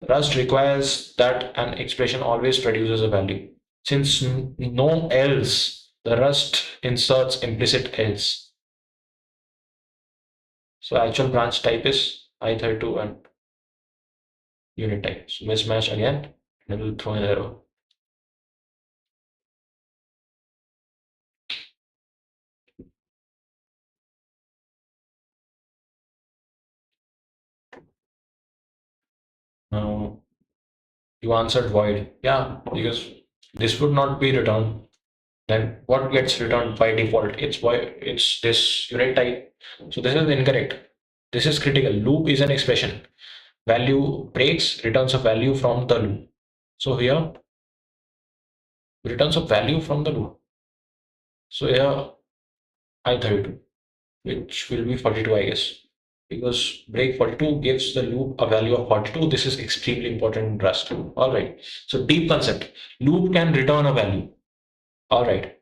[SPEAKER 1] Rust requires that an expression always produces a value. Since no else, the Rust inserts implicit else. So actual branch type is I32 and unit type. So mismatch again, and it will throw an error. Now you answered void. Yeah, because this would not be returned. Then what gets returned by default? It's void. It's this unit type. So this is incorrect. This is critical. Loop is an expression. Value breaks, returns a value from the loop. So here returns a value from the loop. So here I32, which will be 42, I guess, because break 42 gives the loop a value of 42. This is extremely important in Rust. All right. So deep concept. Loop can return a value. All right.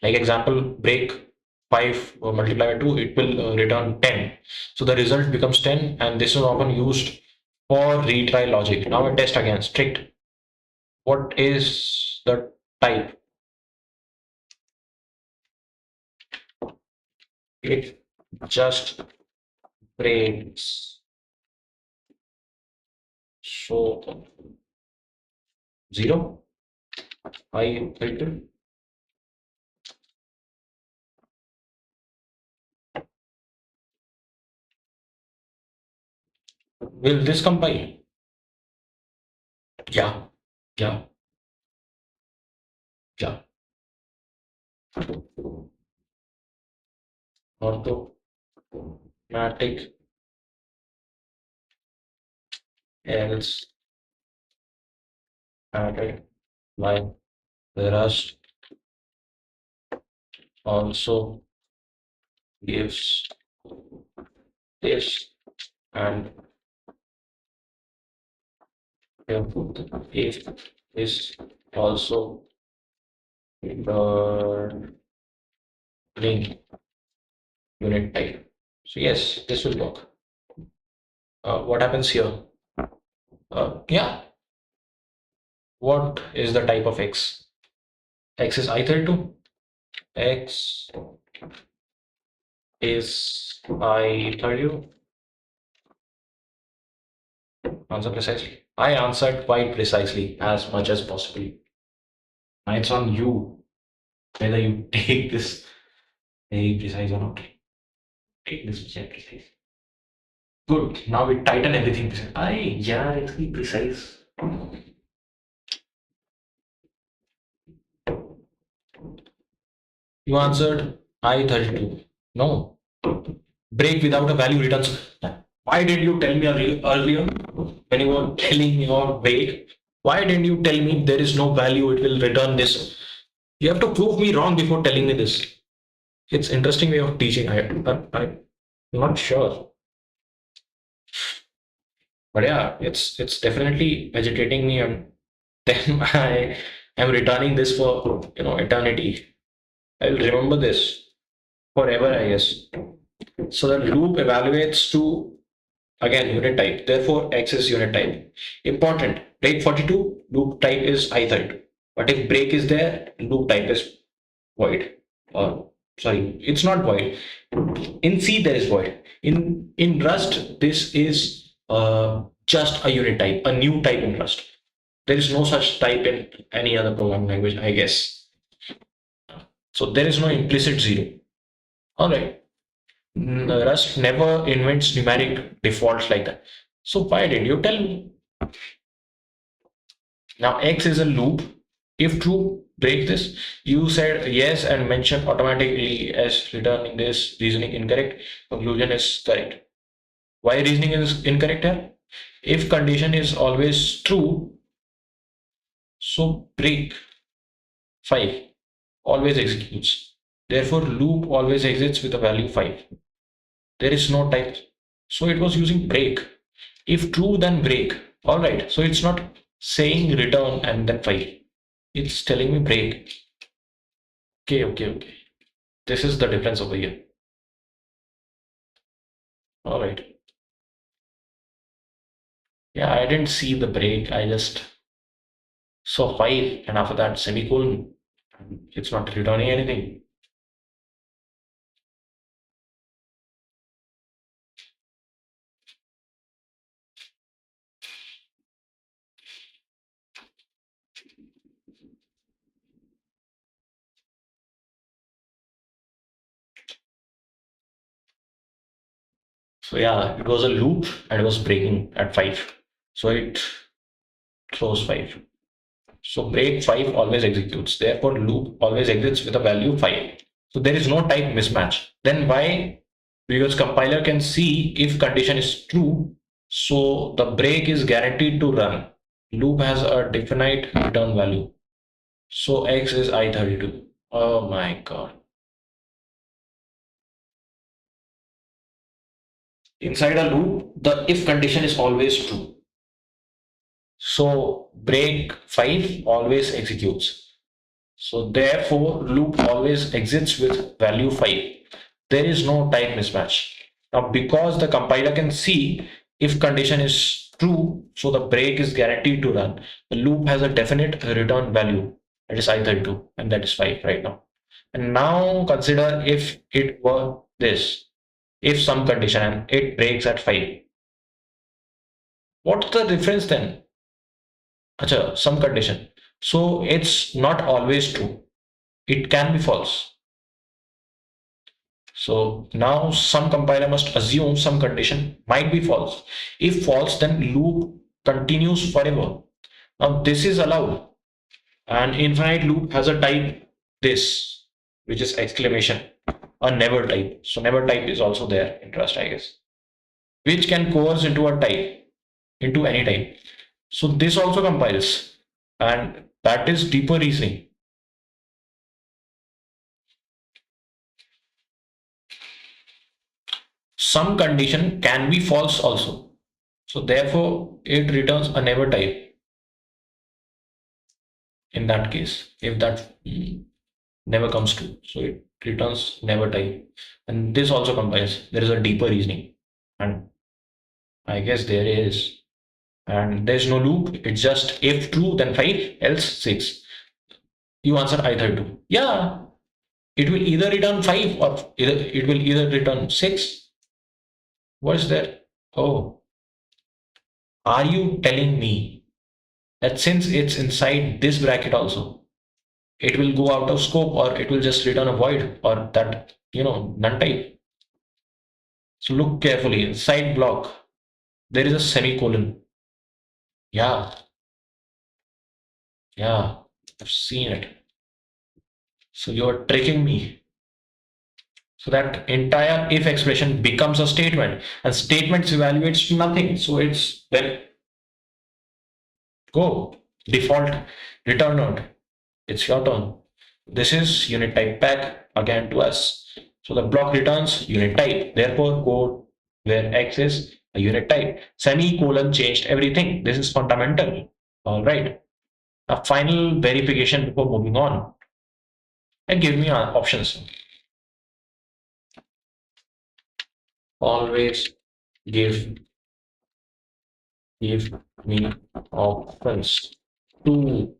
[SPEAKER 1] Like example, break 5 or multiply by 2, it will return 10. So the result becomes 10, and this is often used for retry logic. Now we test again. Strict. What is the type? It just breaks. So 0. I filter. Will this compile? Yeah, yeah, yeah. Automatic else added by the Rust also gives this and if is also the link unit type. So yes, this will work. What happens here? Yeah, what is the type of X? X is I32. X is I32. Answer precisely. I answered quite precisely as much as possible. Now it's on you whether you take this very precise or not. Take this very precise. Good. Now we tighten everything precise. Yeah, it's be precise. You answered I32. No. Break without a value returns. Why didn't you tell me earlier when you were telling me or break? Why didn't you tell me there is no value, it will return this? You have to prove me wrong before telling me this. It's interesting way of teaching. I'm not sure, but yeah, it's definitely agitating me, and then I am returning this for eternity. I'll remember this forever, I guess. So the loop evaluates to again unit type. Therefore, X is unit type. Important. Break 42 loop type is I32. But if break is there, loop type is void. Or sorry, it's not void. In C there is void. In Rust this is just a unit type, a new type in Rust. There is no such type in any other programming language, I guess. So there is no implicit zero. All right. Rust never invents numeric defaults like that. So why did you tell me? Now X is a loop. If true, break this. You said yes and mention automatically as returning this reasoning incorrect. Conclusion is correct. Why reasoning is incorrect here? If condition is always true, so break 5 always executes. Therefore, loop always exits with a value 5. There is no type. So it was using break. If true, then break. All right. So it's not saying return and then 5. It's telling me break. Okay, okay, okay. This is the difference over here. All right. Yeah, I didn't see the break. I just saw 5 and after that semicolon. It's not returning anything. So yeah, it was a loop and it was breaking at 5. So it throws 5. So break 5 always executes. Therefore, loop always exits with a value 5. So there is no type mismatch. Then why? Because compiler can see if condition is true. So the break is guaranteed to run. Loop has a definite return value. So X is I32. Oh my God. Inside a loop, the if condition is always true. So break 5 always executes. So therefore, loop always exits with value 5. There is no type mismatch. Now, because the compiler can see if condition is true, so the break is guaranteed to run. The loop has a definite return value, that is I32, and that is 5 right now. And now consider if it were this, if some condition and it breaks at 5. What's the difference then? Acha, some condition. So it's not always true. It can be false. So now some compiler must assume some condition might be false. If false, then loop continues forever. Now this is allowed. An infinite loop has a type this, which is exclamation, a never type. So never type is also there in Rust, I guess, which can coerce into a type, into any type. So this also compiles, and that is deeper reasoning. Some condition can be false also. So therefore, it returns a never type in that case, if that never comes true. So it returns never type. And this also compiles. There is a deeper reasoning. And I guess there is. And there's no loop. It's just if true, then 5, else 6. You answer either 2. Yeah, it will either return 5 or it will either return 6. What is there? Oh, are you telling me that since it's inside this bracket also, it will go out of scope or it will just return a void or that, none type? So look carefully. Inside block, there is a semicolon. Yeah, yeah, I've seen it. So you're tricking me. So that entire if expression becomes a statement, and statements evaluates to nothing. So it's then go default return node. It's your turn. This is unit type back again to us. So the block returns unit type. Therefore, code where X is a unit type. Semicolon changed everything. This is fundamental. All right. A final verification before moving on. And give me options. Always give give me options. To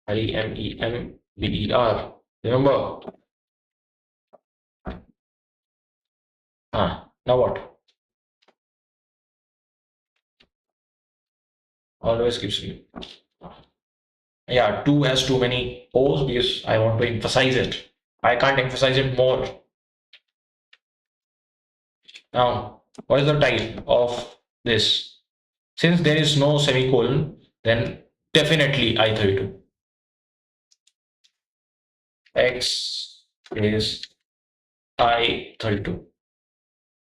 [SPEAKER 1] IMEMBER. Remember? Now what? Always gives you. Yeah, 2 has too many O's because I want to emphasize it. I can't emphasize it more. Now, what is the type of this? Since there is no semicolon, then definitely I32. X is I32.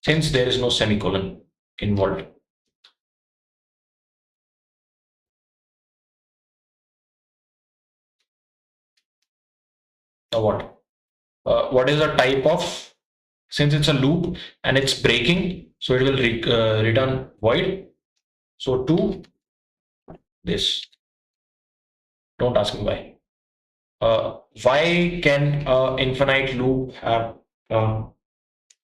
[SPEAKER 1] Since there is no semicolon involved. Now what? What is the type of, since it's a loop and it's breaking, so it will return void. So to this, don't ask me why. Why can infinite loop have uh,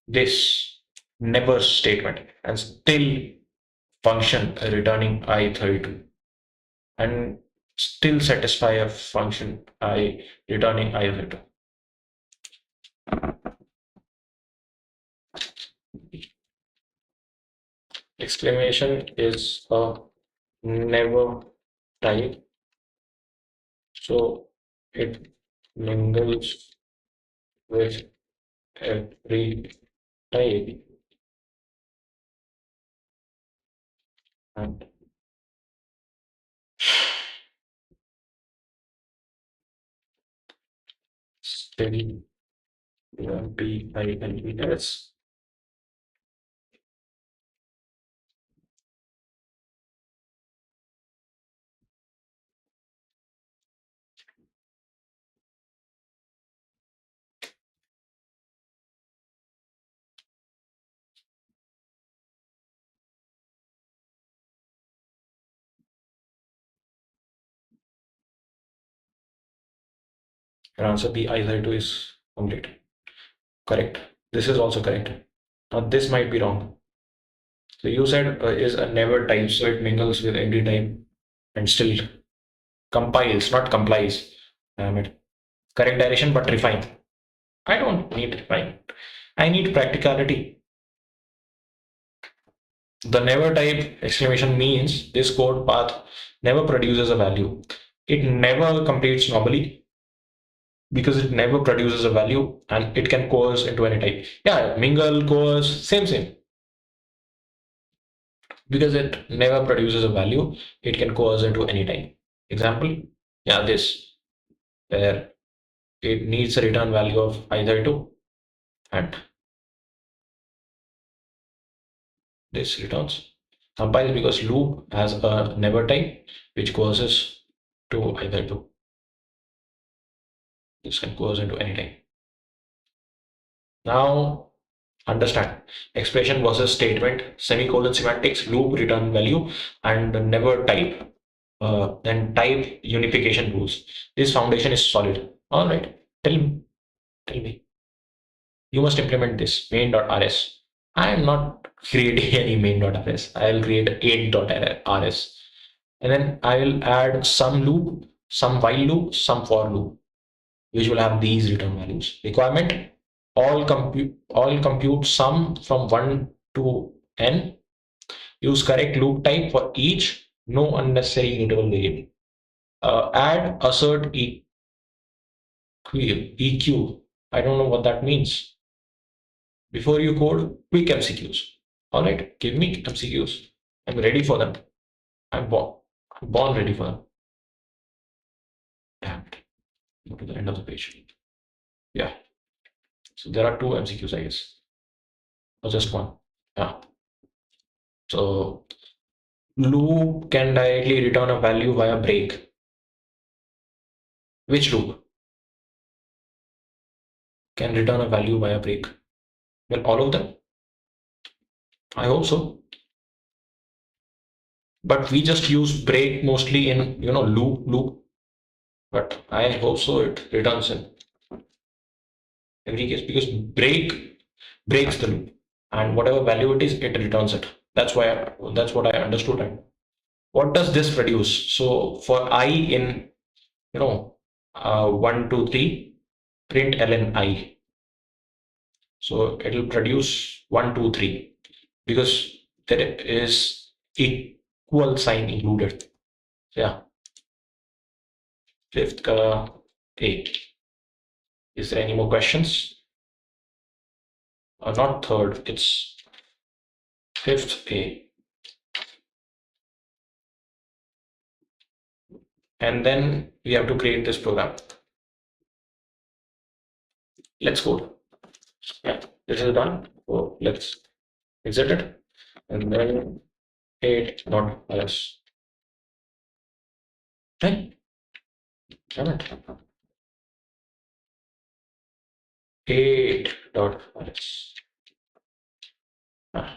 [SPEAKER 1] this never statement and still function returning I32 and still satisfy a function I returning I32? Exclamation is a never type, so it mingles with every type and still be INVS. Your answer B I32 is complete. Correct. This is also correct. Now this might be wrong. So you said is a never type, so it mingles with every type and still compiles, not complies. Damn it. Correct direction, but refine. I don't need refine. I need practicality. The never type exclamation means this code path never produces a value. It never completes normally because it never produces a value and it can coerce into any type. Yeah, mingle, coerce, same. Because it never produces a value, it can coerce into any type. Example, yeah, this, where it needs a return value of either two and this returns. Compile because loop has a never type which coerces to either two. This can coerce into any type. Now understand expression versus statement, semicolon semantics, loop return value, and never type. Then type unification rules. This foundation is solid. All right, tell me. You must implement this main.rs. I am not creating any main.rs. I will create 8.rs. And then I will add some loop, some while loop, some for loop, which will have these return values. Requirement, all compute sum from 1 to n. Use correct loop type for each, no unnecessary interval variable. Add assert EQ. I don't know what that means. Before you code, quick MCQs. All right, give me MCQs. I'm ready for them. I'm born ready for them. Damn it. Go to the end of the page. Yeah. So there are two MCQs, I guess, or just one. Yeah. So loop can directly return a value via break. Which loop can return a value via break? Well, all of them. I hope so. But we just use break mostly in loop. But I hope so it returns in every case because break breaks the loop and whatever value it is it returns it. That's what I understood. And what does this produce? So for I in 1 2 3, print ln I, so it will produce 1 2 3 because there is equal sign included. Yeah, fifth A. Is there any more questions? Not third, it's fifth A. And then we have to create this program. Let's code. Yeah, this is done. So let's exit it. And then 8.ls. Hey, damn it. 8.ls. Ah,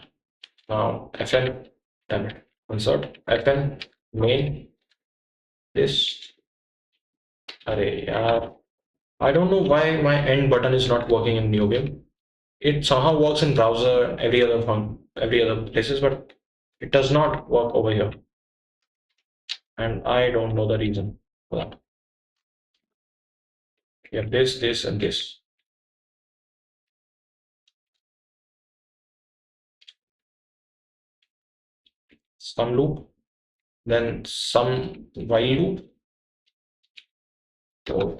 [SPEAKER 1] now fn, damn it. Insert fn main this. Array, I don't know why my end button is not working in new game. It somehow works in browser and every other places, but it does not work over here. And I don't know the reason for that. Yeah, this, and this. Some loop, then some while loop. Oh,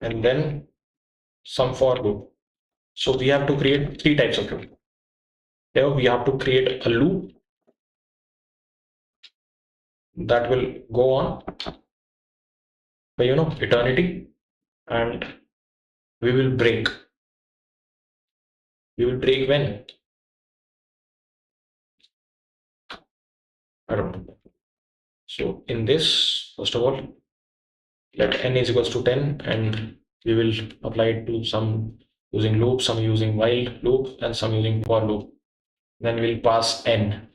[SPEAKER 1] and then some for loop. So we have to create three types of loop. Here we have to create a loop that will go on for eternity, and we will break. We will break when? I don't know. So in this, first of all, let n is equals to 10, and we will apply it to some using loop, some using while loop, and some using for loop. Then we'll pass n.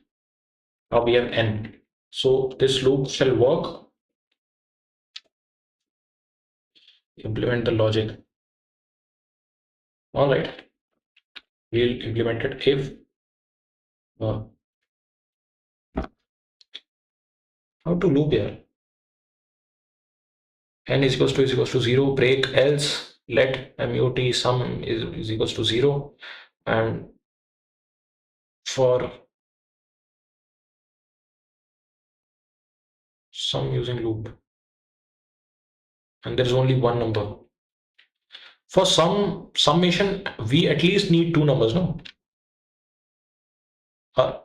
[SPEAKER 1] Now we have n. So this loop shall work. Implement the logic. All right. We'll implement it if uh, how to loop here. N is equals to 0, break, else let mut sum is equals to 0, and for sum using loop, and there is only one number. For some summation, we at least need two numbers, no?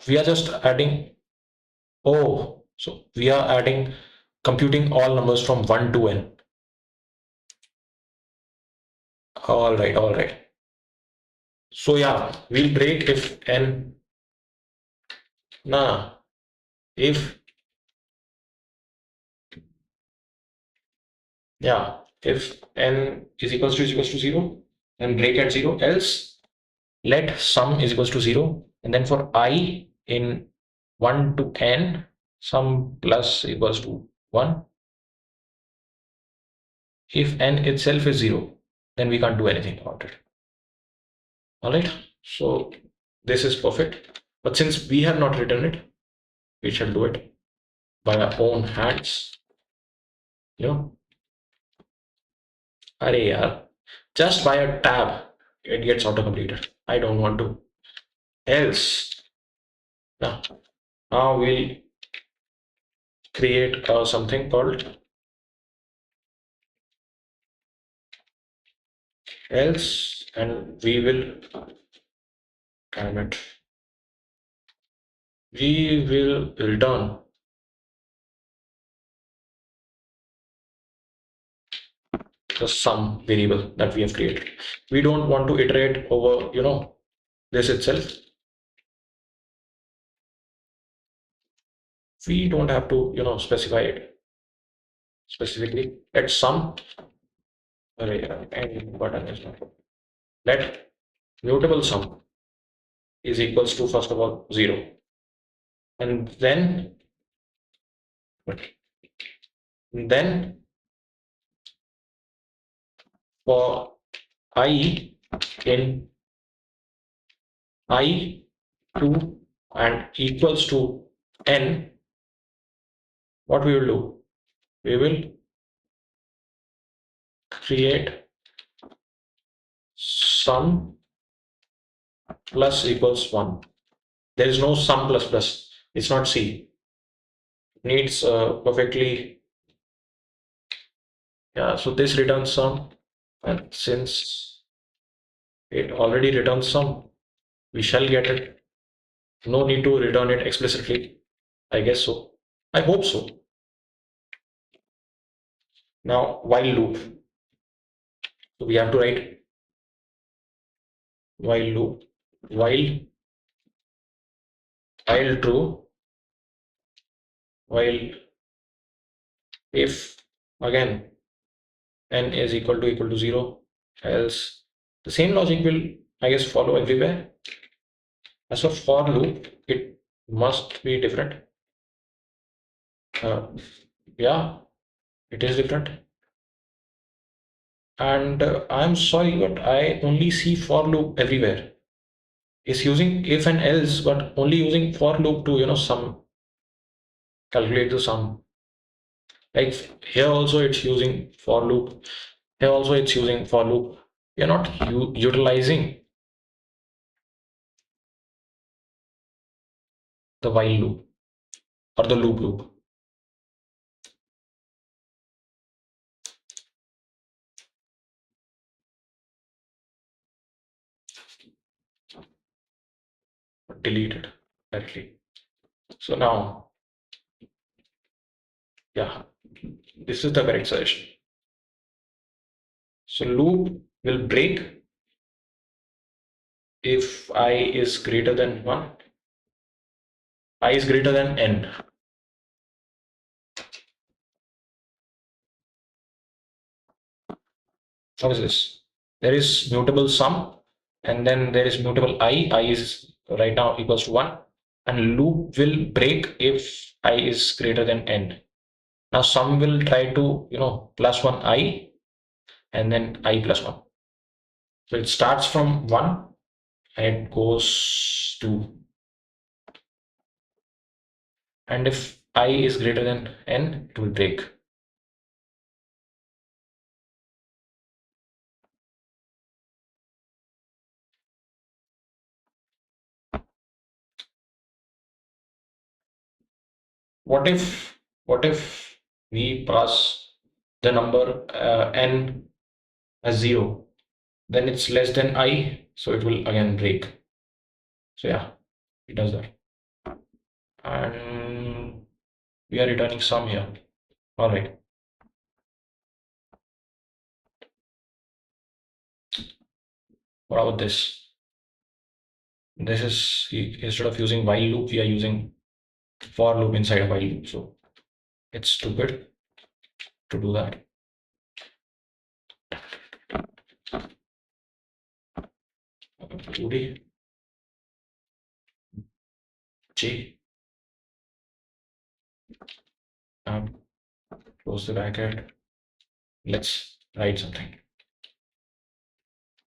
[SPEAKER 1] We are just adding. Oh, so we are adding, computing all numbers from 1 to n. All right, all right. So yeah, we'll break if n. Nah, if yeah, if n is equals to 0, then break at 0. Else let sum is equals to 0, and then for I in 1 to n, sum plus equals to 1. If n itself is 0, then we can't do anything about it. All right, so this is perfect. But since we have not written it, we shall do it by our own hands. You know, array, just by a tab, it gets auto completed. I don't want to. Else, now, now we'll create something called else, and we will, damn it, we will return the sum variable that we have created. We don't want to iterate over, this itself. We don't have to, specify it specifically. Let sum array and button is not. Let mutable sum is equals to, first of all, 0, and then for I in I 2 and equals to n, what we will do? We will create sum plus equals 1. There is no sum plus plus. It's not C. It needs perfectly. Yeah, so this returns sum. And since it already returns sum, we shall get it. No need to return it explicitly. I guess so. I hope so. Now, while loop. So we have to write while loop. While true, while if again n is equal to 0, else the same logic will, I guess, follow everywhere. As for loop, it must be different. Uh, yeah, it is different. And I'm sorry, but I only see for loop everywhere. It's using if and else, but only using for loop to sum, calculate the sum. Like here also it's using for loop. Here also it's using for loop. You're not utilizing the while loop or the loop. Delete it directly. So now, yeah, this is the correct suggestion. So loop will break if I is greater than 1, I is greater than n. How is this? There is mutable sum, and then there is mutable I. I is right now equals to 1, and loop will break if I is greater than n. Now sum will try to plus 1 I and then I plus 1. So it starts from 1 and it goes to, and if I is greater than n, it will break. What if we pass the number n as 0? Then it's less than I, so it will again break. So yeah, it does that. And we are returning sum here. All right. What about this? This is instead of using while loop, we are using for loop inside a while loop. So it's stupid to do that. 2D J close the bracket. Let's write something.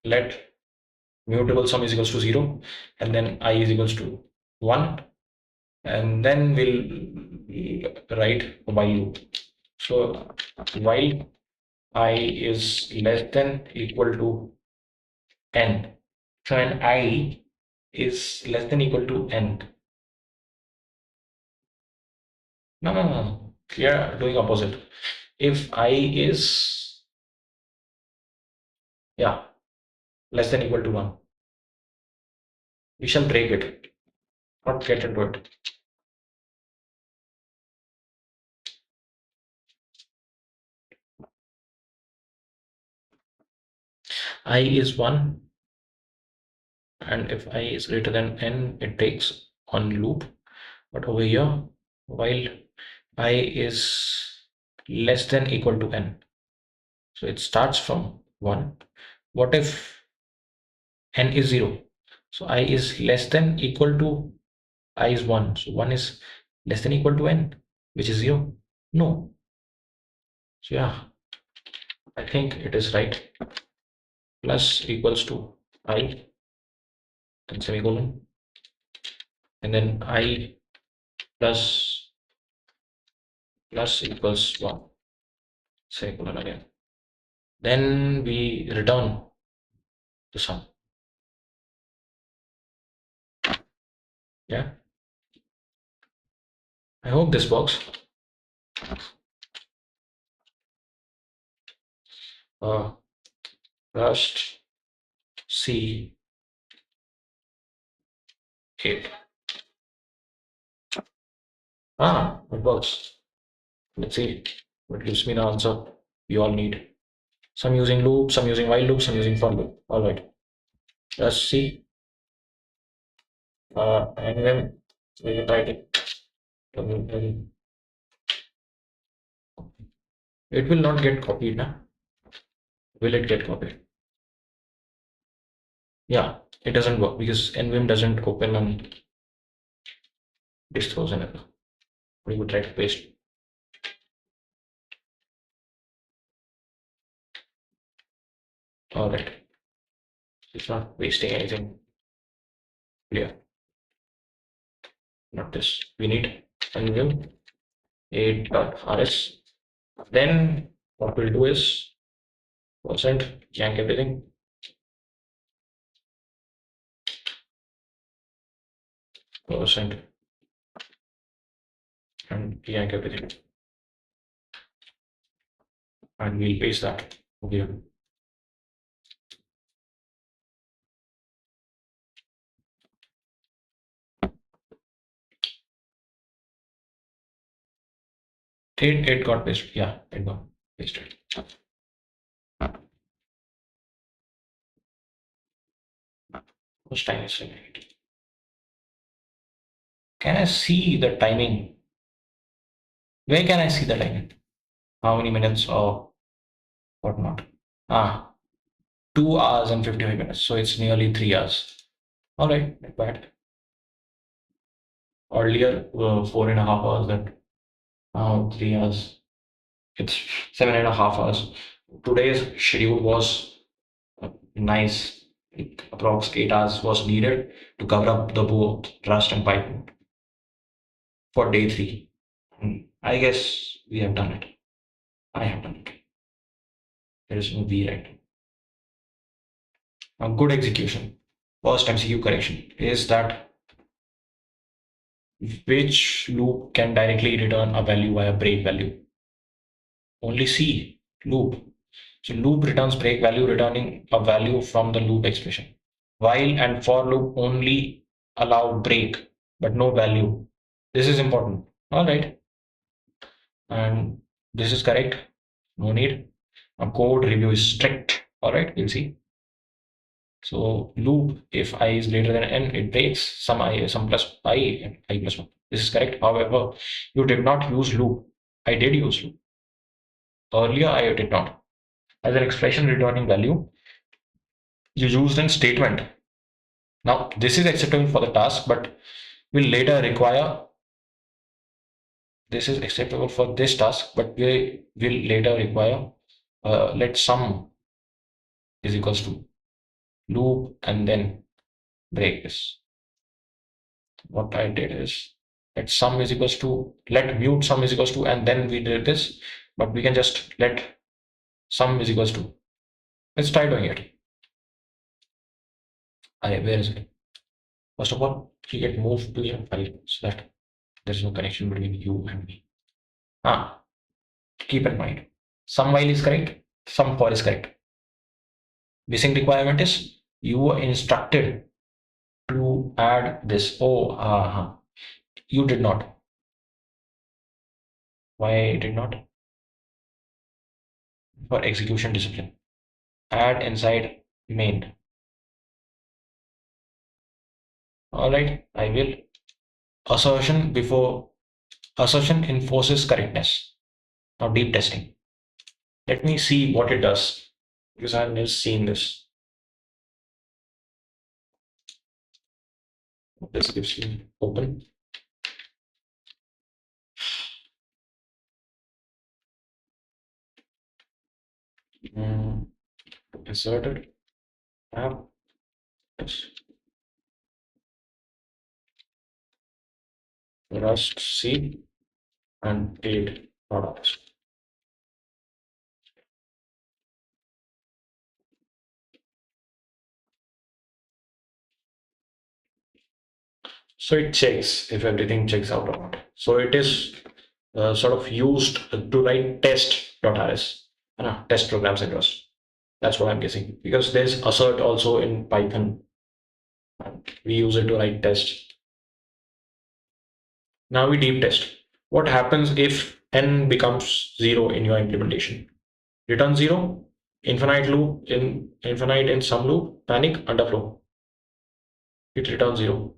[SPEAKER 1] Let mutable sum is equals to 0, and then I is equals to 1, and then we'll write a while loop. So while I is less than equal to n, so an I is less than equal to n. No. We are doing opposite. If I is, yeah, less than equal to 1, we shall break it, not get into it. I is 1, and if I is greater than n, it takes on loop. But over here, while I is less than equal to n, so it starts from 1. What if n is 0? So I is less than equal to I is 1. So 1 is less than equal to n, which is 0. No. So yeah, I think it is right. Plus equals to I, then semicolon, and then I plus equals 1, semicolon again. Then we return the sum. Yeah, I hope this works. Uh, Rust C 8. Ah, it works. Let's see. It gives me the answer we all need. Some using loop, some using while loop, some using for loop. All right. Rust C. And then we will write it. It will not get copied now. Will it get copied? Yeah, it doesn't work because nvim doesn't open on distros and everything. We would try to paste. All right. It's not wasting anything. Yeah, not this. We need nvim 8.rs. Then what we'll do is percent yank everything, percent and yank everything, and we'll paste that over here. It got pasted. Yeah, it got pasted. Whose time is it? Can I see the timing? Where can I see the timing? How many minutes or whatnot? Ah, 2 hours and 55 minutes. So it's nearly 3 hours. All right, not bad. Earlier, 4.5 hours. That now 3 hours. It's 7.5 hours. Today's schedule was nice. Approx 8 hours was needed to cover up the both Rust and Python for day three. I guess we have done it. I have done it. There is no V right. A good execution. First MCQ correction is that which loop can directly return a value via break value? Only C loop. So loop returns break value, returning a value from the loop expression. While and for loop only allow break, but no value. This is important. All right. And this is correct. No need. A code review is strict. All right. We'll see. So loop, if I is greater than n, it breaks some I, some plus I, and I plus 1. This is correct. However, you did not use loop. I did use loop. Earlier, I did not. As an expression returning value, you used in statement. Now, this is acceptable for the task, but will later require, this is acceptable for this task, but we will later require let sum is equals to loop and then break this. What I did is let sum is equals to, let mute sum is equals to, and then we did this, but we can just let sum is equals to. Let's try doing it. Where is it? First of all, we get moved to your file so that there's no connection between you and me. Keep in mind, sum while is correct, sum for is correct. Missing requirement is you were instructed to add this. Oh, you did not. Why did not? For execution discipline. Add inside main. All right, I will. Assertion before assertion enforces correctness. Now deep testing. Let me see what it does because I've never seen this. This gives me open. Inserted. Tab. Yes. Rust C and date products. So it checks if everything checks out or not. So it is sort of used to write test.rs, test programs across. That's what I'm guessing because there's assert also in Python. We use it to write test. Now we deep test. What happens if n becomes zero in your implementation? Return zero, infinite in some loop, panic, underflow. It returns zero.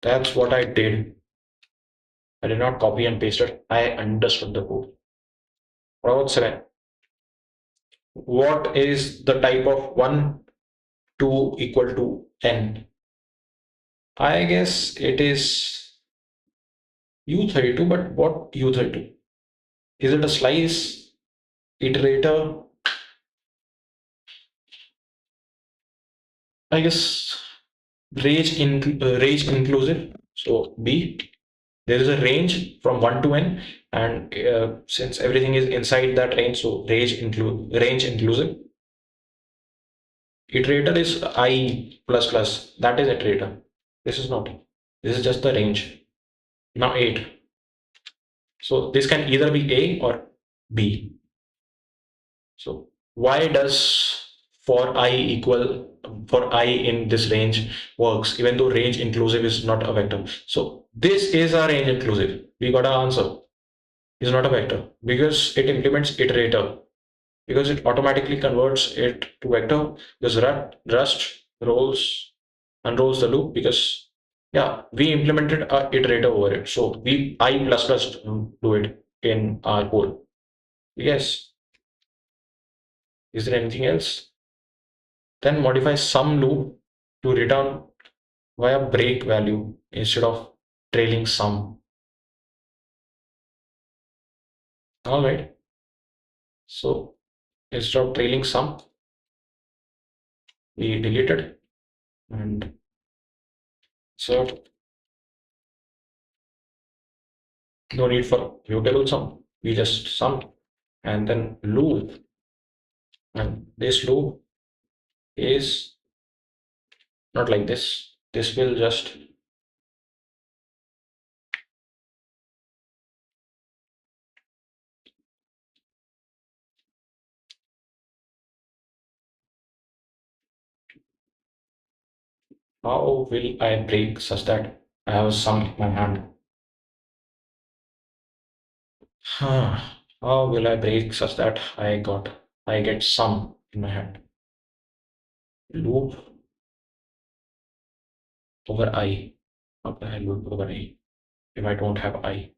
[SPEAKER 1] That's what I did. I did not copy and paste it. I understood the code. What about 7? What is the type of 1, 2 equal to n? I guess it is U32, but what U32? Is it a slice, iterator? I guess range inclusive. So B. There is a range from 1 to n, and since everything is inside that range, so range inclusive. Iterator is I plus plus. That is iterator. This is not. This is just the range. Now 8. So this can either be A or B. So why does for I in this range works even though range inclusive is not a vector? So this is a range inclusive. We got our answer. It's not a vector because it implements iterator, because it automatically converts it to vector. Because Rust rolls unrolls the loop because yeah, we implemented a iterator over it. So we I plus plus do it in our code. Yes. Is there anything else? Then modify some loop to return via break value instead of trailing sum. All right. So instead of trailing sum, we deleted and so no need for mutable sum. We just sum and then loop, and this loop is not like this. This will just how will I break such that I have sum in my hand? How will I break such that I get sum in my hand? Loop over I. How can I loop over I if I don't have I?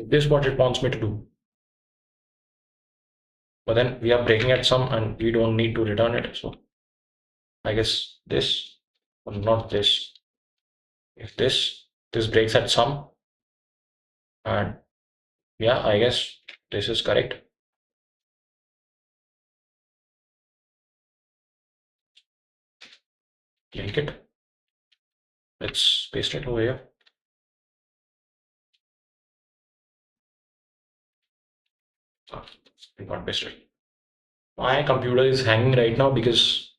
[SPEAKER 1] This is what it wants me to do. But then we are breaking at sum and we don't need to return it. So I guess this or not this. If this breaks at sum, and yeah, I guess this is correct. Link it. Let's paste it over here. Oh, we got pasted. My computer is hanging right now because,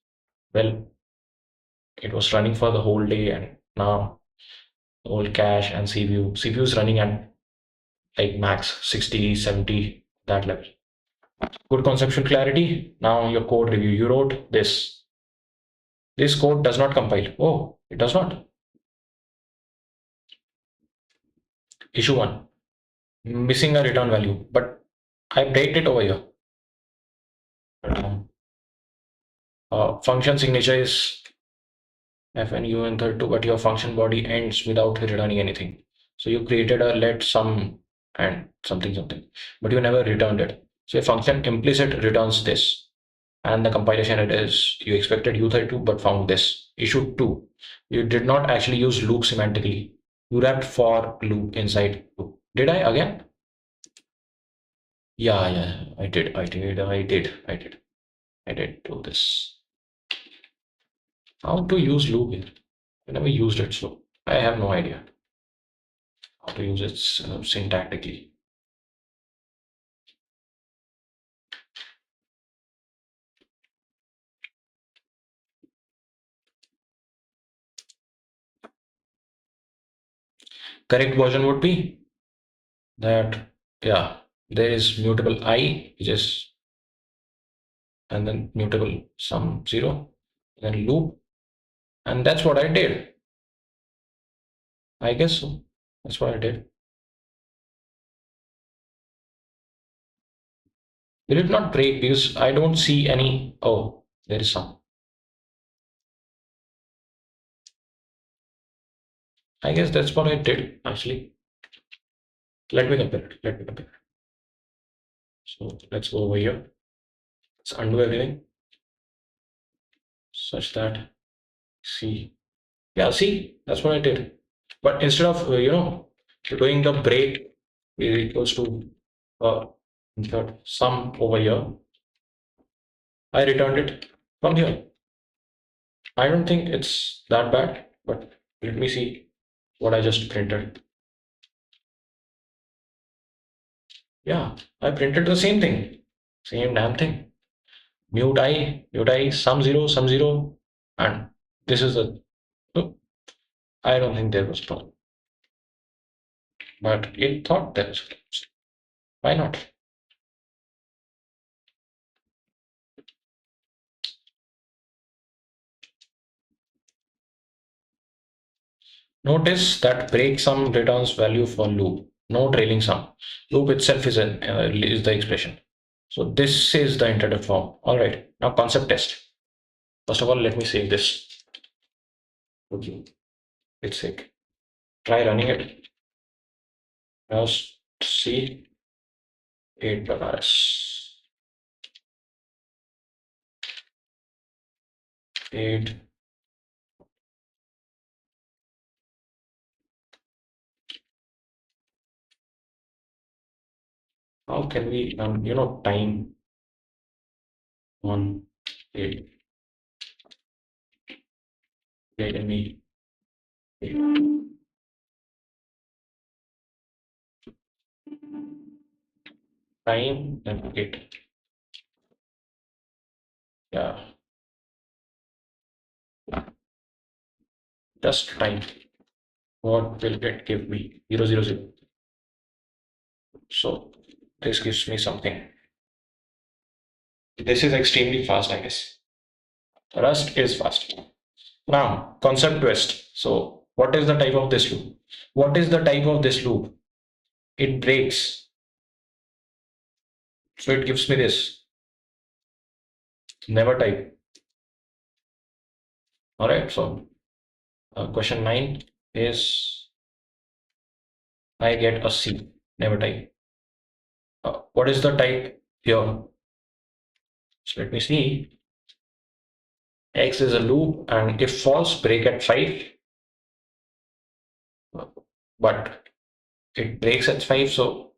[SPEAKER 1] well, it was running for the whole day and now the whole cache and CPU is running at like max 60, 70, that level. Good conceptual clarity. Now your code review. You wrote this. This code does not compile. Oh, it does not. Issue 1. Missing a return value, but I baked it over here. Um, Function signature is fnu and 32, but your function body ends without returning anything. So you created a let sum and something, but you never returned it. So a function implicit returns this, and the compilation it is you expected u32 but found this. Issue 2. You did not actually use loop semantically. You wrapped for loop inside loop. Did I again? Yeah, yeah, I did do this. How to use loop here? I never used it, so I have no idea how to use it syntactically. Correct version would be that, yeah, there is mutable I, which is, and then mutable sum 0, then loop, and that's what I did. I guess so. That's what I did. Will it not break? Because I don't see any. Oh, there is some. I guess that's what I did actually. Let me compare it. Let me compare it. So let's go over here. Let's undo everything such that, see. Yeah, see, that's what I did. But instead of doing the break is equals to uh, insert sum over here, I returned it from here. I don't think it's that bad, but let me see what I just printed. Yeah, I printed the same thing, same damn thing. Mute I, sum zero, and this is a. Oh, I don't think there was a problem, but it thought there was a problem. Why not? Notice that break sum returns value for loop, no trailing sum. Loop itself is the expression. So this is the intended form. All right. Now concept test. First of all, let me save this. Okay. It's sick. Try running it. Just see 8 8. How can we time on 8? Let me time and 8. Yeah, just time. What will it give me? 000. So this gives me something. This is extremely fast, I guess. Rust is fast. Now, concept twist. So, what is the type of this loop? What is the type of this loop? It breaks. So, it gives me this. Never type. All right. So, question 9 is I get a C. Never type. What is the type here? So, let me see. X is a loop, and if false, break at 5. But it breaks at 5. So,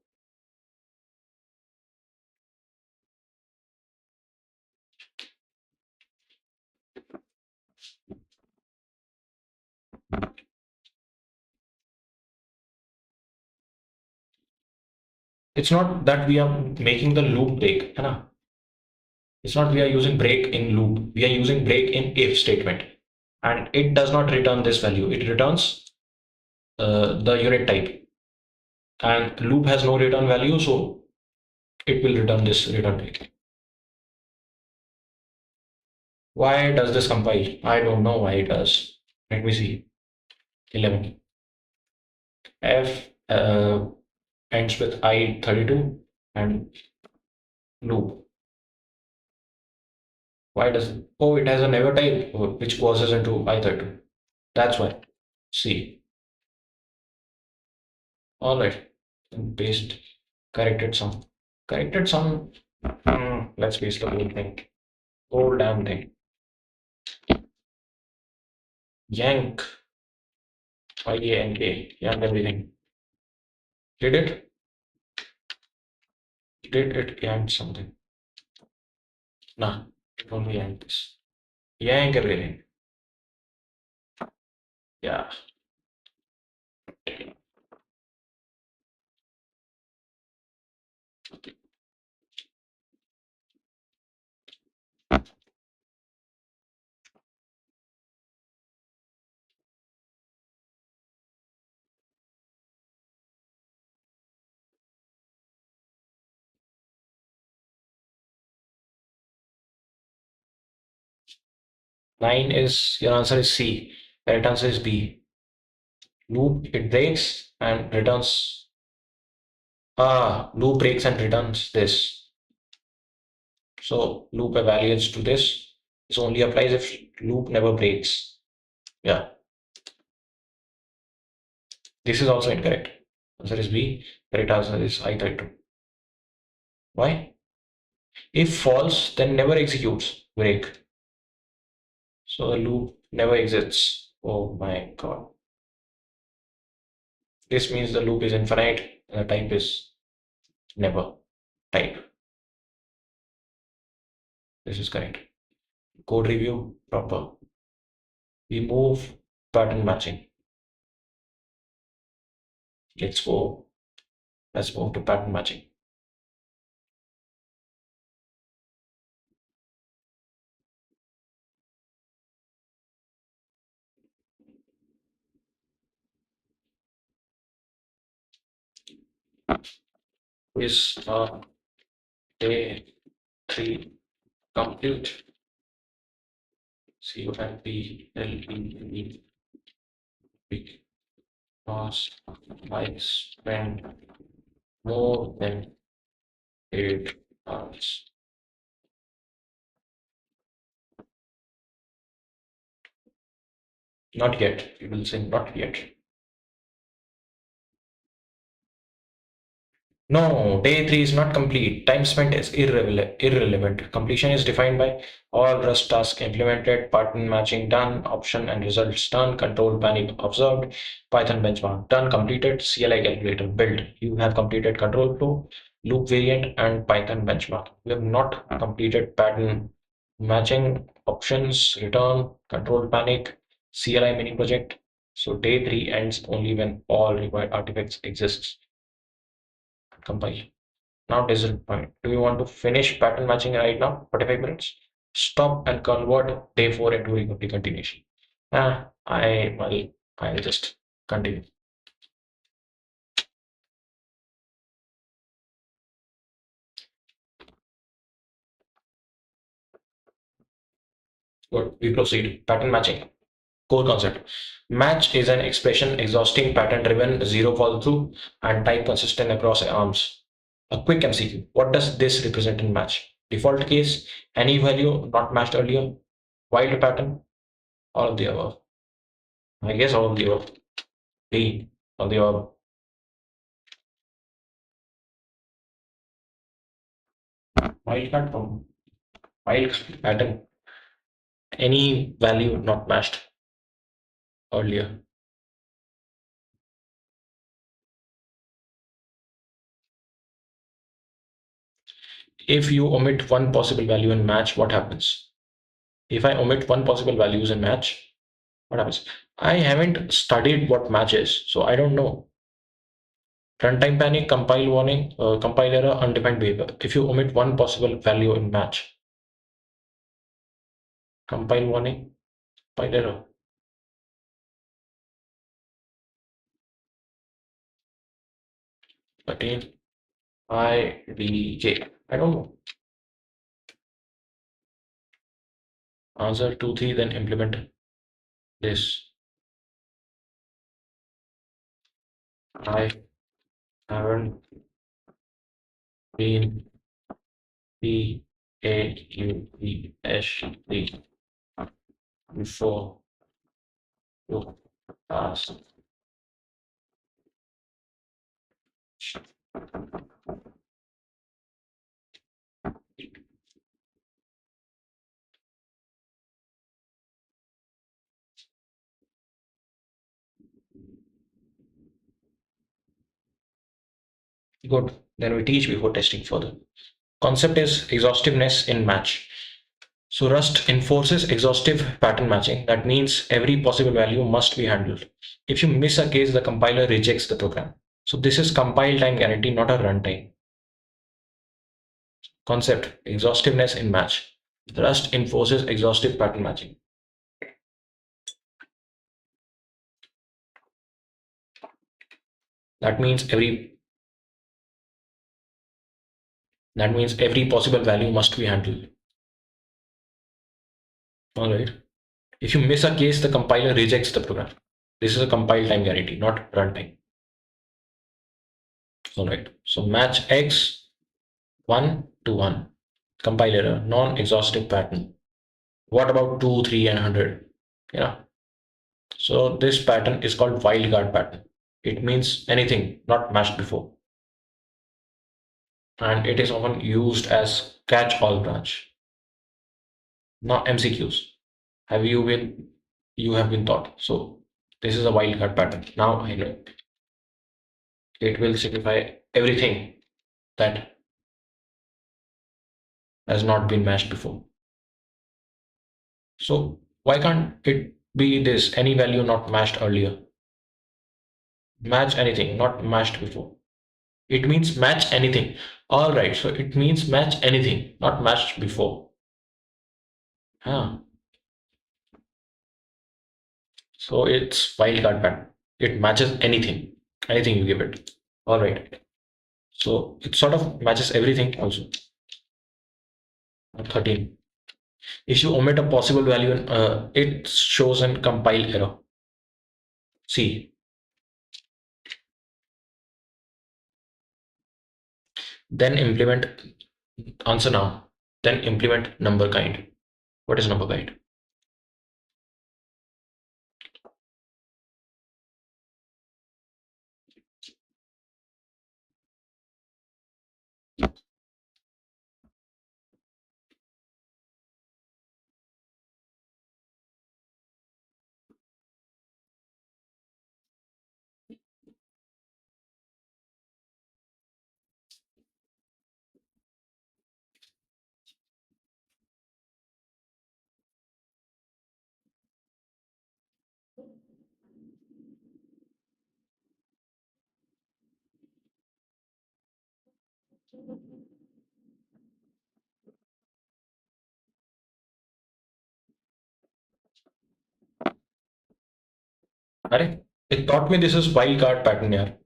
[SPEAKER 1] it's not that we are making the loop break. है ना? It's not we are using break in loop. We are using break in if statement. And it does not return this value. It returns the unit type. And loop has no return value, so it will return this return type. Why does this compile? I don't know why it does. Let me see. 11. F ends with I32 and loop. Why does it? Oh, it has a never type which causes into I32. That's why. See. All right. And paste corrected sum. Corrected sum. Let's paste the whole thing. Whole damn thing. Yank. Yank. Yank everything. Did it? Did it yank something? Nah, it only yanked this. Yank everything. Yeah. 9 is your answer is C. Correct answer is B. Loop, it breaks and returns. Loop breaks and returns this. So loop evaluates to this. This only applies if loop never breaks. Yeah, this is also incorrect. Answer is B. Correct answer is I32. Why? If false, then never executes. Break. So the loop never exists. Oh my god. This means the loop is infinite and the type is never type. This is correct. Code review proper. We move pattern matching. Let's go. Let's move to pattern matching. Is day 3 complete? CUMPLE because I spend more than 8 hours. Not yet. You will say not yet. No, day 3 is not complete. Time spent is irrelevant. Completion is defined by all Rust tasks implemented, pattern matching done, option and results done, control panel observed, Python benchmark done, completed, CLI calculator built. You have completed control flow, loop variant, and Python benchmark. You have not completed pattern matching, options, return, control panic, CLI mini project. So day 3 ends only when all required artifacts exist. Compile. Now decision point. Do you want to finish pattern matching right now? 45 minutes. Stop and convert day 4 into recovery continuation. I'll just continue. Good. We proceed. Pattern matching. Core concept. Match is an expression exhausting pattern driven, zero fall through, and type consistent across arms. A quick MCQ. What does this represent in match? Default case, any value not matched earlier, wild pattern, all of the above. I guess all of the above. D, all the above. Wildcard from wildcard pattern. Any value not matched earlier. If you omit one possible value in match, what happens? If I omit one possible values in match, what happens? I haven't studied what match is, so I don't know. Runtime panic, compile warning, compile error, undefined behavior. If you omit one possible value in match, compile warning, compile error. Attain IDJ. I don't know. Answer 2, 3, then implement this. I haven't been PAUBSD before you ask. Good. Then we teach before testing further. Concept is exhaustiveness in match. So Rust enforces exhaustive pattern matching. That means every possible value must be handled. If you miss a case, the compiler rejects the program. So this is compile time guarantee, not a runtime. Concept, exhaustiveness in match. Rust enforces exhaustive pattern matching. That means every possible value must be handled. All right. If you miss a case, the compiler rejects the program. This is a compile time guarantee, not runtime. All right. So match X 1 to 1. Compile error, non-exhaustive pattern. What about 2, 3, and 100? Yeah. So this pattern is called wildcard pattern. It means anything not matched before. And it is often used as catch-all branch. Now MCQs. Have you been you have been taught. So this is a wildcard pattern. Now I know it will signify everything that has not been matched before. So why can't it be this any value not matched earlier? Match anything not matched before. It means match anything. All right. So it means match anything not matched before. Huh. So it's wildcard pattern. It matches anything you give it. All right. So it sort of matches everything also. 13. If you omit a possible value, it shows an compile error. See, then implement answer now. Then implement number kind. What is number kind? Arey, it taught me this is wildcard pattern here.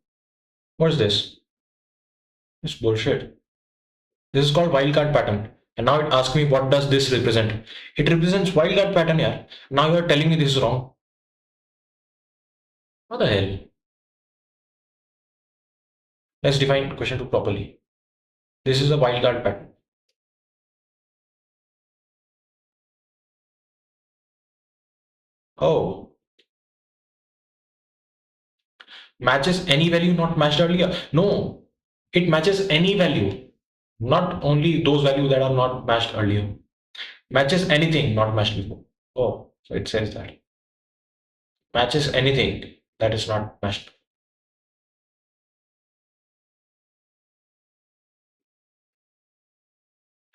[SPEAKER 1] What is this? It's bullshit. This is called wildcard pattern. And now it asks me what does this represent? It represents wildcard pattern here. Now you are telling me this is wrong. What the hell? Let's define question two properly. This is a wildcard pattern. Oh, matches any value not matched earlier? No, it matches any value, not only those values that are not matched earlier. Matches anything not matched before. Oh, so it says that. Matches anything that is not matched.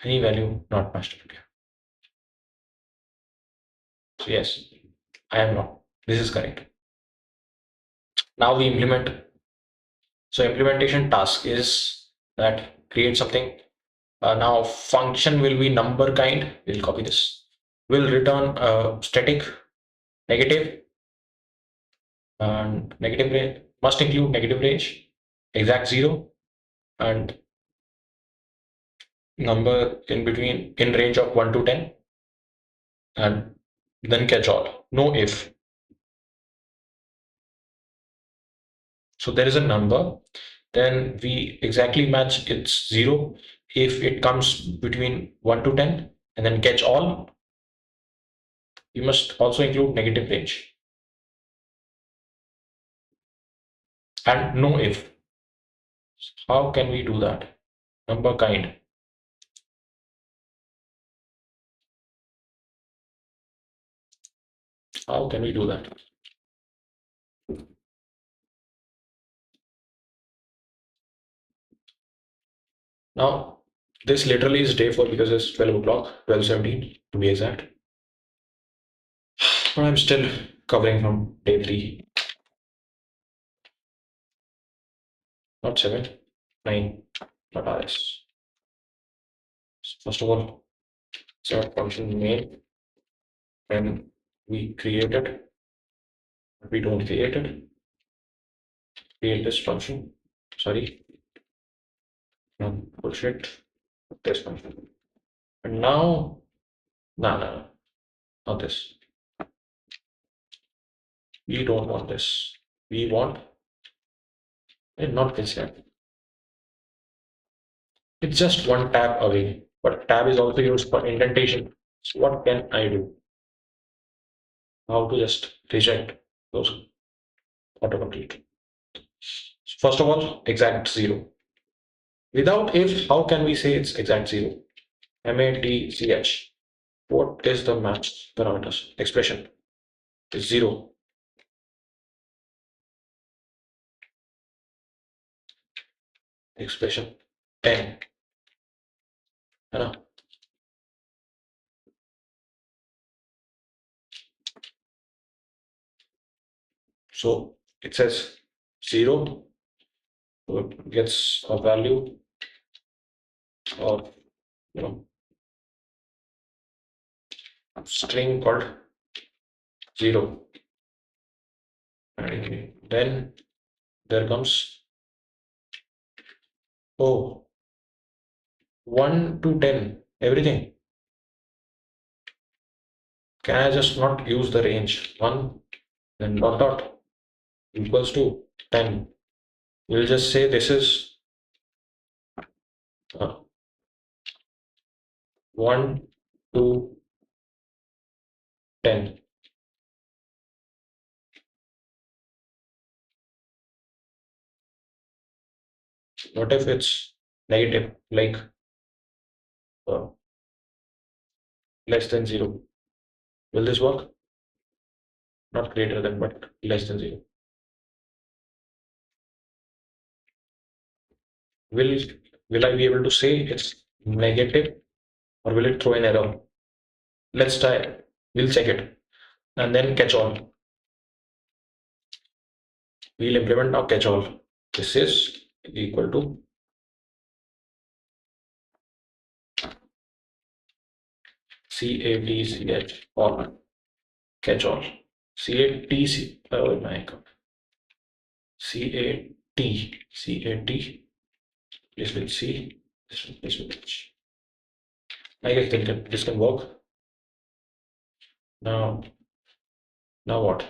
[SPEAKER 1] Any value not matched earlier. So yes, I am wrong. This is correct. Now we implement. So implementation task is that create something. Now function will be number kind. We'll copy this. Will return static negative and negative range must include negative range, exact zero, and number in between in range of 1 to 10, and then catch all. No if. So there is a number, then we exactly match its zero if it comes between 1 to 10, and then catch all. You must also include negative range and no if. How can we do that? Number kind. How can we do that? Now, this literally is day 4 because it's 12 o'clock, 12:17 to be exact. But I'm still covering from day 3, not 7, 9, not RS. First of all, select function main, when we create it, we don't create it, create this function, sorry, bullshit, this function. And now, no, not this. We don't want this. We want, and not this yet. It's just one tab away, but tab is also used for indentation. So what can I do? How to just reject those autocomplete? First of all, exact zero. Without if, how can we say it's exact zero? MATCH. What is the match parameters? Expression is zero. Expression n. है ना? So it says zero, so it gets a value of you know string called zero. And then there comes, oh, 1 to 10, everything. Can I just not use the range? 1, then dot dot equals to 10. We'll just say this is uh, 1 to 10. What if it's negative, like uh, less than 0? Will this work? Not greater than, but less than 0. Will will I be able to say it's negative, or will it throw an error? Let's try. We'll check it and then catch all. We'll implement now catch all. This is equal to CATCH or catch all. CATC. Oh my god. CAT. This will C. This will H. I guess this can work. Now, what?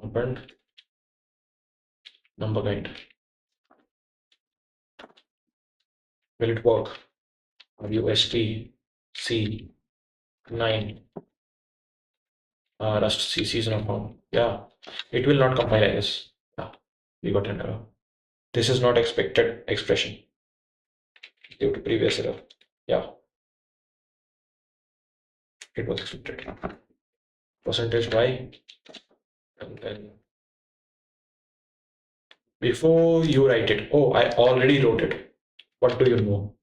[SPEAKER 1] Open number kind. Will it work? RUST C9 Rust C season of home. Yeah, it will not compile, I guess. Yeah, we got an error. This is not expected expression due to previous error. Yeah, it was expected. Percentage y, and then before you write it, oh, I already wrote it. What do you know?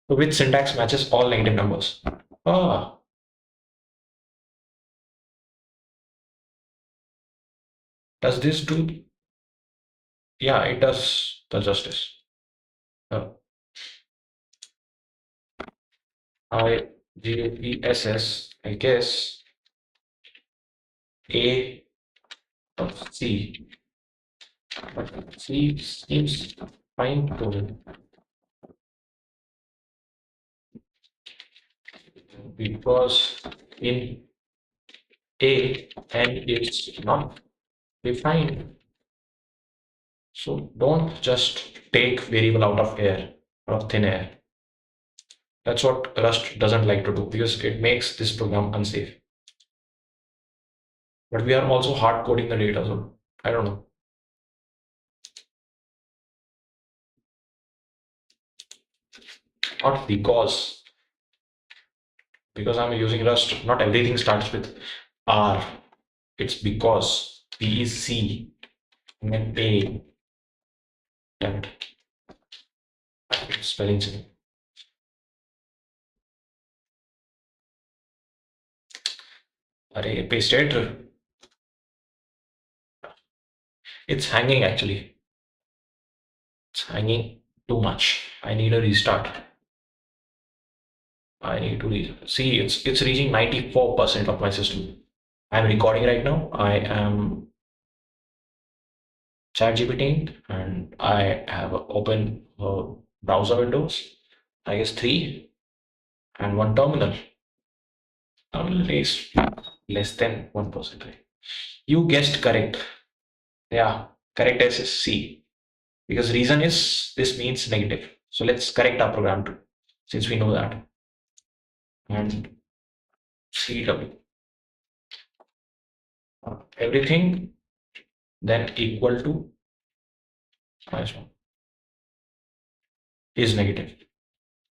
[SPEAKER 1] So which syntax matches all negative numbers? Ah, does this do? Yeah, it does the justice. Uh, IGESS, I guess A of C, but C seems fine to me because in A N is not defined. So don't just take variable out of air, out of thin air. That's what Rust doesn't like to do because it makes this program unsafe. But we are also hard coding the data, so I don't know. Not because I'm using Rust, not everything starts with R. It's because P is C and then A. Damn it. Spelling check. Array pasted. It's hanging actually. It's hanging too much. I need a restart. I need to see. It's reaching 94% of my system. I'm recording right now. I am ChatGPT and I have open browser windows. I guess three and one terminal. Terminal is less than 1%. You guessed correct. Yeah, correct as is C. Because reason is this means negative. So let's correct our program too, since we know that. And CW. Everything then equal to minus 1 is negative.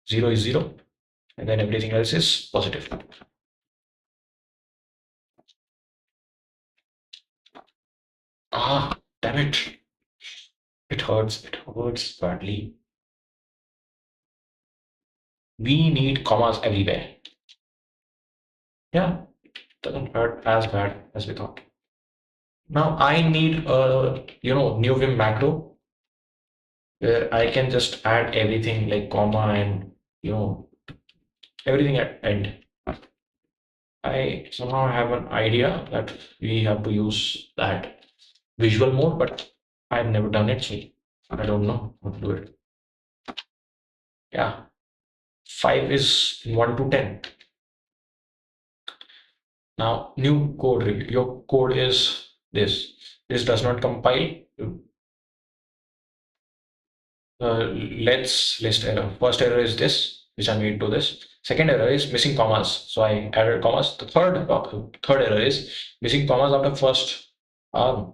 [SPEAKER 1] 0 is 0. And then everything else is positive. Ah, damn it. It hurts. It hurts badly. We need commas everywhere. Yeah, doesn't hurt as bad as we thought. Now I need a new Vim macro where I can just add everything like comma and everything at end. I somehow have an idea that we have to use that visual mode, but I've never done it, so I don't know how to do it. Yeah, 5 is 1 to 10. Now, new code review. Your code is this. This does not compile. Let's list error. First error is this, which I made to this. Second error is missing commas. So I added commas. The third error is missing commas after first arm.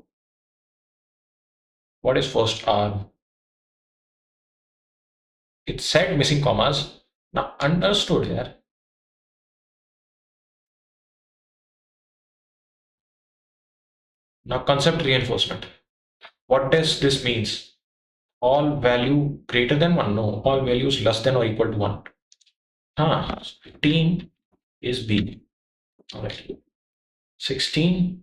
[SPEAKER 1] What is first arm? It said missing commas. Now understood here. Now concept reinforcement. What does this means? All value greater than 1? No, all values less than or equal to 1. 15 is B. All right. 16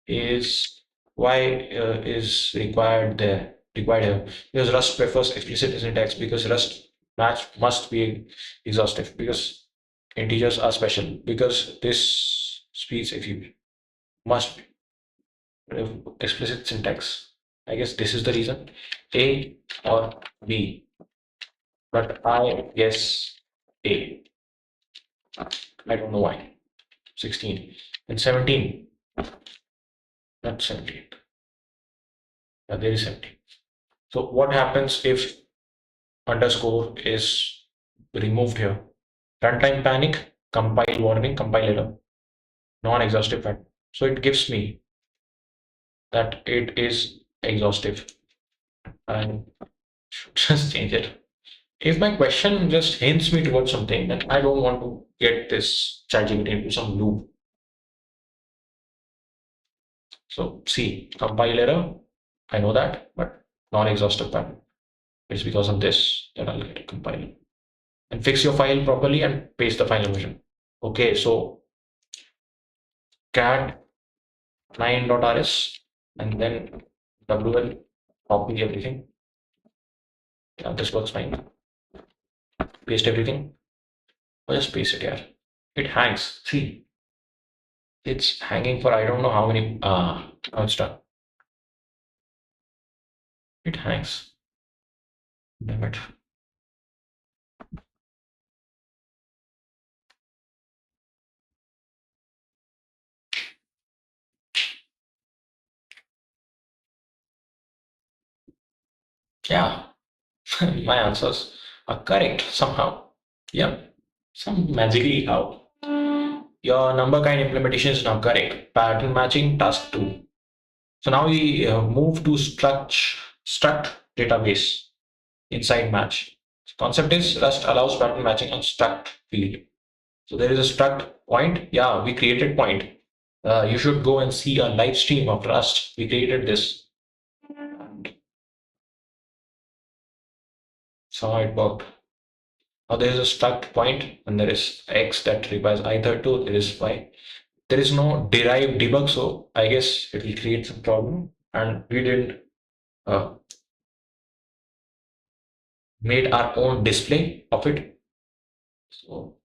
[SPEAKER 1] is Y is required there. Required here because Rust prefers explicit syntax because Rust match must be exhaustive because integers are special because this speeds if you must explicit syntax. I guess this is the reason. A or B, but I guess A. I don't know why. 16 and 17. Not 17. Yeah, there is 17. So what happens if underscore is removed here? Runtime panic, compile warning, compile error, non-exhaustive pattern. So it gives me that it is exhaustive. I should just change it. If my question just hints me towards something, then I don't want to get this ChatGPT into some loop. So see, compile error, I know that, but non-exhaustive pattern. It's because of this that I'll get a compile. And fix your file properly and paste the final version. Okay, so cat 9.rs and then wl copy everything. Yeah, this works fine. Paste everything. Or just paste it here. It hangs. See, it's hanging for I don't know how many. Now it's done. It hangs. Damn it. Yeah, my answers are correct somehow. Yep, some magically how. Your number kind implementation is now correct. Pattern matching task 2. So now we move to struct database inside match. Concept is Rust allows pattern matching on struct field. So there is a struct point. Yeah, we created point. You should go and see a live stream of Rust. We created this. So it worked. Now there is a stuck point and there is X that requires either to, there is Y. There is no derived debug, so I guess it will create some problem. And we didn't uh, made our own display of it. So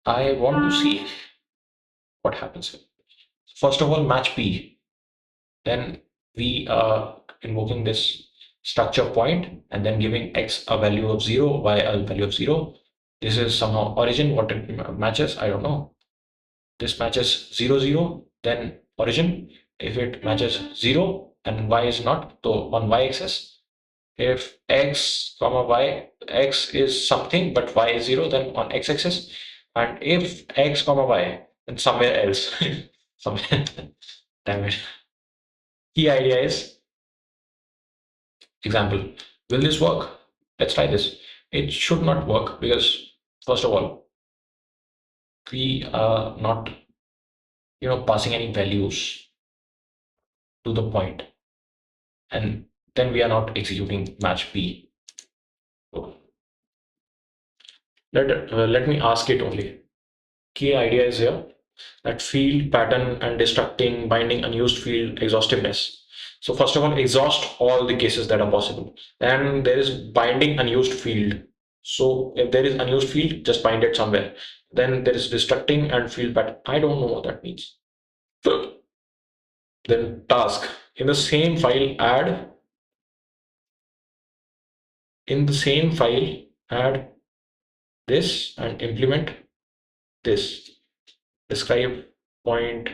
[SPEAKER 1] I want to see what happens here. First of all, match P. Then we are invoking this structure point and then giving X a value of 0, Y a value of 0. This is somehow origin, what it matches, I don't know. This matches 0, 0, then origin. If it matches 0 and Y is not, so on Y axis, if X comma Y, X is something but Y is 0, then on X axis. And if X comma Y, then somewhere else. Somewhere. Damn it. Key idea is, example, will this work? Let's try this. It should not work because, first of all, we are not, passing any values to the point, and then we are not executing match P. So let me ask it only. Key idea is here that field pattern and destructing binding unused field exhaustiveness. So first of all, exhaust all the cases that are possible. And there is binding unused field. So if there is unused field, just bind it somewhere. Then there is destructing and field pattern. I don't know what that means. Then task. In the same file, add this and implement this. Describe point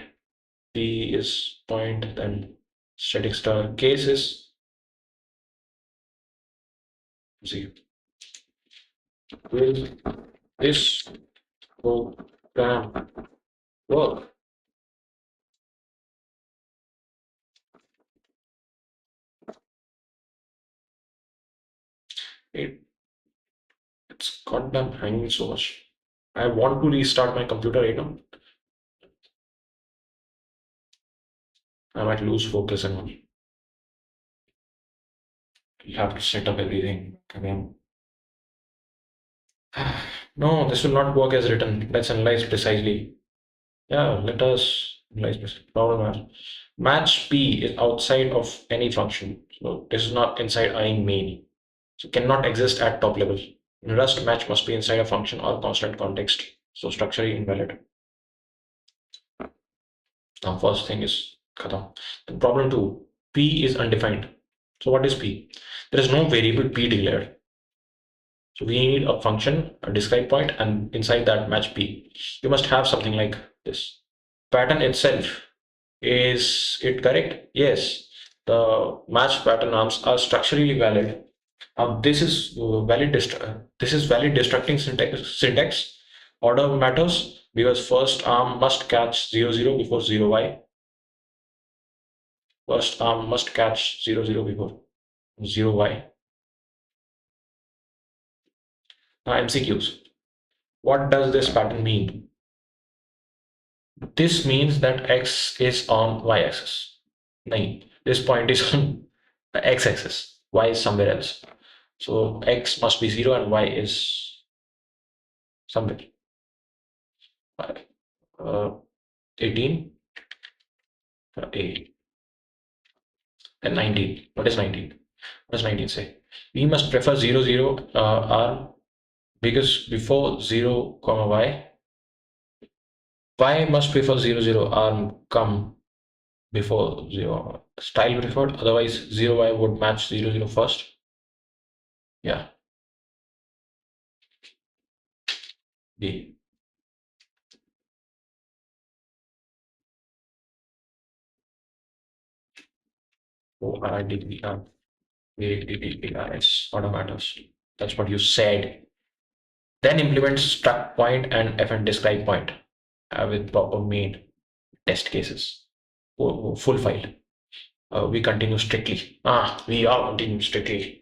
[SPEAKER 1] P is point, then static star cases. See, will this program work? It's goddamn hanging so much. I want to restart my computer right now. I might lose focus and all. You have to set up everything again. No, this will not work as written. Let's analyze precisely. Yeah, let us analyze this problem. Match P is outside of any function. So this is not inside any main. So cannot exist at top level. In Rust, match must be inside a function or constant context. So structurally invalid. Now first thing is khatam. And problem two, P is undefined. So what is P? There is no variable P declared. So we need a function, a describe point, and inside that match P. You must have something like this. Pattern itself, is it correct? Yes. The match pattern arms are structurally valid. This is valid destructing syntax. Order matters because first arm must catch 0, 0 before 0y. First arm must catch 0, 0 before 0y. Now MCQs. What does this pattern mean? This means that X is on Y-axis. No, this point is on the X-axis. Y is somewhere else. So X must be 0 and Y is somewhere. Uh, 18, A, and 19. What is 19? What does 19 say? We must prefer 0, 0 R because before 0, comma Y must prefer 0, 0 R come before 0 style preferred, otherwise 0y would match 0, 0 first. Yeah. D. O R D E R. It's what matters. That's what you said. Then implement struct point and fn describe point with proper main test cases. Full file. We continue strictly. We are continuing strictly.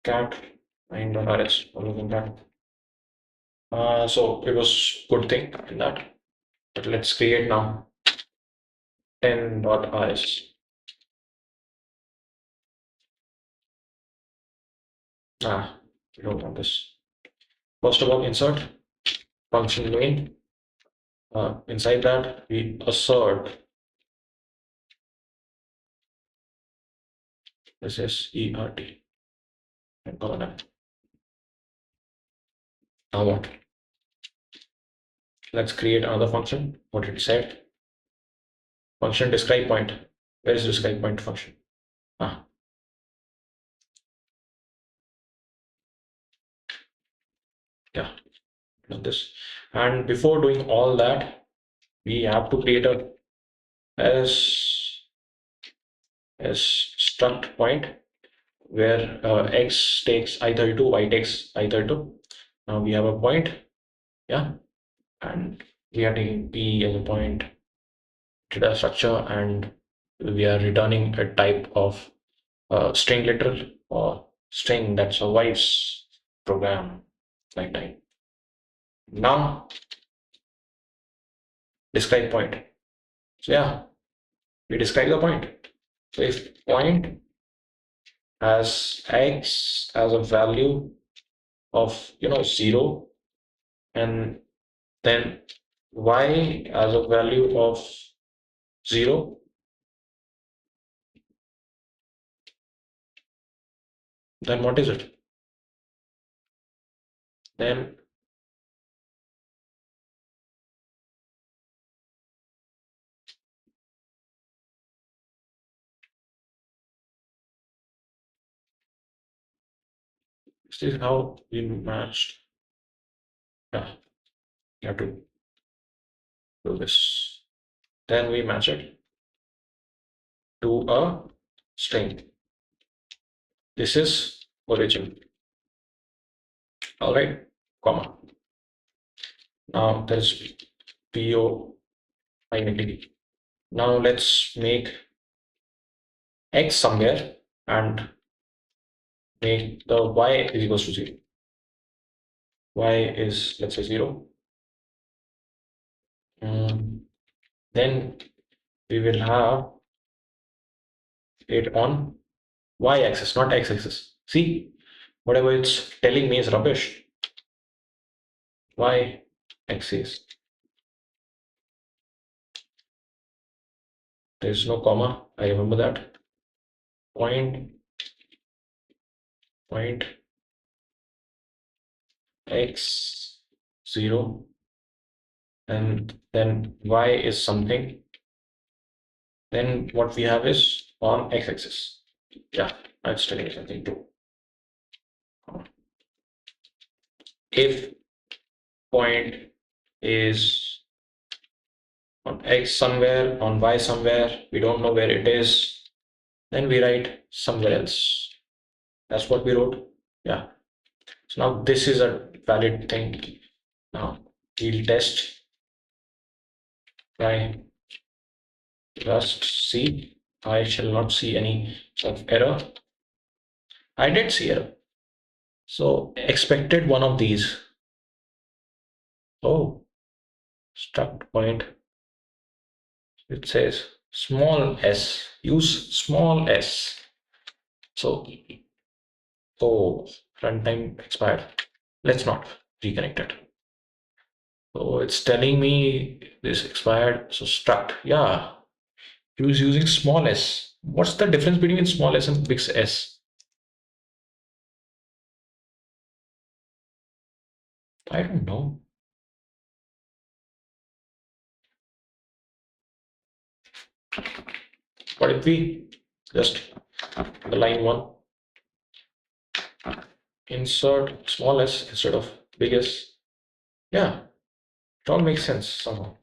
[SPEAKER 1] Cat and RS, other than that. So it was good thing in that. But let's create now 10.rs. We don't want this. First of all, insert function main. Inside that, we assert this is ERT and colon. Now what? Let's create another function. What did it say? Function describe point. Where is describe point function? Ah, yeah, done this. And before doing all that, we have to create a as struct point where x takes i32, y takes i32. Now we have a point, yeah, and we are taking p as a point data structure, and we are returning a type of string literal or string that survives program lifetime. Now describe point. So yeah, we describe the point. So if point has x as a value of 0, and then y as a value of 0, then what is it? Then this is how we matched. Yeah, you have to do this. Then we match it to a string. This is origin. All right, comma. Now there's PO identity. Now let's make x somewhere and make the y is equals to 0. Y is, let's say, 0. Then we will have it on y-axis, not x-axis. See, whatever it's telling me is rubbish. Y-axis. There's no comma. I remember that. Point x 0, and then y is something. Then what we have is on x-axis. Yeah, that's telling me something too. If point is on x somewhere, on y somewhere, we don't know where it is, then we write somewhere else. That's what we wrote. Yeah. So now this is a valid thing. Now we'll test by just see. I shall not see any sort of error. I did see error. So expected one of these. Oh, struct point. It says small s. Use small s. So, oh, runtime expired. Let's not reconnect it. So it's telling me this expired. So struct, yeah, he was using small s. What's the difference between small s and big S? I don't know. What if we just the line one insert small s instead of big S? Yeah, it all makes sense somehow.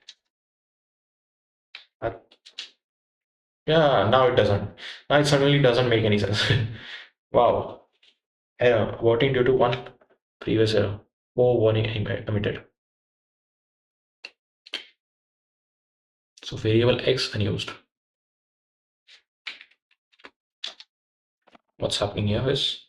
[SPEAKER 1] Uh, yeah, now it doesn't. Now it suddenly doesn't make any sense. Wow. Error. Voting due to one previous error. Oh, warning emitted. So variable x unused. What's happening here is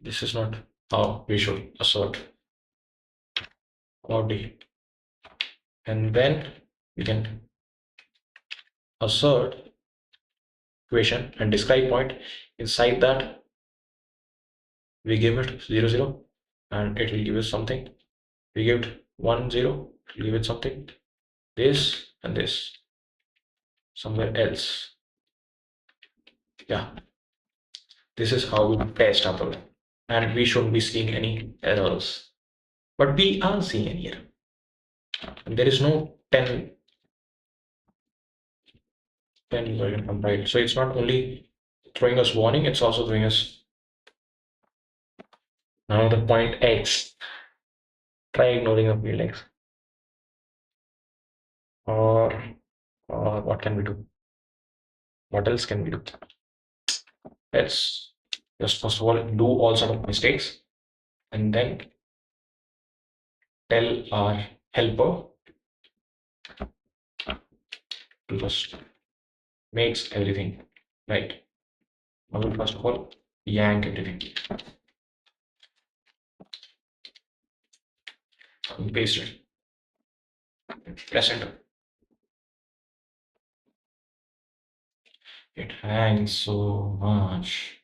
[SPEAKER 1] This is not how we should assert about D. And then we can assert equation and describe point. Inside that, we give it 0, 0, and it will give us something. We give it 1, 0, it will give it something. This and this somewhere else. Yeah, this is how we test our program. And we shouldn't be seeing any errors. But we are seeing an error. And there is no 10 version compiled. So it's not only throwing us warning, it's also throwing us now the point X. Try ignoring the field X. Or, or what can we do? What else can we do? Let's just first of all do all sort of mistakes and then tell our helper to just makes everything right. I will first of all yank everything and paste it. Press enter. It hangs so much.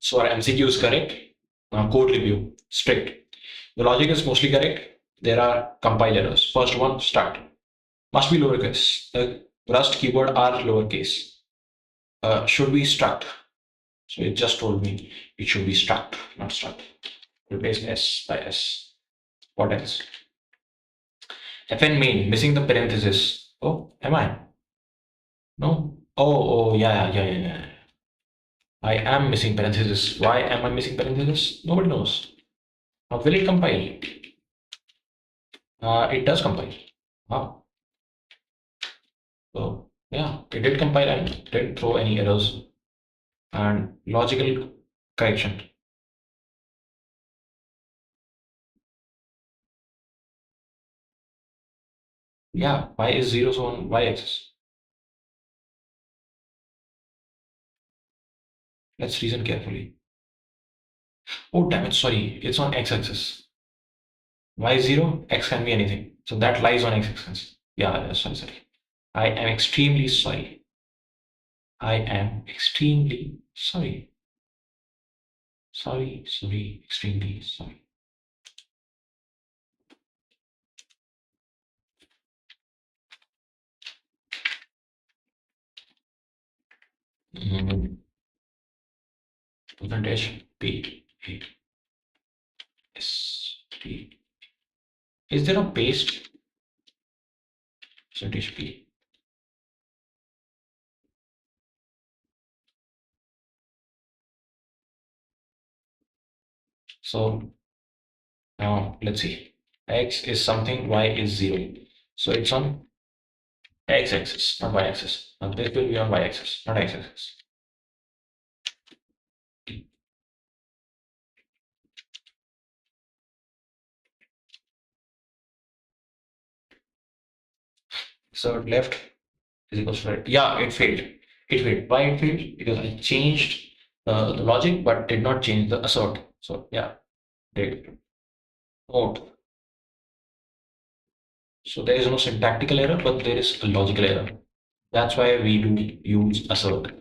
[SPEAKER 1] So our MCQ is correct. Now code review, strict. The logic is mostly correct. There are compile errors. First one, start. Must be lowercase. The Rust keyboard are lowercase. Should be struct. So it just told me it should be struct, not struct. Replace S by S. What else? FN main, missing the parenthesis. Oh, am I? No? Oh, yeah. I am missing parenthesis. Why am I missing parenthesis? Nobody knows. Now, will it compile? It does compile. Wow. So, yeah, it did compile and didn't throw any errors. And logical correction. Yeah, y is 0 so on y-axis. Let's reason carefully. Oh, damn it, sorry, it's on x-axis. Y is 0, x can be anything. So that lies on x-axis. Yeah, sorry. I am extremely sorry. I am extremely sorry. Sorry, extremely sorry. Mm, Percentage P A S T. Is there a paste? Percentage P. So now let's see. X is something, Y is 0. So it's on x-axis, not y-axis. Now this will be on y-axis, not x-axis. So left is equals to right. Yeah, it failed. It failed. Why it failed? Because I changed the logic but did not change the assert. So yeah, did. Note. So there is no syntactical error, but there is a logical error. That's why we do use assert.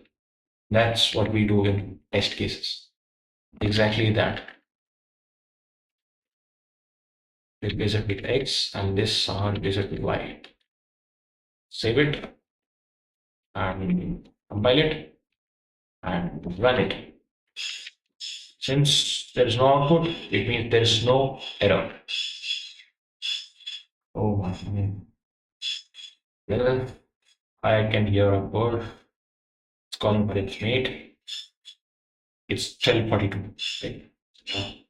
[SPEAKER 1] That's what we do in test cases. Exactly that. Replace it with X and this replace it with Y. Save it and compile it and run it. Since there is no output, it means there is no error. Oh my God. Well, I can hear a bird. It's calling for its mate. It's 12:42. Okay.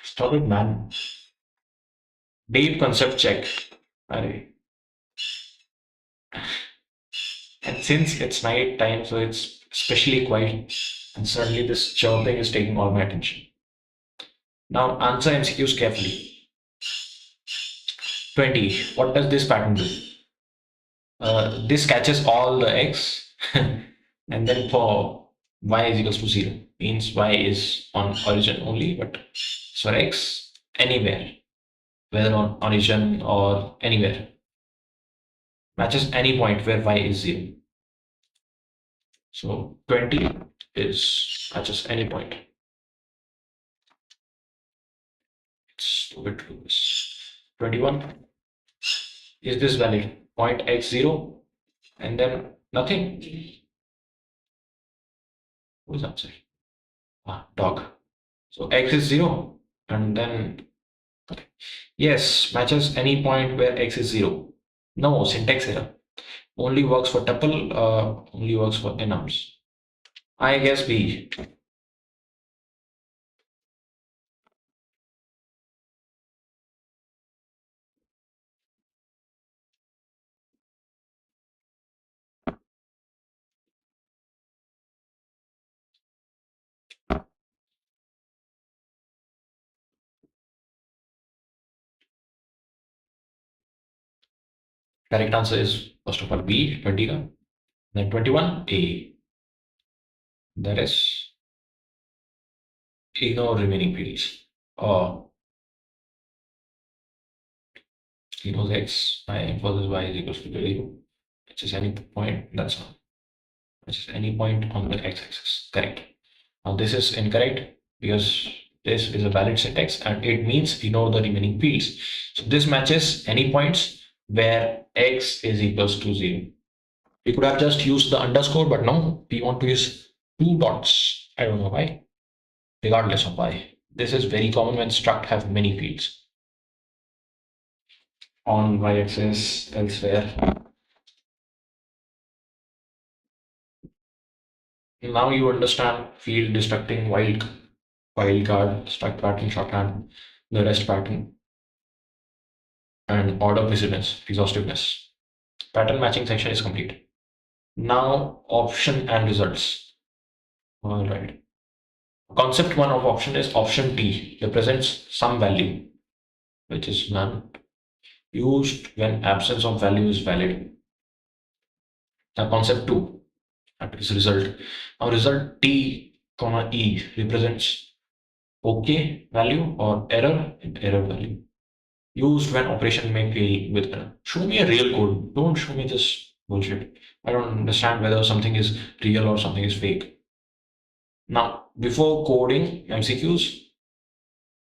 [SPEAKER 1] Stop it, man. Deep concept check. Array. And since it's night time, so it's especially quiet. And suddenly this chirping is taking all my attention. Now answer MCQs carefully. 20. What does this pattern do? This catches all the x, and then for y is equals to 0 means y is on origin only, but for x anywhere, whether on origin or anywhere, matches any point where y is 0. So 20 is matches any point. It's a bit true. 21, is this valid? Point x 0 and then nothing. Who's answer? Dog. So x is 0 and then okay. Yes, matches any point where x is 0. No, syntax error. Only works for tuple, only works for enums. I guess B. Correct answer is first of all B, 20, then 21, A. That is ignore remaining fields. Or equals x, y versus y is equals to 0. Which is any point, that's all. Which is any point on the x-axis. Correct. Now this is incorrect because this is a valid syntax and it means ignore the remaining fields. So this matches any points where x is equals to 0. We could have just used the underscore, but no, we want to use two dots. I don't know why, regardless of why. This is very common when struct have many fields. On y-axis, elsewhere. Now you understand field destructing wildcard, struct pattern, shorthand, the rest pattern, and order precedence, exhaustiveness. Pattern matching section is complete. Now option and results. All right. Concept one of option is option T represents some value, which is none, used when absence of value is valid. Now concept two, that is result. Now result T comma E represents OK value or error and error value, used when operation may fail with error. Show me a real code. Don't show me this bullshit. I don't understand whether something is real or something is fake. Now, before coding MCQs,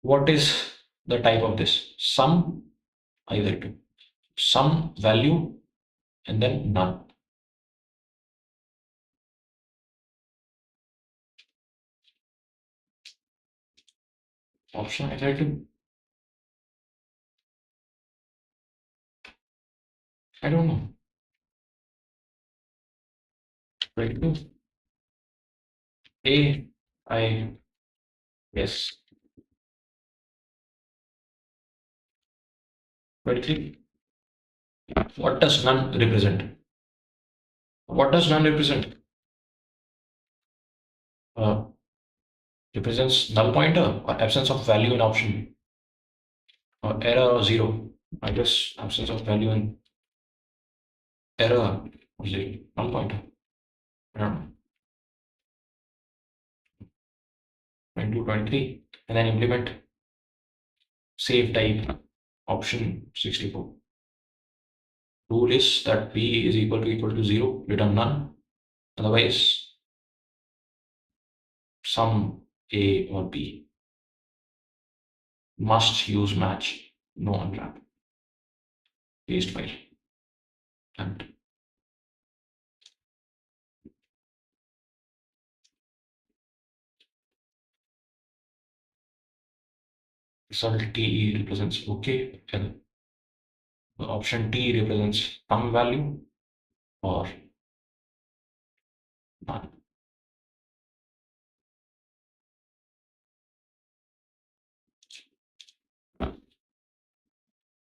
[SPEAKER 1] what is the type of this? Some, either two. Some value and then none. Option either two. I don't know. 22. A, I guess. 23. What does none represent? What does none represent? Uh, represents null pointer or absence of value in option or error or zero. I guess absence of value in error or zero, null pointer. I don't know. 22, 23, and then implement save type option 64. Rule is that p is equal to 0, return none. Otherwise, sum a or b. Must use match, no unwrap. Paste file and result T represents OK, and the option T represents some value or none.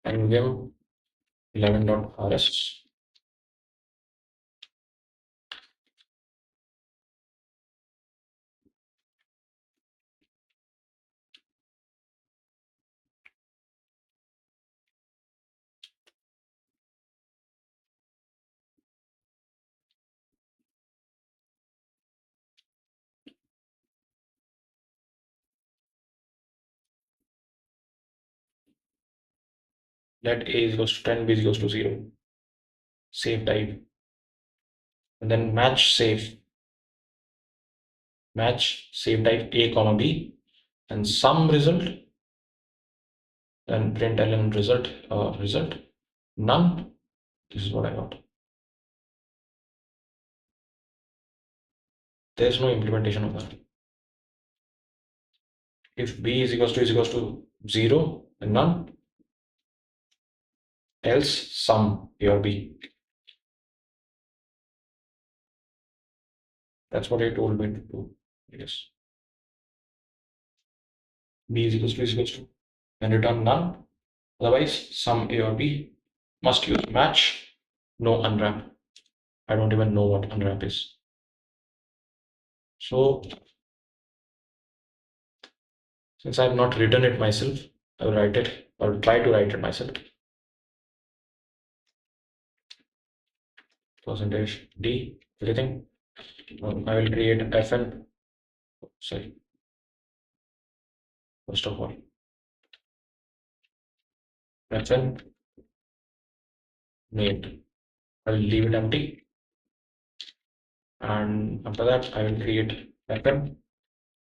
[SPEAKER 1] And again, 11.rs. Let a is equals to 10, b is equals to 0. Save type. And then match save type a comma b, and some result, then println result none. This is what I got. There's no implementation of that. If b is equals to 0, then none, else sum a or b. That's what I told me to do. Yes. B is equals to and return none. Otherwise, sum a or b. Must use match, no unwrap. I don't even know what unwrap is. So since I have not written it myself, I will write it, or try to write it myself. Percentage D, everything. I will create fn. Sorry, first of all, fn made. I will leave it empty, and after that, I will create fn.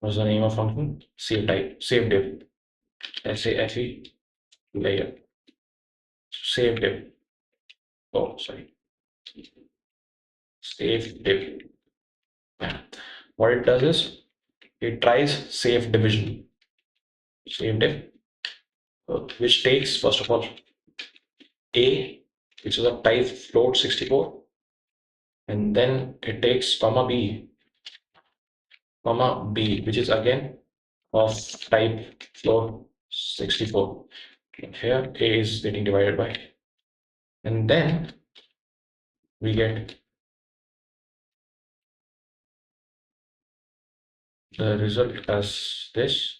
[SPEAKER 1] What's the name of function? Save type, save div, SAFE layer, save div. Oh, sorry, save div. Yeah. What it does is it tries safe division, save div, which takes first of all a, which is a type float 64, and then it takes comma b, which is again of type float 64. Here a is getting divided by, and then we get the result as this,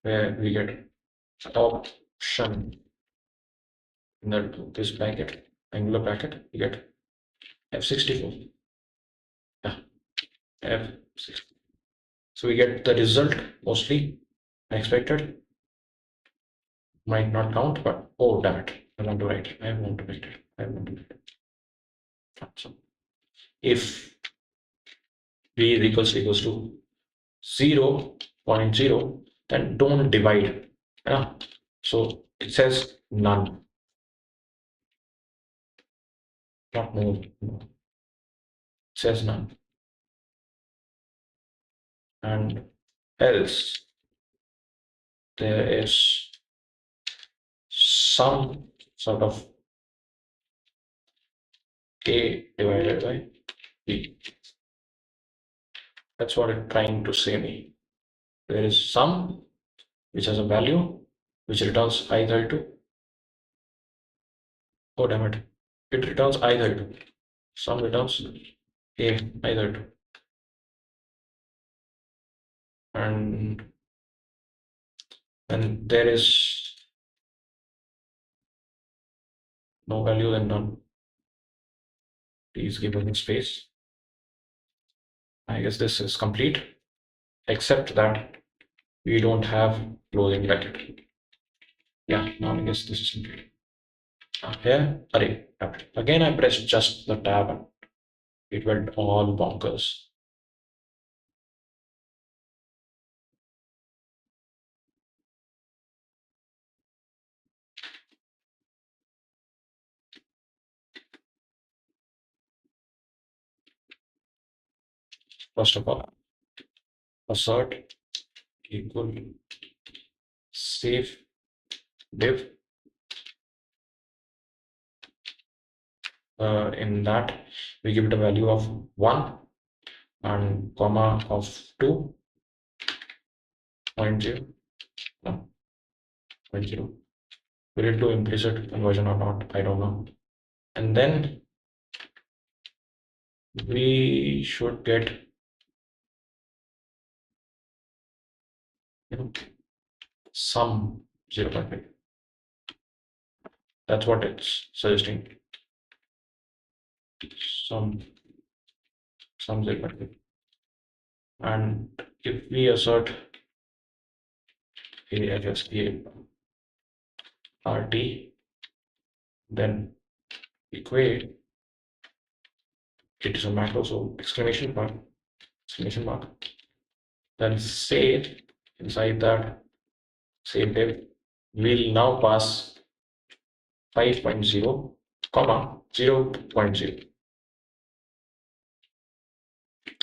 [SPEAKER 1] where we get option in this bracket, angular bracket, we get f64. Yeah, f64. So we get the result mostly expected. Might not count, but oh damn it, I want to write it. I want to write it. I want to write it. So if b is equals to 0.0, then don't divide. Yeah. So it says none, not more. No. It says none. And else there is some sort of a divided by b. That's what it's trying to say me. There is some which has a value which returns i32. Oh damn it. It returns i32. Some returns a i32. And there is no value, then none. Please give us space. I guess this is complete, except that we don't have closing bracket. Yeah, now I guess this is complete. Here, array. Again, I pressed just the tab and it went all bonkers. First of all, assert equal save div. In that, we give it a value of 1 and comma of 2.0, no, 0.0, Will it do implicit conversion or not? I don't know. And then we should get, you know, some 0.5. That's what it's suggesting. Some some 0.5. And if we assert AFSA RT, then equate it is a macro, so exclamation mark. Then save inside that save div. We'll now pass 5.0, comma 0.0,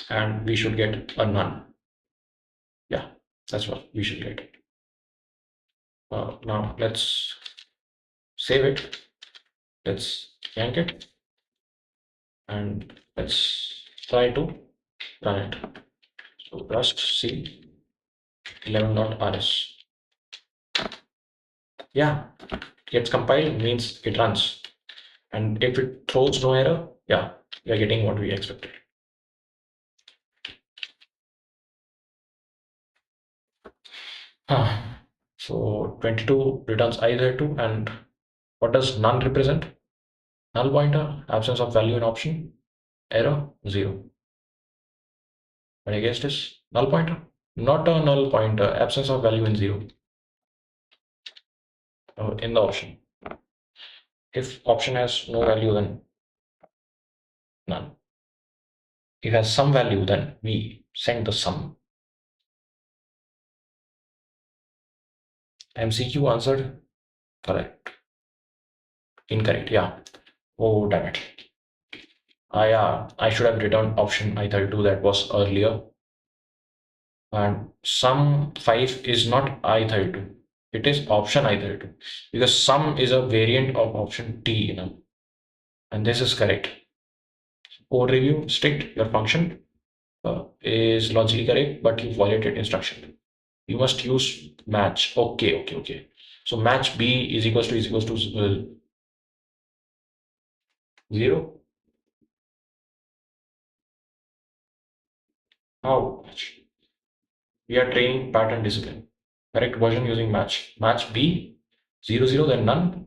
[SPEAKER 1] and we should get a none. Yeah, that's what we should get. Now let's save it. Let's yank it and let's try to run it. So rust c 11.rs. Yeah, gets compiled means it runs. And if it throws no error, yeah, we are getting what we expected. So 22 returns either two, and what does none represent? Null pointer, absence of value in option, error, 0. But I guess this null pointer, not a null pointer, absence of value in 0 in the option. If option has no value, then none. If it has some value, then we send the sum. MCQ answered correct. Incorrect, yeah. Oh, damn it. I should have written option I32 that was earlier. And sum 5 is not I32. It is option I32 because sum is a variant of option T, and this is correct. Code review strict, your function is logically correct, but you violated instruction. You must use match. Okay, okay, okay. So match B is equals to 0. How? We are training pattern discipline. Correct version using match. Match B 0 0, then none.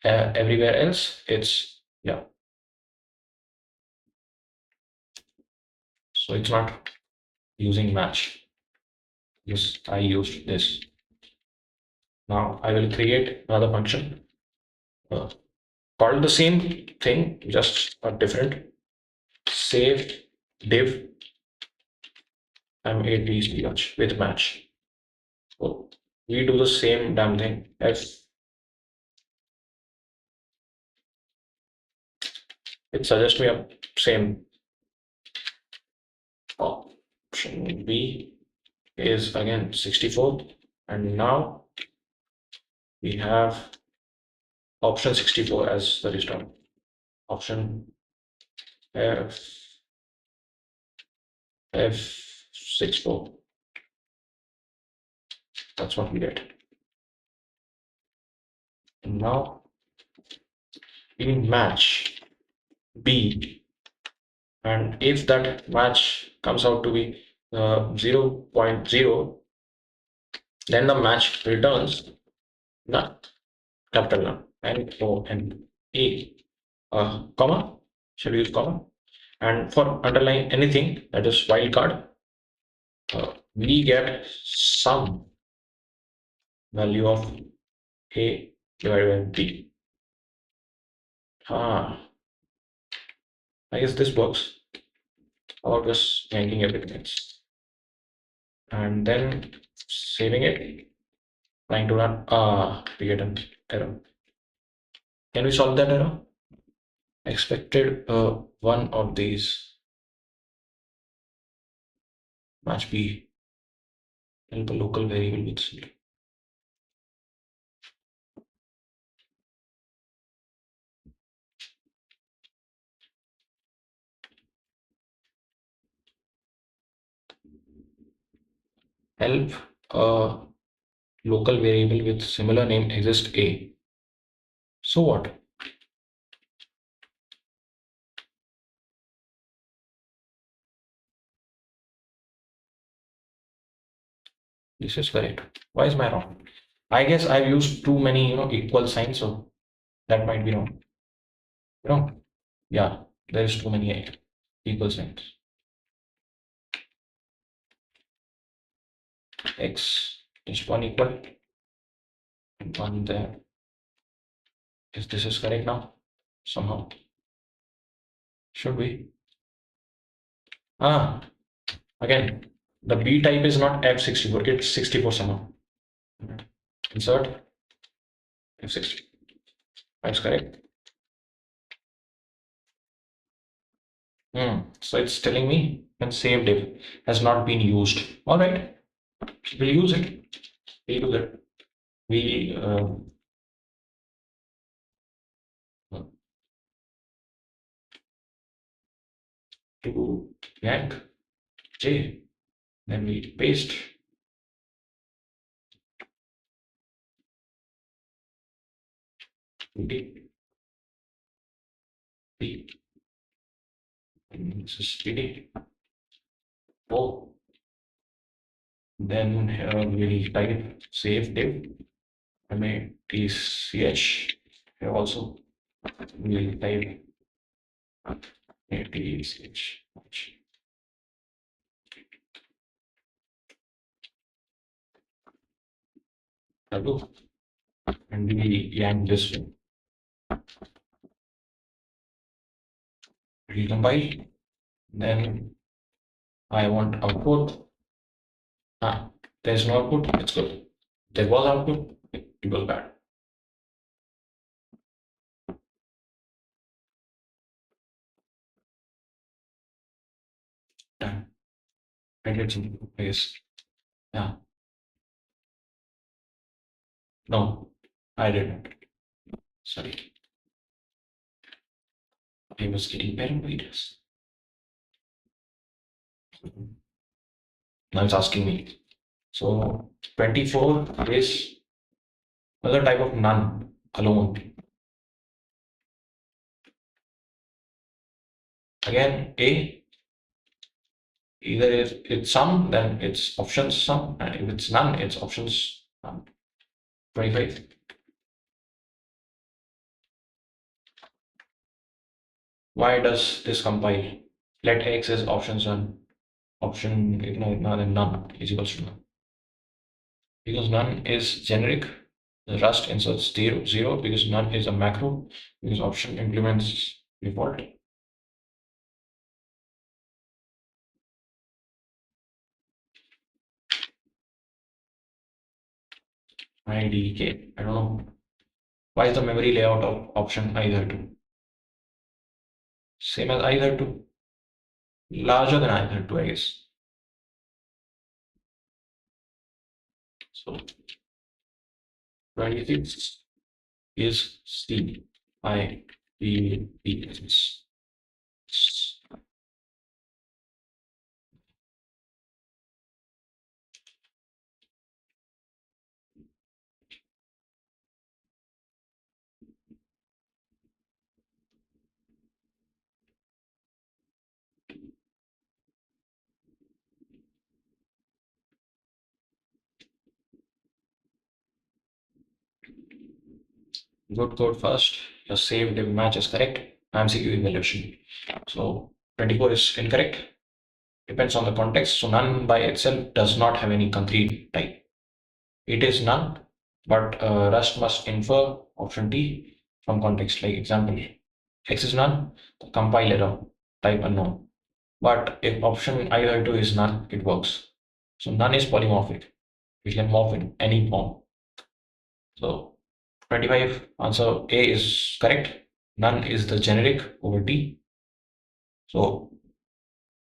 [SPEAKER 1] Everywhere else it's, yeah. So it's not using match. Yes, I used this. Now I will create another function uh, called the same thing, just a different save div m8 with match. So we do the same damn thing. If it suggests me a same option B is again 64, and now we have option 64 as the return. Option F64. That's what we get. And now we match B, and if that match comes out to be 0.0, then the match returns none, capital none, N-O-N-E, comma, shall we use comma? And for underline anything that is wildcard, we get some value of A divided by B. I guess this works. How about just yanking everything else? And then saving it, trying to run. We get an error. Can we solve that error? Expected one of these. Match B. Help a local variable with C. Help a local variable with similar name exist A. So what? This is correct. Why is my wrong? I guess I've used too many, equal signs, so that might be wrong. Wrong. Yeah, there's too many equal signs. X, just one equal, one there. If this is correct now, somehow. Should be. Ah, again, the B type is not F64, it's 64 somehow. Insert F60. That's correct. So it's telling me when saved if has not been used. All right, we'll use it. We'll do that. We do yank J, then we paste D, D, and this is PD. O. Then here we'll type save div, MATCH. Here also we'll type ATCH. W, and we yank this one. Recompile. Then I want output. Ah, there's no output. It's good. There was output. It was bad. Done. And it's in place. Yeah. No, I didn't. Sorry. I was getting paranoid. Now it's asking me. So 24 is another type of none alone. Again, A, either if it's sum, then it's options sum, and if it's none, it's options none. 25. Why does this compile? Let X is options none. Option none and none is equals to none. Because none is generic, the Rust inserts 0 because none is a macro, because option implements default. IDK. I don't know. Why is the memory layout of option either two? Same as either two. Larger than either two, I guess. So 26 is C. I D D S. Good code first. Your saved match is correct. MCQ evaluation. So 24 is incorrect. Depends on the context. So none by itself does not have any concrete type. It is none, but Rust must infer option D from context. Like example, X is none, the compile error, type unknown. But if option either two is none, it works. So none is polymorphic. We can morph in any form. So 25 answer A is correct. None is the generic over D. So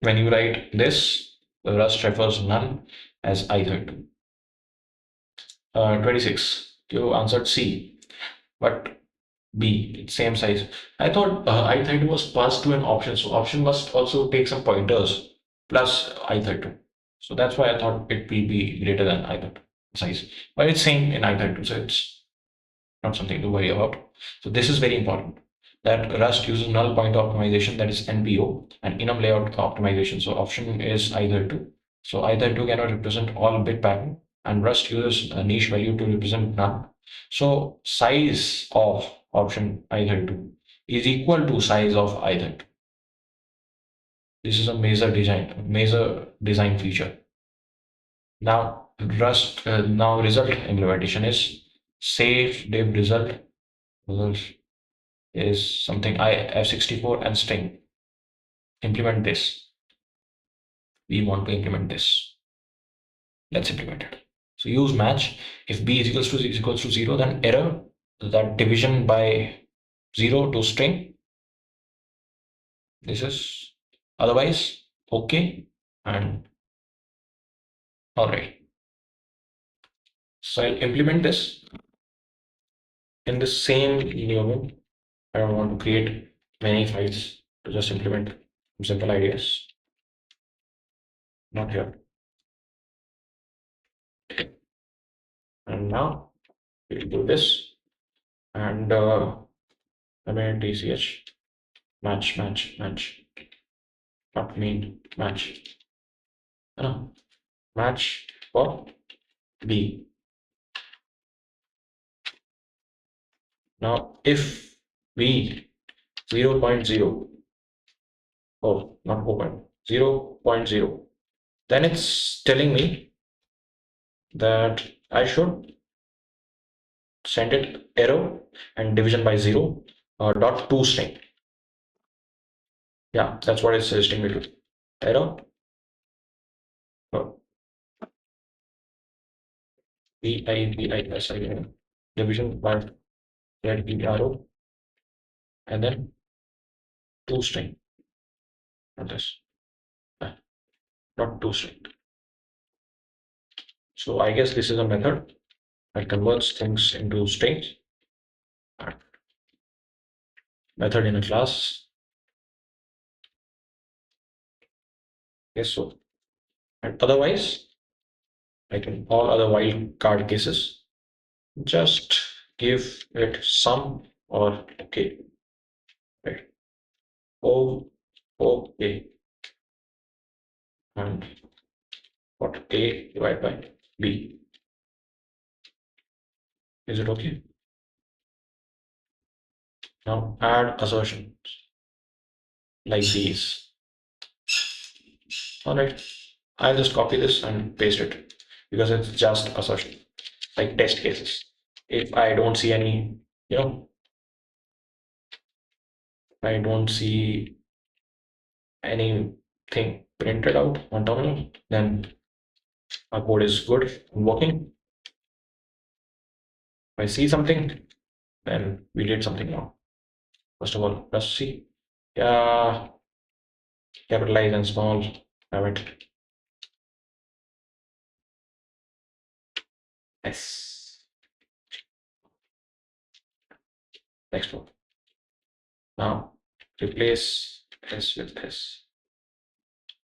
[SPEAKER 1] when you write this, the Rust refers none as either two. 26. You answered C, but B, it's same size. I thought I32 was passed to an option, so option must also take some pointers plus I32. So that's why I thought it will be greater than I32 size. But it's same in I32, so it's not something to worry about. So this is very important that Rust uses null pointer optimization, that is NPO, and enum layout optimization. So option is either two. So either two cannot represent all bit pattern, and Rust uses a niche value to represent none. So size of option either two is equal to size of either two. This is a major design feature. Now Rust now result implementation is save div result is something I F64 and string. Implement this. We want to implement this. Let's implement it. So use match. If b is equals to 0, then error, that division by 0 to string. This is otherwise okay. And all right. So I'll implement this in the same environment. I don't want to create many files to just implement simple ideas. Not here. And now we'll do this. And I mean DCH match, not mean match. No, match for B. Now if B 0.0, oh, not open 0.0, then it's telling me that I should send it arrow and division by 0 dot to string. Yeah, that's what it's suggesting me to do. Arrow BIBISI division by arrow and then to string. Not this, not to string. So I guess this is a method that converts things into strings. Method in a class. Yes, so and otherwise, like in all other wildcard cases, just give it some or okay, right? O okay, and what a divided by b. Is it okay? Now add assertions like these. All right, I'll just copy this and paste it because it's just assertion, like test cases. If I don't see any, you know, I don't see anything printed out on terminal, then our code is good and working. If I see something, then we did something wrong. First of all, let's see. Yeah, capitalize and small. Have it. Yes. Next one. Now replace S with S.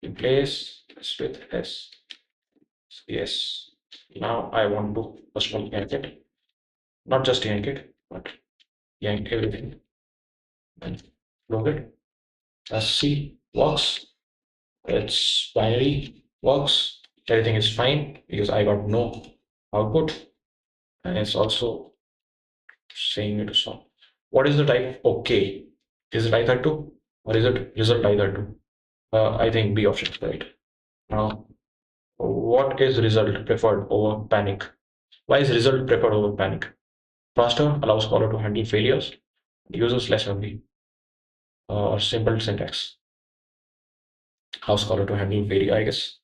[SPEAKER 1] Replace S with S. Yes. Now I want to first of all yank it. Not just yank it, but yank everything. And log it. Let's see. Works. It's binary. Works. Everything is fine because I got no output. And it's also saying it to solve. What is the type? Okay. Is it either two or is it result either two? I think B option is right. Now, what is result preferred over panic? Why is result preferred over panic? Faster allows caller to handle failures, uses less memory, or simple syntax. Allows caller to handle failure, I guess.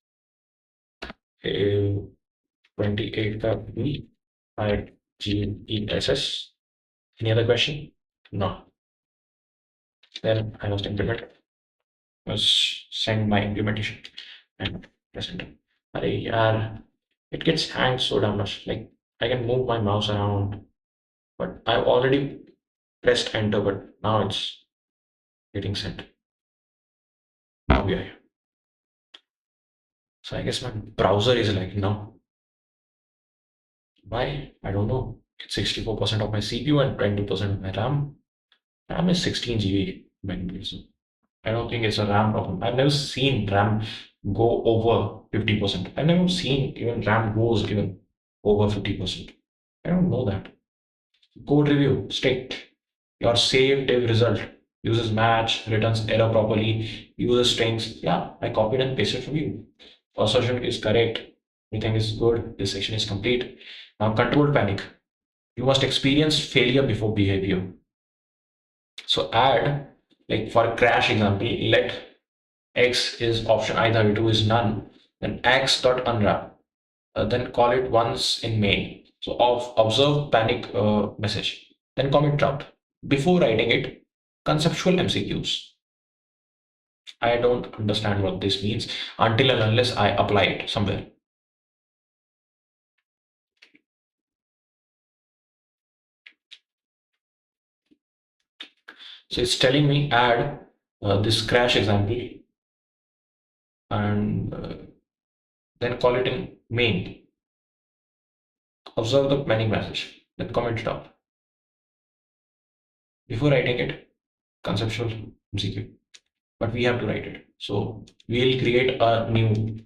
[SPEAKER 1] 28 B I G E S S. Any other question? No. Then I must implement. Must send my implementation and press enter. It gets hanged so damn much. Like I can move my mouse around, but I've already pressed enter, but now it's getting sent. Now we are here. So I guess my browser is like no. Why? I don't know. It's 64% of my CPU and 20% of my RAM. RAM is 16 GB memory, so I don't think it's a RAM problem. I've never seen RAM go over 50%. I've never seen even RAM goes even over 50%. I don't know that. Code review, strict. Your saved div result uses match, returns error properly, uses strings. Yeah, I copied and pasted from you. Assertion is correct. Everything is good. This section is complete. Now, controlled panic. You must experience failure before behavior. So add, like for a crash example, let X is option I32 is none, then X dot unwrap, then call it once in main. So of observe panic message, then comment route. Before writing it, conceptual MCQs. I don't understand what this means until and unless I apply it somewhere. So it's telling me add this crash example and then call it in main. Observe the panic message, then comment it out. Before writing it, conceptual MCQ, but we have to write it. So we'll create a new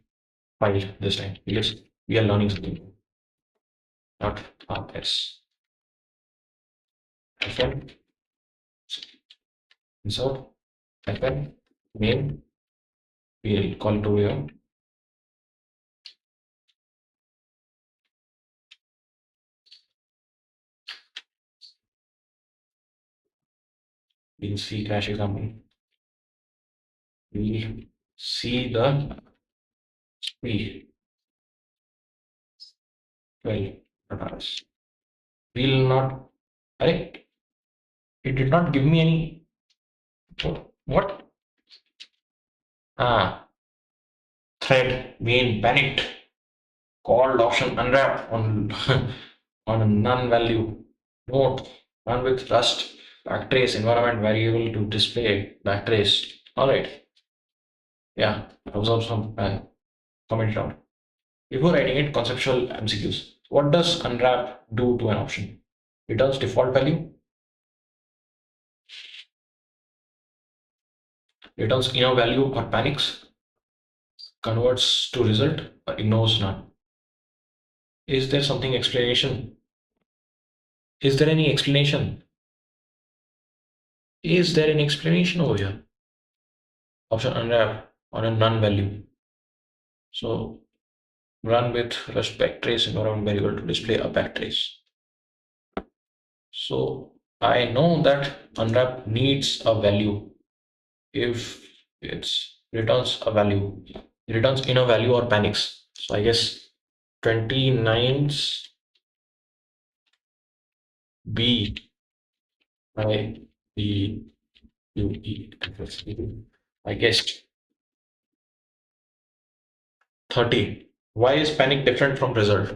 [SPEAKER 1] file this time because we are learning something. Not rs hyphen insert hyphen main. We'll call it over here. We'll see crash example. We'll see the speed 12 rs. We'll not. Array, it did not give me any. What? Ah, thread main panicked. Called option unwrap on on a none value. Note run with Rust backtrace environment variable to display backtrace. All right. Yeah. Observe some comment down. Before writing it, conceptual MCQs. What does unwrap do to an option? Returns default value, returns inner value or panics, converts to result, or ignores none. Is there something explanation? Is there any explanation? Is there any explanation over here? Option unwrap on a none value. So run with Rust backtrace environment variable to display a backtrace. So I know that unwrap needs a value if it's returns a value, returns inner value or panics. So I guess 29's B I B U E. I guessed 30. Why is panic different from result?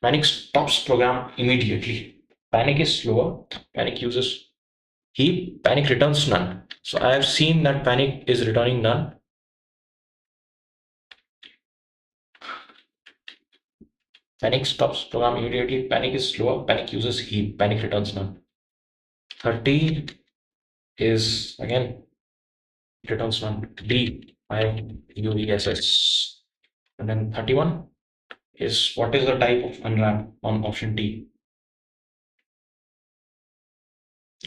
[SPEAKER 1] Panic stops program immediately. Panic is slower. Panic uses heap. Panic returns none. So I have seen that panic is returning none. Panic stops program immediately. Panic is slower. Panic uses heap. Panic returns none. 30 is again returns none. D I U E S S. And then 31 is what is the type of unwrap on option T?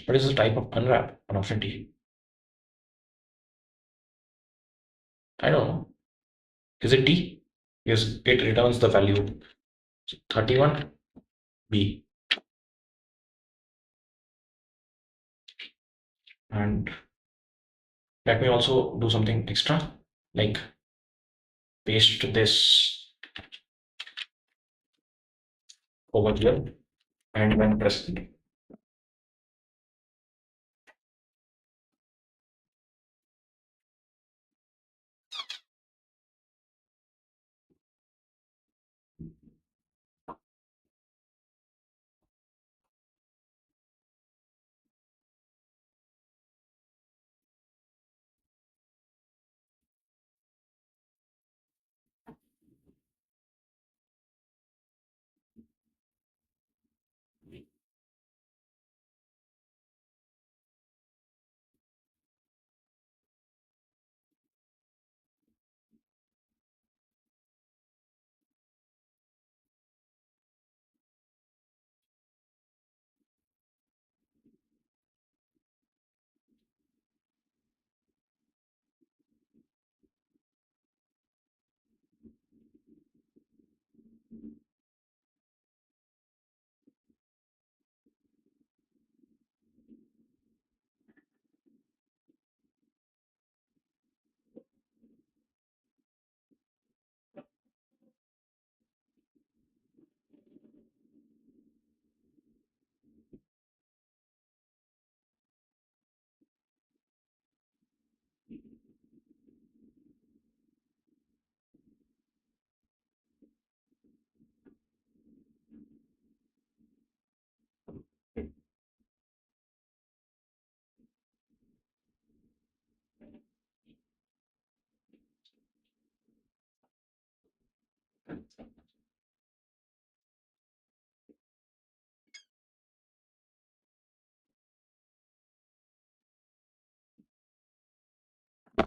[SPEAKER 1] What is the type of unwrap on option T? I don't know. Is it T? Yes, it returns the value. So 31 B. And let me also do something extra, like paste this over here and then press it.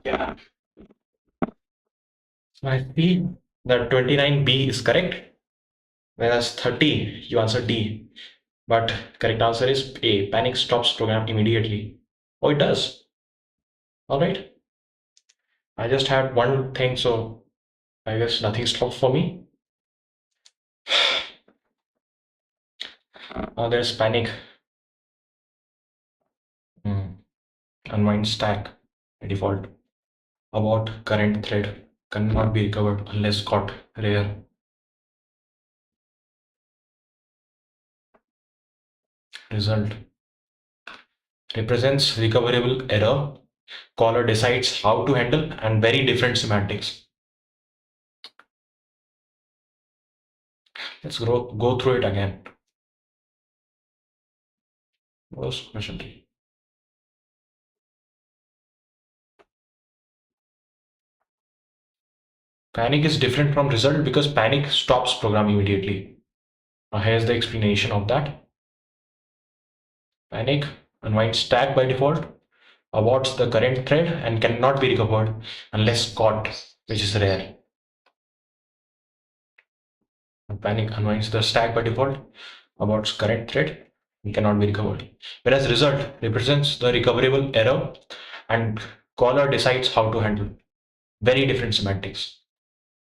[SPEAKER 1] Yeah. So I feel that 29B is correct, whereas 30, you answered D. But correct answer is A. Panic stops program immediately. Oh, it does. All right. I just had one thing, so I guess nothing stops for me. There's panic. Hmm. Unwind stack by default. About current thread cannot be recovered unless caught rare. Result represents recoverable error. Caller decides how to handle and very different semantics. Let's go through it again. First question. Panic is different from result because panic stops program immediately. Now here's the explanation of that. Panic unwinds stack by default, aborts the current thread and cannot be recovered unless caught, which is rare. Panic unwinds the stack by default, aborts current thread and cannot be recovered. Whereas result represents the recoverable error and caller decides how to handle. Very different semantics.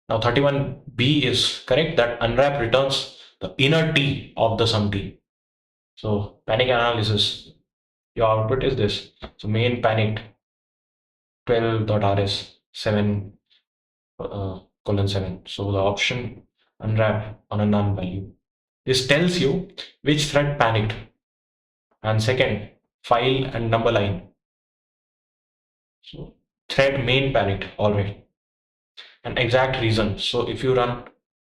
[SPEAKER 1] Now 31B is correct that unwrap returns the inner T of the sum T. So panic analysis, your output is this. So main panicked 12.rs 7 colon 7. So the option unwrap on a null value. This tells you which thread panicked. And second, file and number line. So thread main panicked, all right. An exact reason. So if you run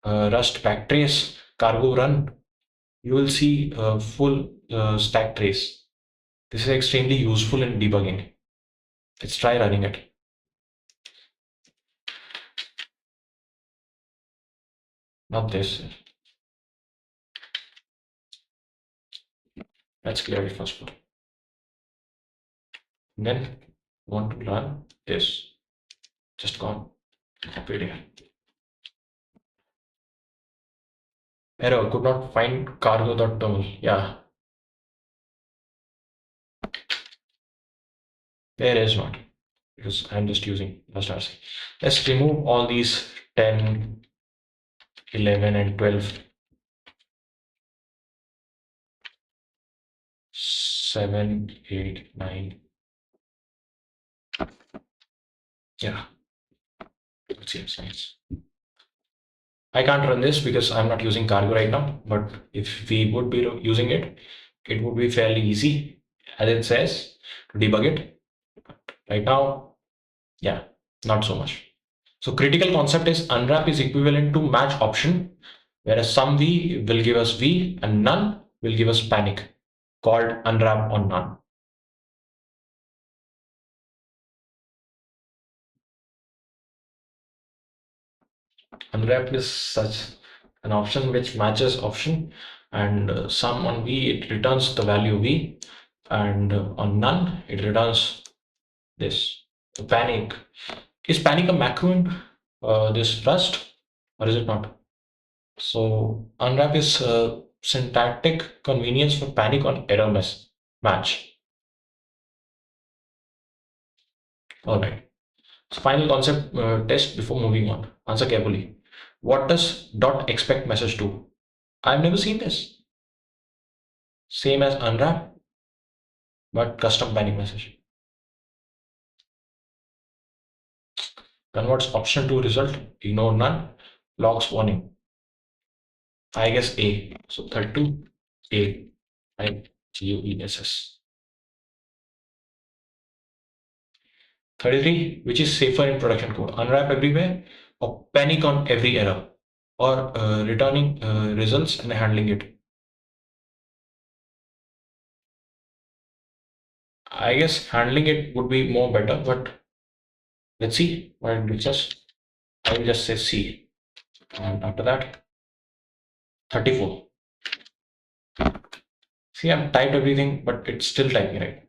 [SPEAKER 1] Rust backtrace cargo run, you will see a full stack trace. This is extremely useful in debugging. Let's try running it. Not this. Let's clear it first. And then want to run this. Just gone. Copy it here. Error could not find cargo.terminal. Yeah, there is not because I'm just using Rust RC. Let's remove all these 10, 11, and 12. 7, 8, 9. Yeah, it seems nice. I can't run this because I'm not using cargo right now, but if we would be using it, it would be fairly easy, as it says, to debug it. Right now, yeah, not so much. So critical concept is unwrap is equivalent to match option, whereas some V will give us V and none will give us panic, called unwrap or none. Unwrap is such an option which matches option, and some on V it returns the value V, and on none it returns this. Panic. Is panic a macro in this Rust, or is it not? So unwrap is syntactic convenience for panic on error match. All right. So final concept test before moving on. Answer carefully. What does dot expect message do? I've never seen this. Same as unwrap, but custom panic message. Converts option to result. Ignore none. Logs warning. I guess A. So 32 A. IGUESS. 33, which is safer in production code. Unwrap everywhere or panic on every error, or returning results and handling it. I guess handling it would be more better, but let's see what it reaches. I will just say C. And after that, 34. See, I've typed everything, but it's still typing, right?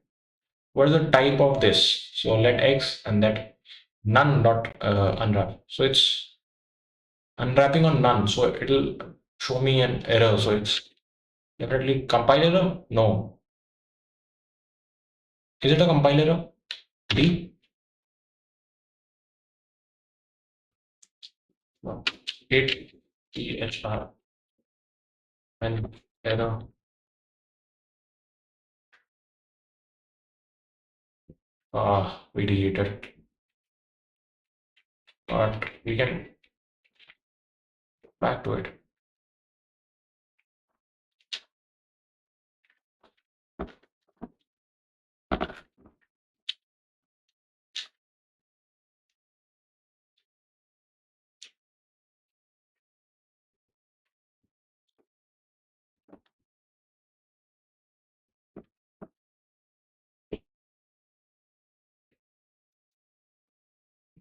[SPEAKER 1] What is the type of this? So let X and that None, not unwrap. So it's unwrapping on none. So it'll show me an error. So it's definitely compile error. No. Is it a compile error? D? No. 8 EHR and error. Ah, we deleted. But we can back to it.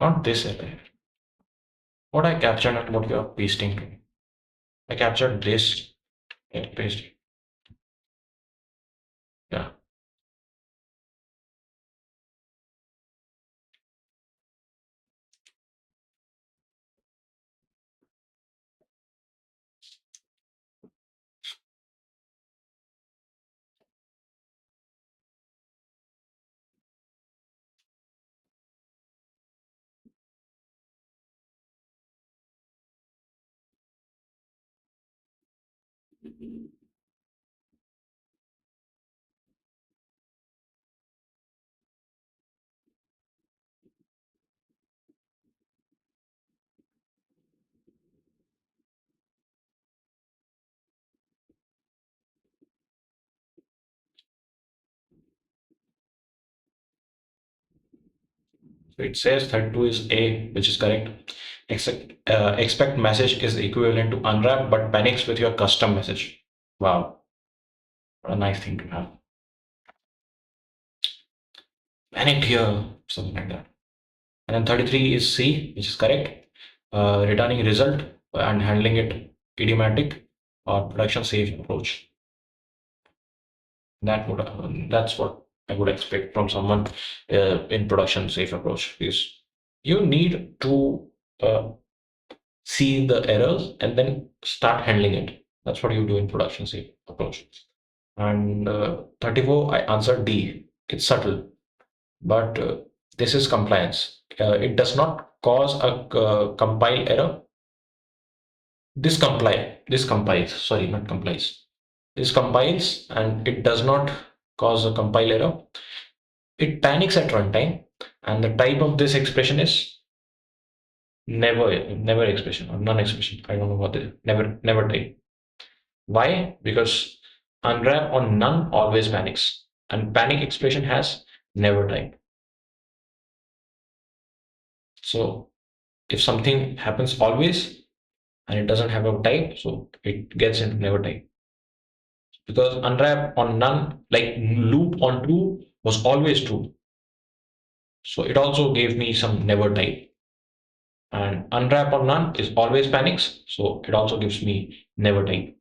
[SPEAKER 1] Not this error. What I captured and what you are pasting to. I captured this. Yeah, paste. Yeah. So it says 32 is A, which is correct. Expect message is equivalent to unwrap, but panics with your custom message. Wow, what a nice thing to have. Panicked here, something like that. And then 33 is C, which is correct. Returning result and handling it idiomatic or production safe approach. That's what I would expect from someone in production safe approach. Is you need to uh, see the errors and then start handling it. That's what you do in production safe approach. And 34, I answered D. It's subtle, but this is compliance. It does not cause a compile error. This compiles, sorry, not complies. This compiles and it does not cause a compile error. It panics at runtime, and the type of this expression is never expression or non expression. I don't know what it is. Never type. Why? Because unwrap on none always panics, and panic expression has never type. So if something happens always and it doesn't have a type, so it gets into never type. Because unwrap on none, like loop on true, was always true. So it also gave me some never type. And unwrap on none is always panics, so it also gives me never type.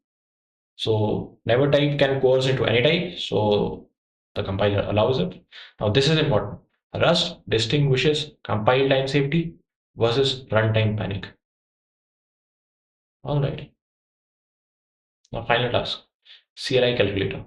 [SPEAKER 1] So never type can coerce into any type, so the compiler allows it. Now this is important. Rust distinguishes compile time safety versus runtime panic. All right. Now final task. CLI calculator.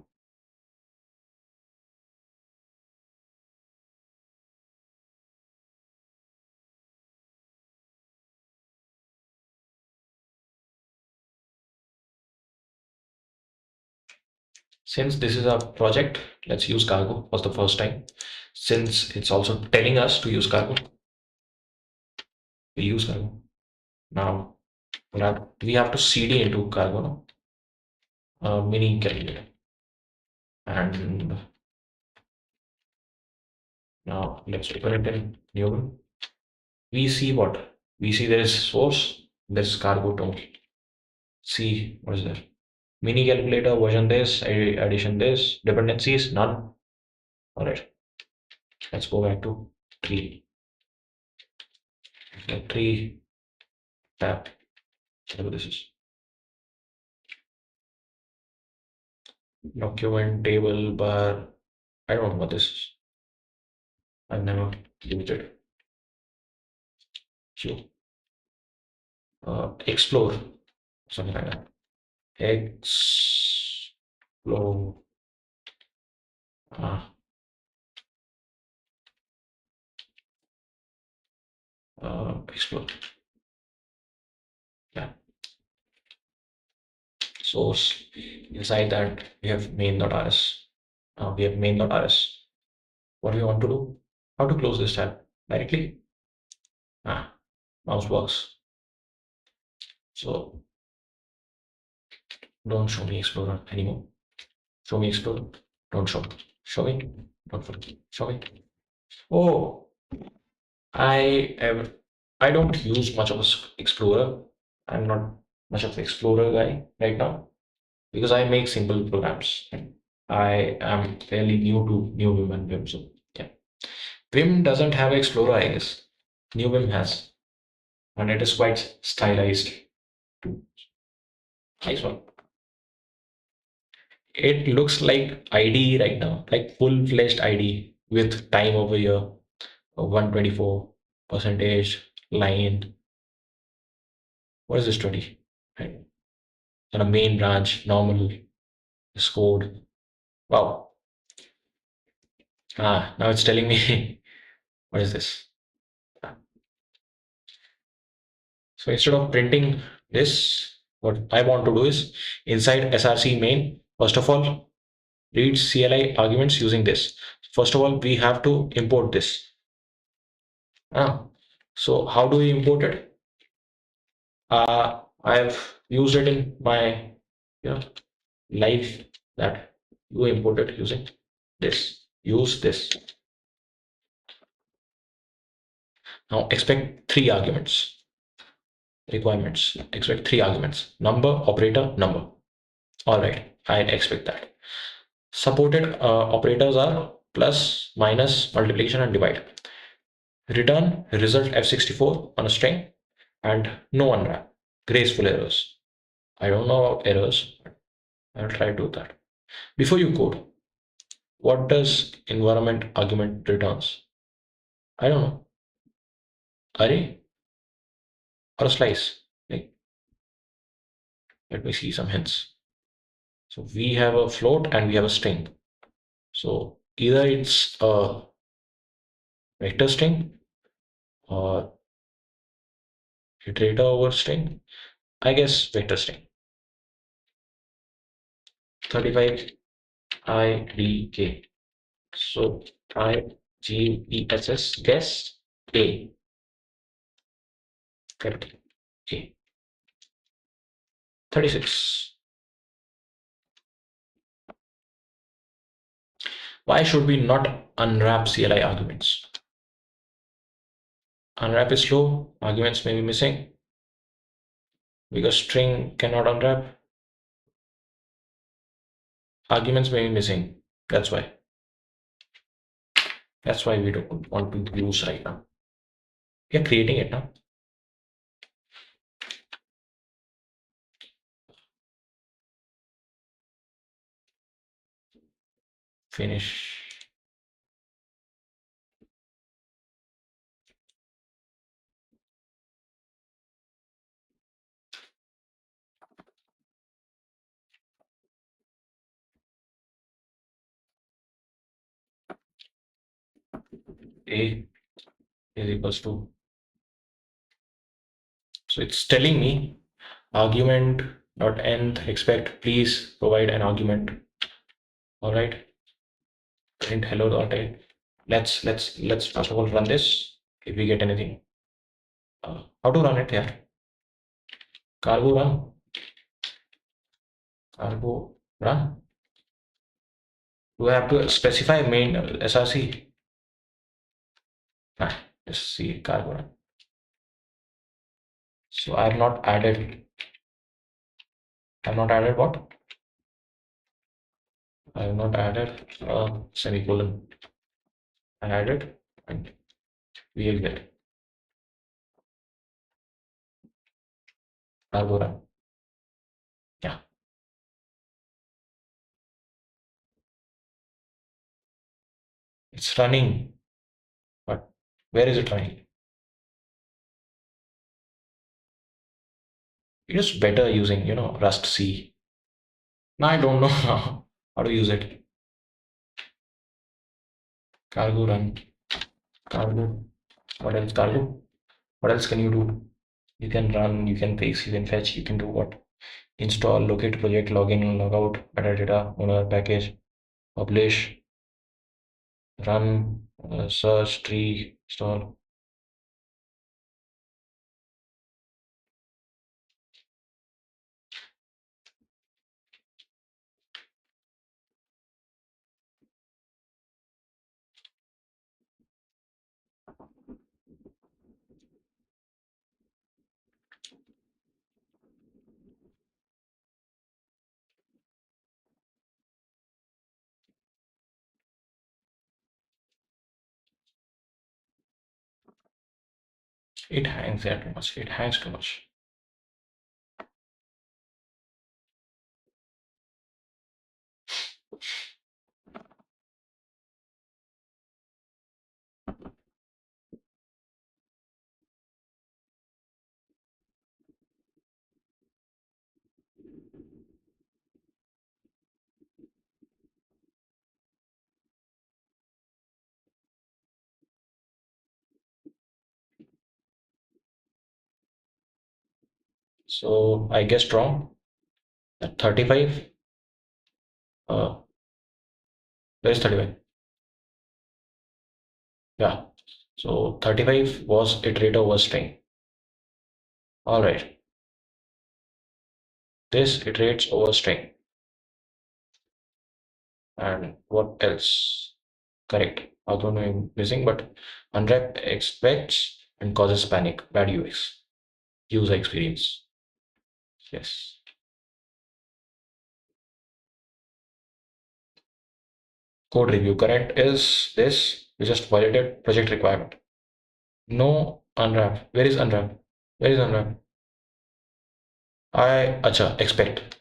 [SPEAKER 1] Since this is a project, let's use cargo for the first time. Since it's also telling us to use cargo, we use cargo. Now we have to CD into cargo now. Mini calculator. And now let's open it in new. We see what? We see there is source, there's cargo tool. See what is there? Mini calculator version this, addition this, dependencies, none. All right, let's go back to three. The three tab. Whatever this is. Document table bar. I don't know what this is. I've never used it. Explore, something like that. Explore. Uh, explore. Yeah. Source. Inside that we have main.rs. We have main.rs. What do you want to do? How to close this tab? Directly? Ah, mouse works. So don't show me Explorer anymore. Show me Explorer. Don't show. Show me. Don't show me. Oh, I have. I don't use much of Explorer. I'm not much of an Explorer guy right now because I make simple programs. I am fairly new to New Vim and Vim, so yeah. Vim doesn't have Explorer, I guess. New Vim has, and it is quite stylized too. Nice one. It looks like IDE right now, like full-fledged IDE with time over here, 124 percentage line. What is this 20? Right. And a main branch, normal, this code. Wow. Now it's telling me what is this? So instead of printing this, what I want to do is inside src main, first of all, read CLI arguments using this. First of all, we have to import this. So how do we import it? I've used it in my life that you import it using this. Use this. Now expect three arguments. Requirements. Expect three arguments. Number, operator, number. All right, I expect that. Supported operators are plus, minus, multiplication, and divide. Return result F64 on a string and no unwrap. Graceful errors. I don't know about errors, but I'll try to do that. Before you code, what does environment argument returns? I don't know. Array or a slice? Like, let me see some hints. So we have a float and we have a string. So either it's a vector string or iterator over string. I guess vector string. 35 IDK. So IGESS guess A. Capital A. 36. Why should we not unwrap CLI arguments? Unwrap is slow, arguments may be missing because string cannot unwrap. Arguments may be missing. That's why. That's why we don't want to use right now. We are creating it now. Finish. A is equals to. So it's telling me argument dot nth expect please provide an argument. All right. Print hello dot a. Let's first of all run this if we get anything. How to run it? Yeah. Cargo run. Cargo run. Do I have to specify main src? Let's see cargo run. So I have not added. I have not added what? I have not added a semicolon. I added and we will get cargo run. Yeah. It's running, but where is it running? It is better using, Rust C. Now I don't know how to use it. Cargo run, cargo. What else? Cargo. What else can you do? You can run, you can paste, you can fetch, you can do what? Install, locate project, login, logout, metadata, owner, package, publish, run, search, tree, install. It hangs there too much. It hangs too much. So I guessed wrong. At 35, uh, where's 35? Yeah. So 35 was iterator over string. All right. This iterates over string. And what else? Correct. Although I'm missing, but unwrap expects and causes panic. Bad UX. User experience. Yes. Code review. Correct is this. We just validated project requirement. No unwrap. Where is unwrap? Where is unwrap? Acha, expect.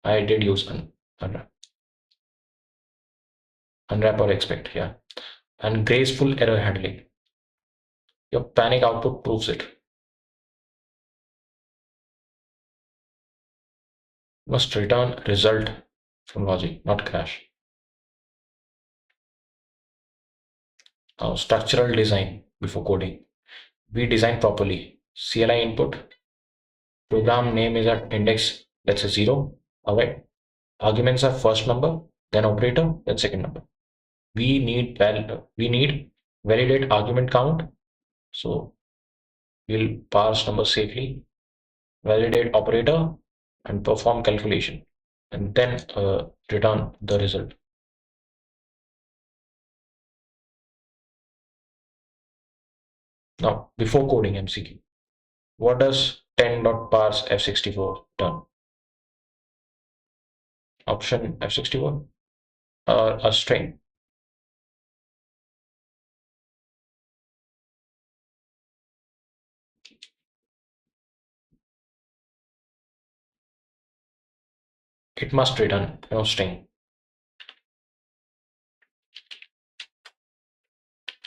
[SPEAKER 1] I did use unwrap. Unwrap or expect, yeah. And graceful error handling. Your panic output proves it. Must return result from logic, not crash. Now, structural design before coding. We design properly. CLI input, program name is at index, let's say 0. All right. Arguments are first number, then operator, then second number. We need validate argument count. So we'll parse number safely, validate operator, and perform calculation, and then return the result. Now, before coding MCQ, what does 10.parse F64 done? Option F64 or a string. It must return string.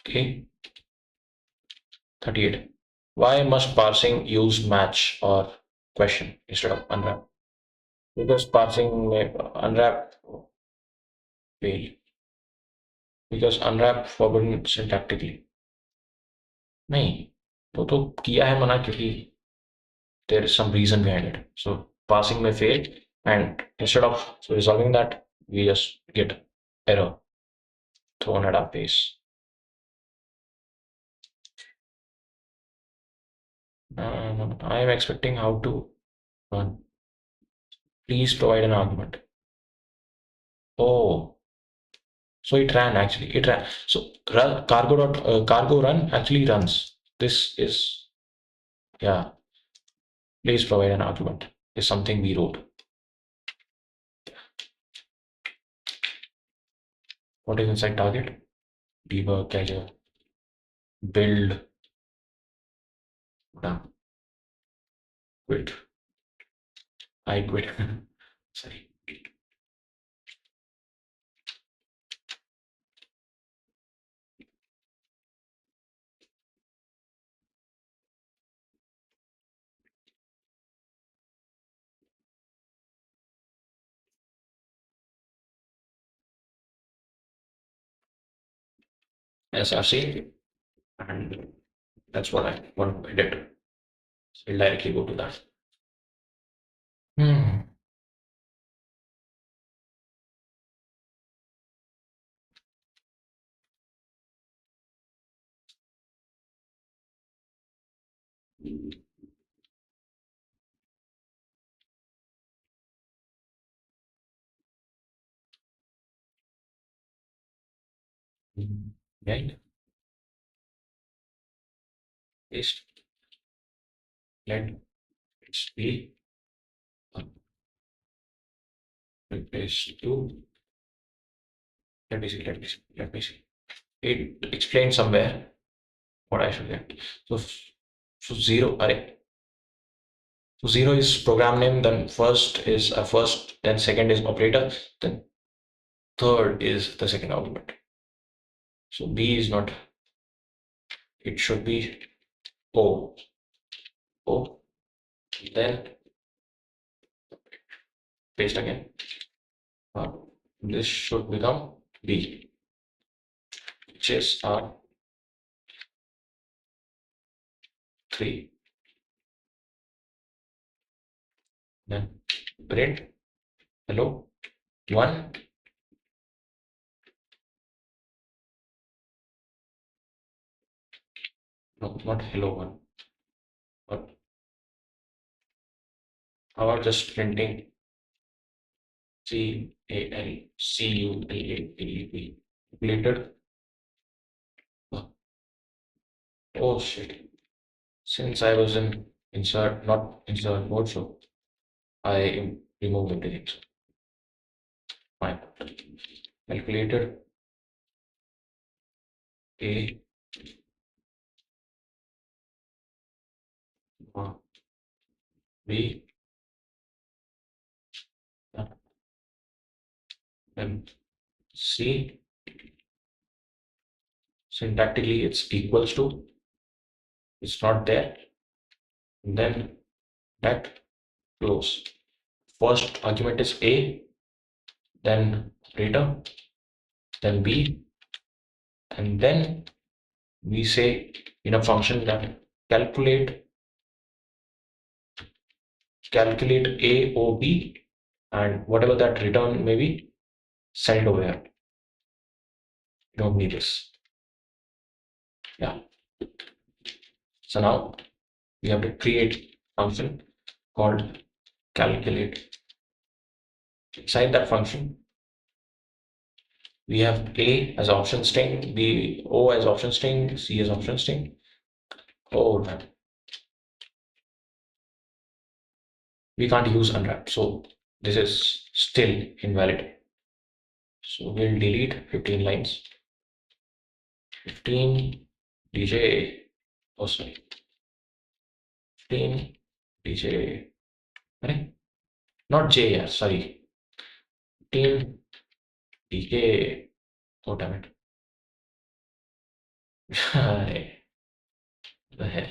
[SPEAKER 1] Okay, 38. Why must parsing use match or question instead of unwrap? Because parsing may unwrap fail. Because unwrap forbidden syntactically. नहीं, तो किया है मना क्योंकि there is some reason behind it. So passing may fail, and instead of resolving that, we just get error thrown at our face. I am expecting how to run. Please provide an argument. Oh, so it ran actually. It ran. So cargo run actually runs. This is, yeah. Please provide an argument. Is something we wrote. What is inside target? Debug, catcher, build, done. Quit. I quit. Sorry. src, and that's what I want to edit. So we'll directly go to that. Hmm. Right. Paste. Let it be. Paste to. Let me see. Let me see. Let me see. It explains somewhere what I should get. So, so zero. Array. So zero is program name. Then first is a first. Then second is operator. Then third is the second argument. So B is not. It should be O. O. Then paste again. Uh, this should become B, which is R3. Then print hello 1. No, not hello 1. But how about just printing CALCULATED? Calculated. Oh shit. Since I was in insert, not insert mode, so I removed everything. So fine. Calculated A B and C. Syntactically, it's equals to. It's not there. And then that close. First argument is A, then operator, then B, and then we say in a function that calculate calculate AOB, and whatever that return may be, send it over here. You don't need this. Yeah. So now we have to create function called calculate. Inside that function, we have A as option string, B O as option string, C as option string. Oh, man. We can't use unwrapped, so this is still invalid. So we'll delete 15 lines. 15 DJ. Oh, sorry. 15 DJ. Arey, not J, yeah, sorry. 15 DK. Oh, damn it. Arey, the hell.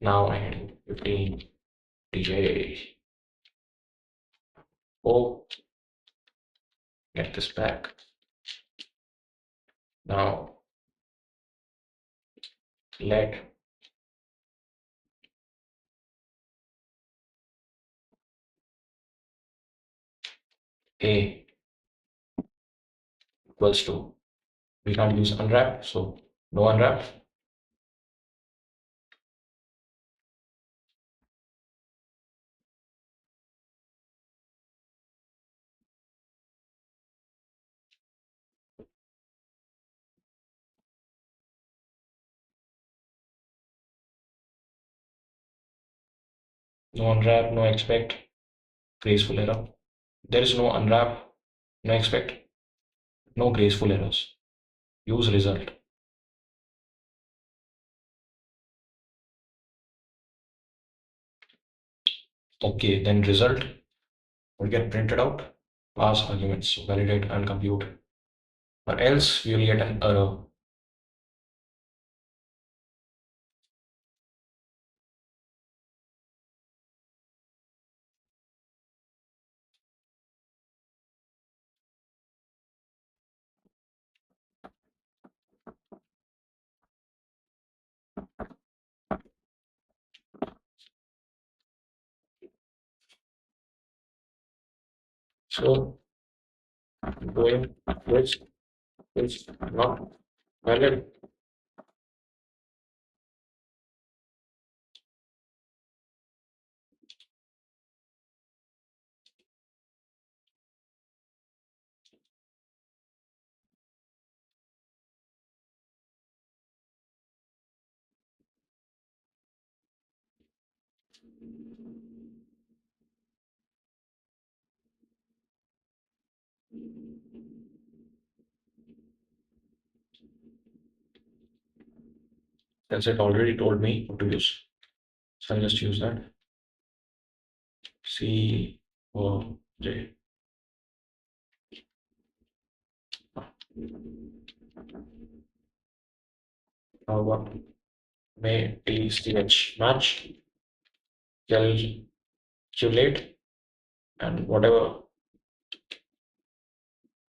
[SPEAKER 1] Now I had 15 DJ. Oh, get this back. Now let A equals to, we can't use unwrap, so no unwrap. No unwrap, no expect, graceful error. There is no unwrap, no expect, no graceful errors. Use result. Okay, then result will get printed out. Pass arguments, validate and compute. Or else you will get an error. So doing which is not valid. Since it already told me what to use. So I'll just use that. C O J. Now what may TCH match, calculate, and whatever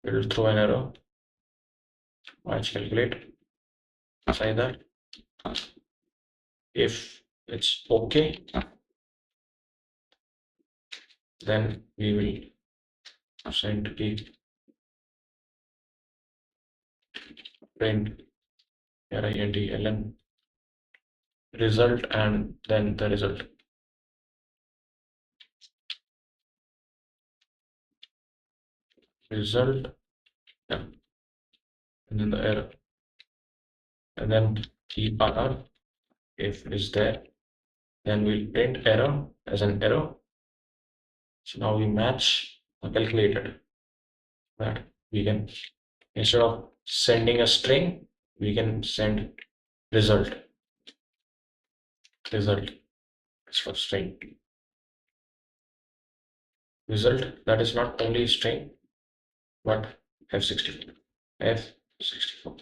[SPEAKER 1] will throw an error. Match calculate. Say that. If it's okay, then we will send the print RINTLN result and then the result. Result, yeah, and then the error. And then keep RR. If it is there, then we'll print error as an error. So now we match the calculated that we can, instead of sending a string, we can send result. Result is for string. Result that is not only string but F64. F64.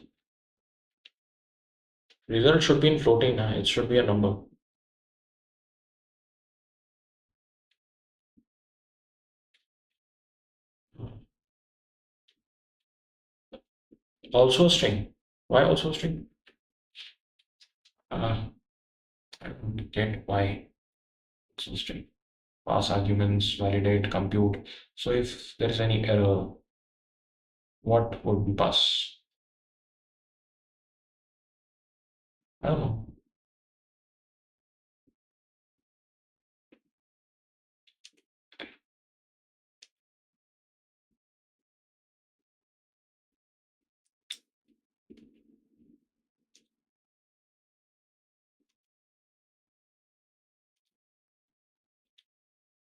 [SPEAKER 1] Result should be in floating, it should be a number. Also a string. Why also a string? I don't get why it's a string. Pass arguments, validate, compute. So if there is any error, what would we pass? I don't know.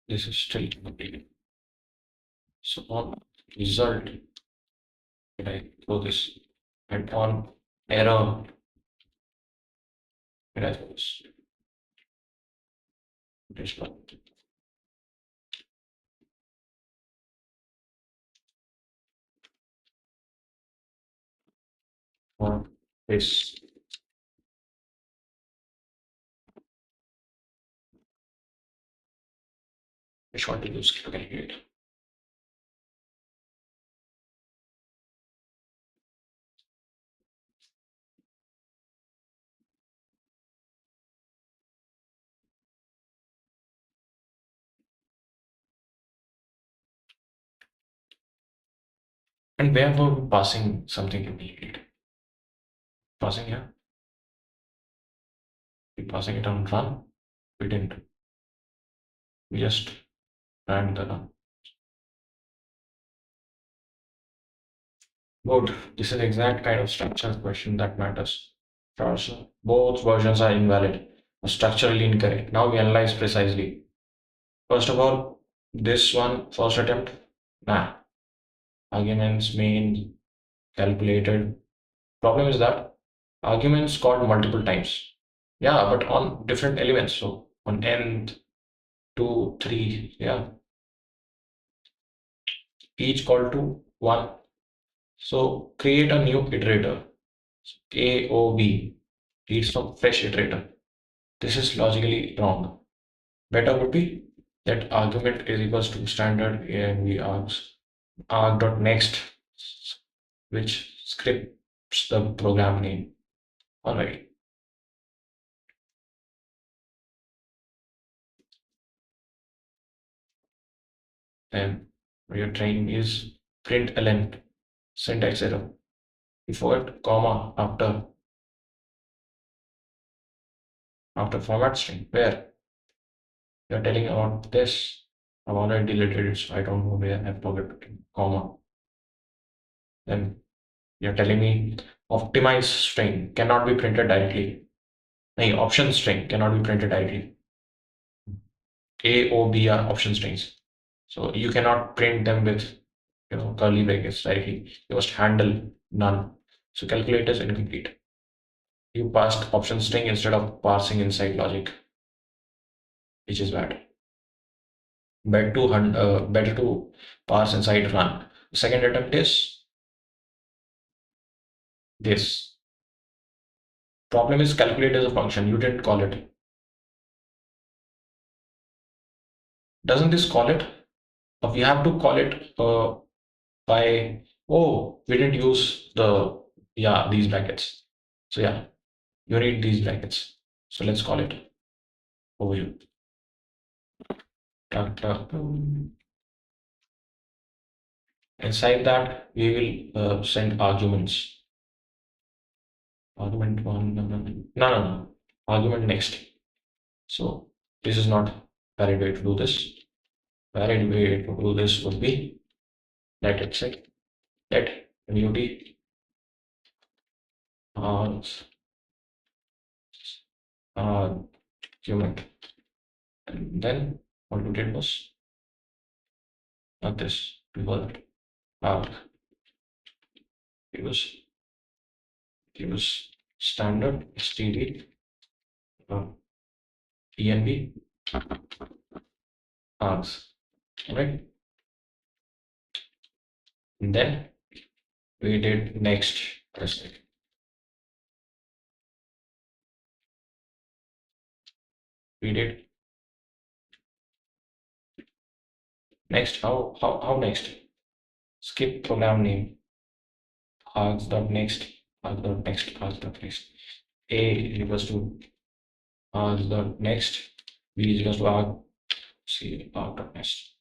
[SPEAKER 1] This is still completed. So on result, did I throw this? And on error, did I throw this? This one. On this. Which one to use to calculate? And where were we passing something to calculate? Passing here? We passing it on run? We didn't. We just ran the run. Good. This is the exact kind of structural question that matters. Both versions are invalid, structurally incorrect. Now we analyze precisely. First of all, this one, first attempt, nah. Arguments main calculated. Problem is that arguments called multiple times. Yeah, but on different elements. So on n, 2, 3, yeah, each called to 1. So create a new iterator. AOB reads from fresh iterator. This is logically wrong. Better would be that argument is equals to standard ANV arg.next, which scripts the program name. All right. Then or you're trying is println syntax error. Before it, comma after format string, where you're telling about this. I've already deleted it, so I don't know where I've forgotten comma. Then you're telling me optimize string cannot be printed directly. No, option string cannot be printed directly. A, O, B are option strings. So you cannot print them with curly brackets directly. You must handle none. So calculate is incomplete. You passed option string instead of parsing inside logic, which is bad. Better to parse inside run. Second attempt is this. Problem is calculate as a function. You didn't call it. Doesn't this call it? We have to call it by, oh, we didn't use these brackets. So yeah, you need these brackets. So let's call it overview. Inside that, we will send arguments. Argument one, no. Argument next. So this is not valid way to do this. Valid way to do this would be let it say let mut argument, and then what we did was not this. We call it arg. Use standard std env args, right? And then we did next. Just like we did next. How next? Skip program name. Args dot next. Args dot next. Args dot next. A is equals to args dot next. B is equals to arg. C arg dot next.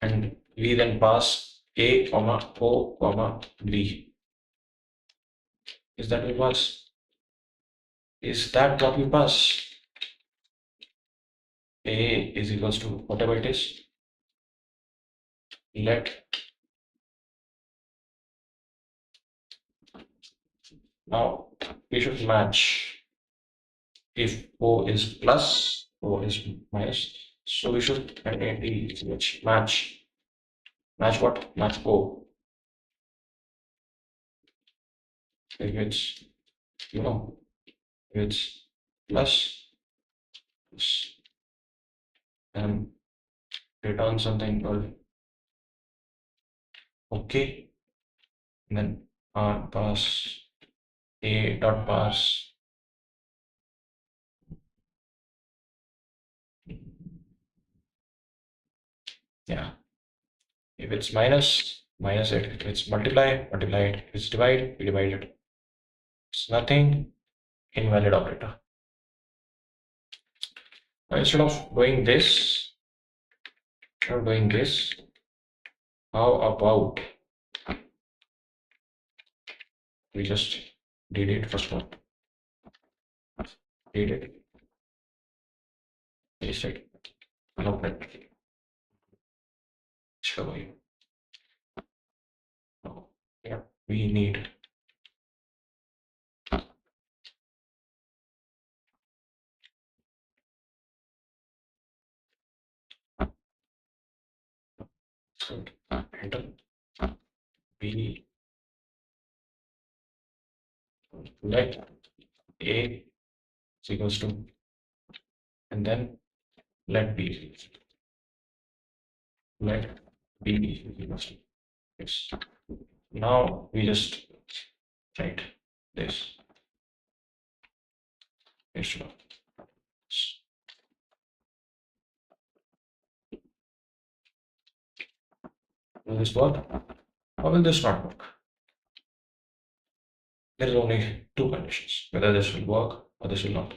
[SPEAKER 1] And we then pass A comma O comma B. Is that what it was? Is that what we pass? A is equals to whatever it is. Let now we should match. If O is plus, O is minus, so we should match. Match what? Match O. If it's it's plus, and return something called okay, and then pass A dot parse. Yeah. If it's minus it. If it's multiply it. If it's divide, we divide it. It's nothing, invalid operator. Now instead of doing this, how about we just delete first one. Delete it. Open it. Show you. Oh, yeah, we need enter b let a is equals to, and then let b is equals to this. Now we just write this instead of this. Will this work? Or will this not work? There is only two conditions, whether this will work or this will not.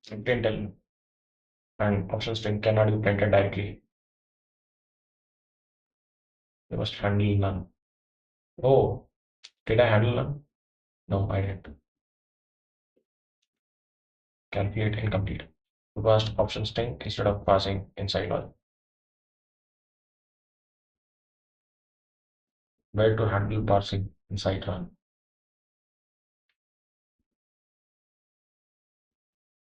[SPEAKER 1] Didn't tell me. And option string cannot be printed directly. We must handle none. Oh, did I handle none? No, I didn't. Calculate incomplete. We passed option string instead of passing inside one. Where to handle parsing inside run.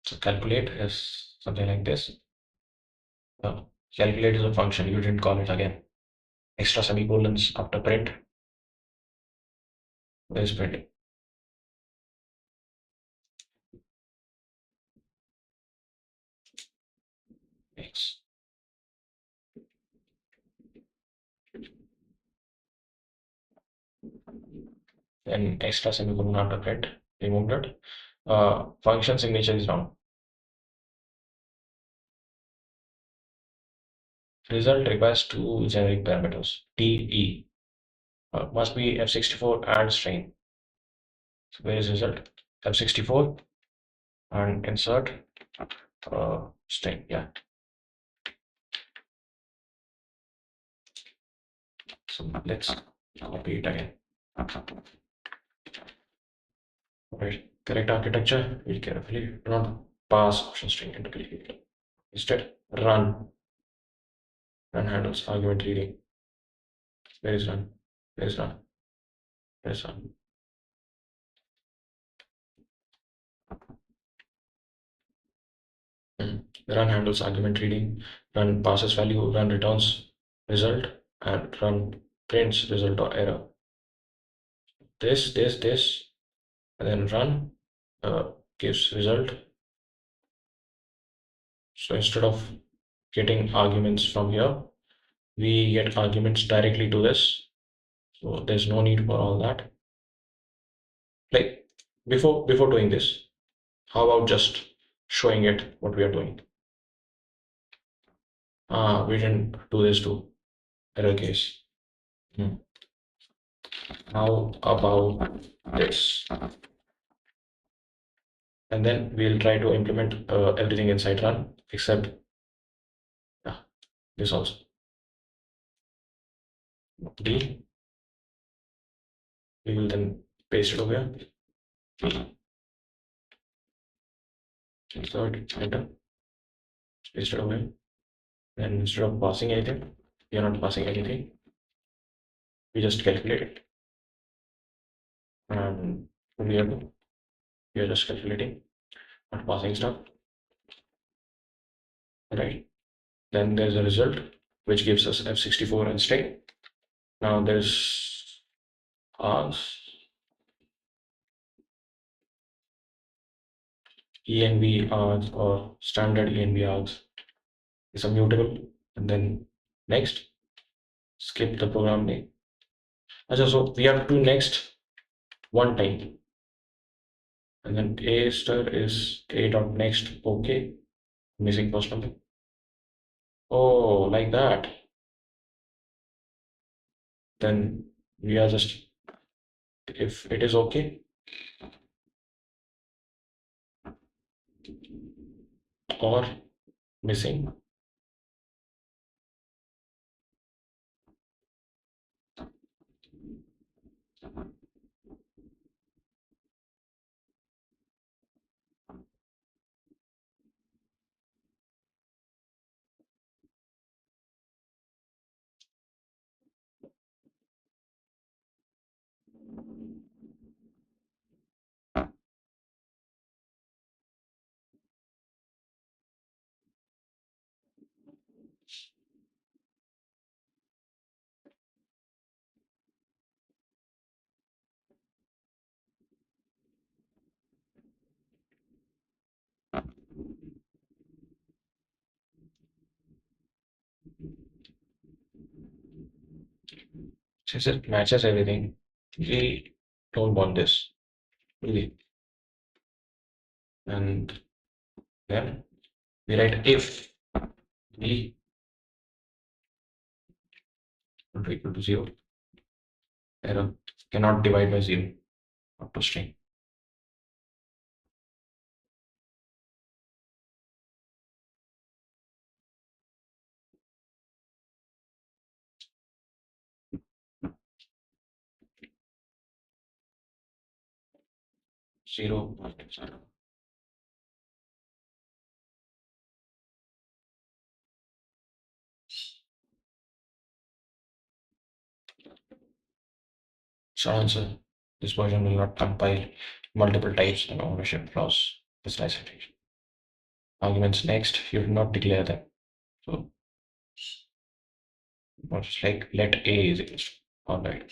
[SPEAKER 1] So calculate is something like this. Calculate is a function. You didn't call it again. Extra semicolons after print. Where is print? X. Then extra semicolon after print. Removed it. Function signature is wrong. Result requires two generic parameters. TE must be F64 and string. So where is result? F64 and insert string. Yeah. So let's copy it again. Right. Correct architecture. Read carefully. Do not pass option string into calculator. Instead, run. Run handles argument reading. Where is run? Where is run? Where is run? Run handles argument reading. Run passes value. Run returns result. And run prints result or error. This, and then run gives result. So instead of getting arguments from here, we get arguments directly to this. So there's no need for all that. Like before doing this, how about just showing it what we are doing? We didn't do this to error case. How about this? And then we'll try to implement everything inside run except yeah, this also. D. We will then paste it over here. Insert enter. Paste it over here. Then instead of passing anything, we are not passing anything. We just calculate it. And we are just calculating, not passing stuff. Right. Then there's a result which gives us F64 and string. Now there's args, env args or standard env args is a mutable. And then next, skip the program name. So we have to do next one time. And then a star is a dot next. Okay. Missing post number. Oh, like that. Then we are just, if it is okay, or missing. Since it matches everything, we don't want this. Really. And then we write if b not equal to 0, error cannot divide by 0 up to string. 0.0. So answer, this version will not compile multiple types and ownership clause. This citation. Arguments next, you do not declare them. So it's like let A is equals to. All right.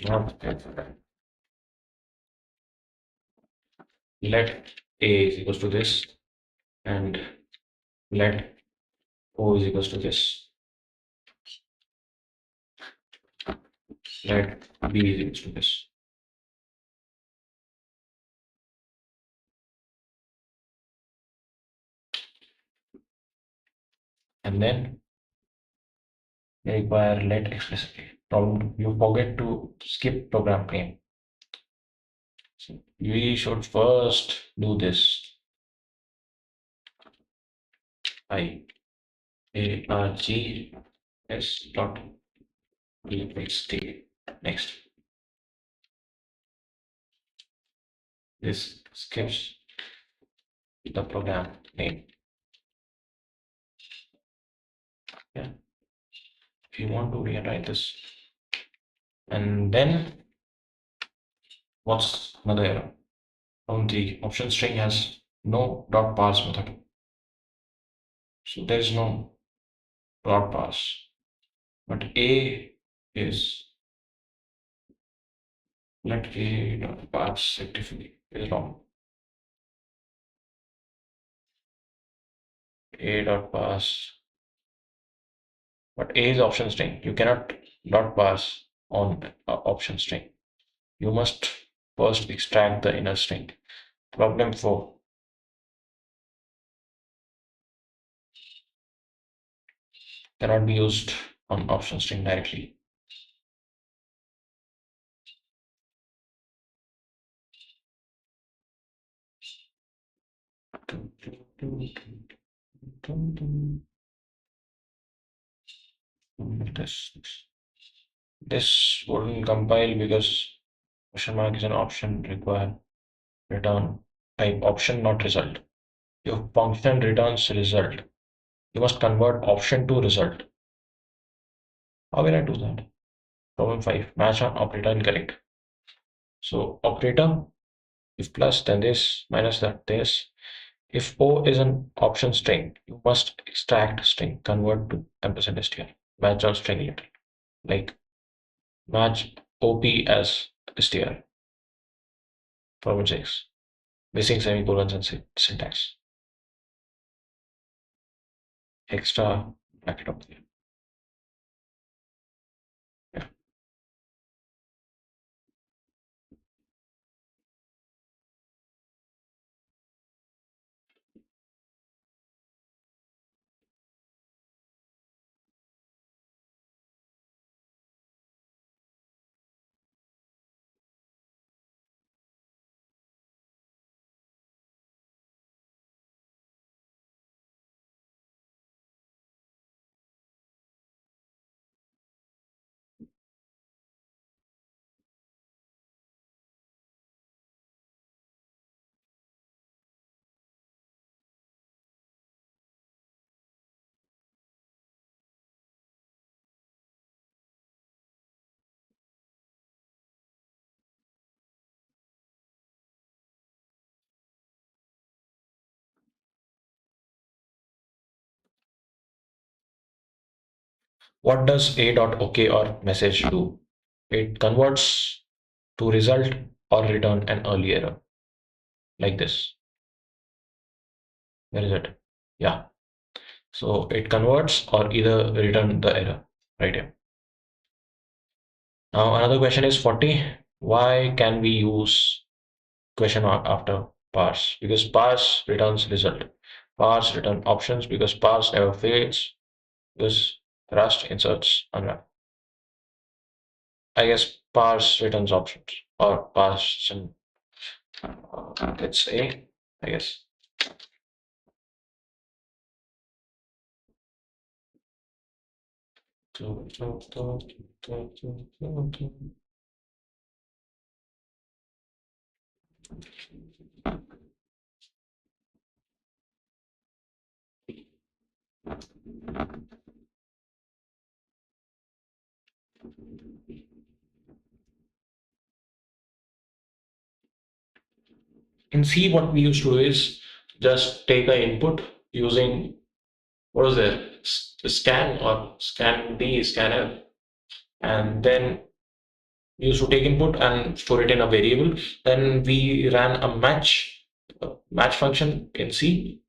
[SPEAKER 1] Not let A is equals to this and let O is equals to this. Let B is equals to this. And then require let explicitly. Problem, you forget to skip program claim. So we should first do this. I A R G S dot ext. Next, this skips the program name. Yeah, if you want to rewrite this, and then what's another error? On the option string has no dot parse method, so there is no dot parse. But A is let A dot parse rectify is wrong. A dot parse, but A is option string. You cannot dot parse on option string. You must first extract the inner string. Problem 4. Cannot be used on option string directly. This wouldn't compile because question mark is an option require return type option, not result. Your function returns result. You must convert option to result. How will I do that? Problem 5. Match on operator incorrect. So operator, if plus then this, minus that this. If O is an option string, you must extract string, convert to ampersand str. Match on string little. Like match OP as str. Problem 6. Missing semicolons and syntax. Extra bracket up there. Yeah. What does a dot OK or message do? It converts to result or return an early error like this. Where is it? Yeah. So it converts or either return the error right here. Now another question is 40. Why can we use question mark after parse? Because parse returns result. Parse return options because parse never fails. Because Rust inserts unwrap. I guess parse returns options or parse and it's A, I guess. In C, what we used to do is just take an input using what was there, scan or scan D, scanner, and then we used to take input and store it in a variable. Then we ran a match function in C.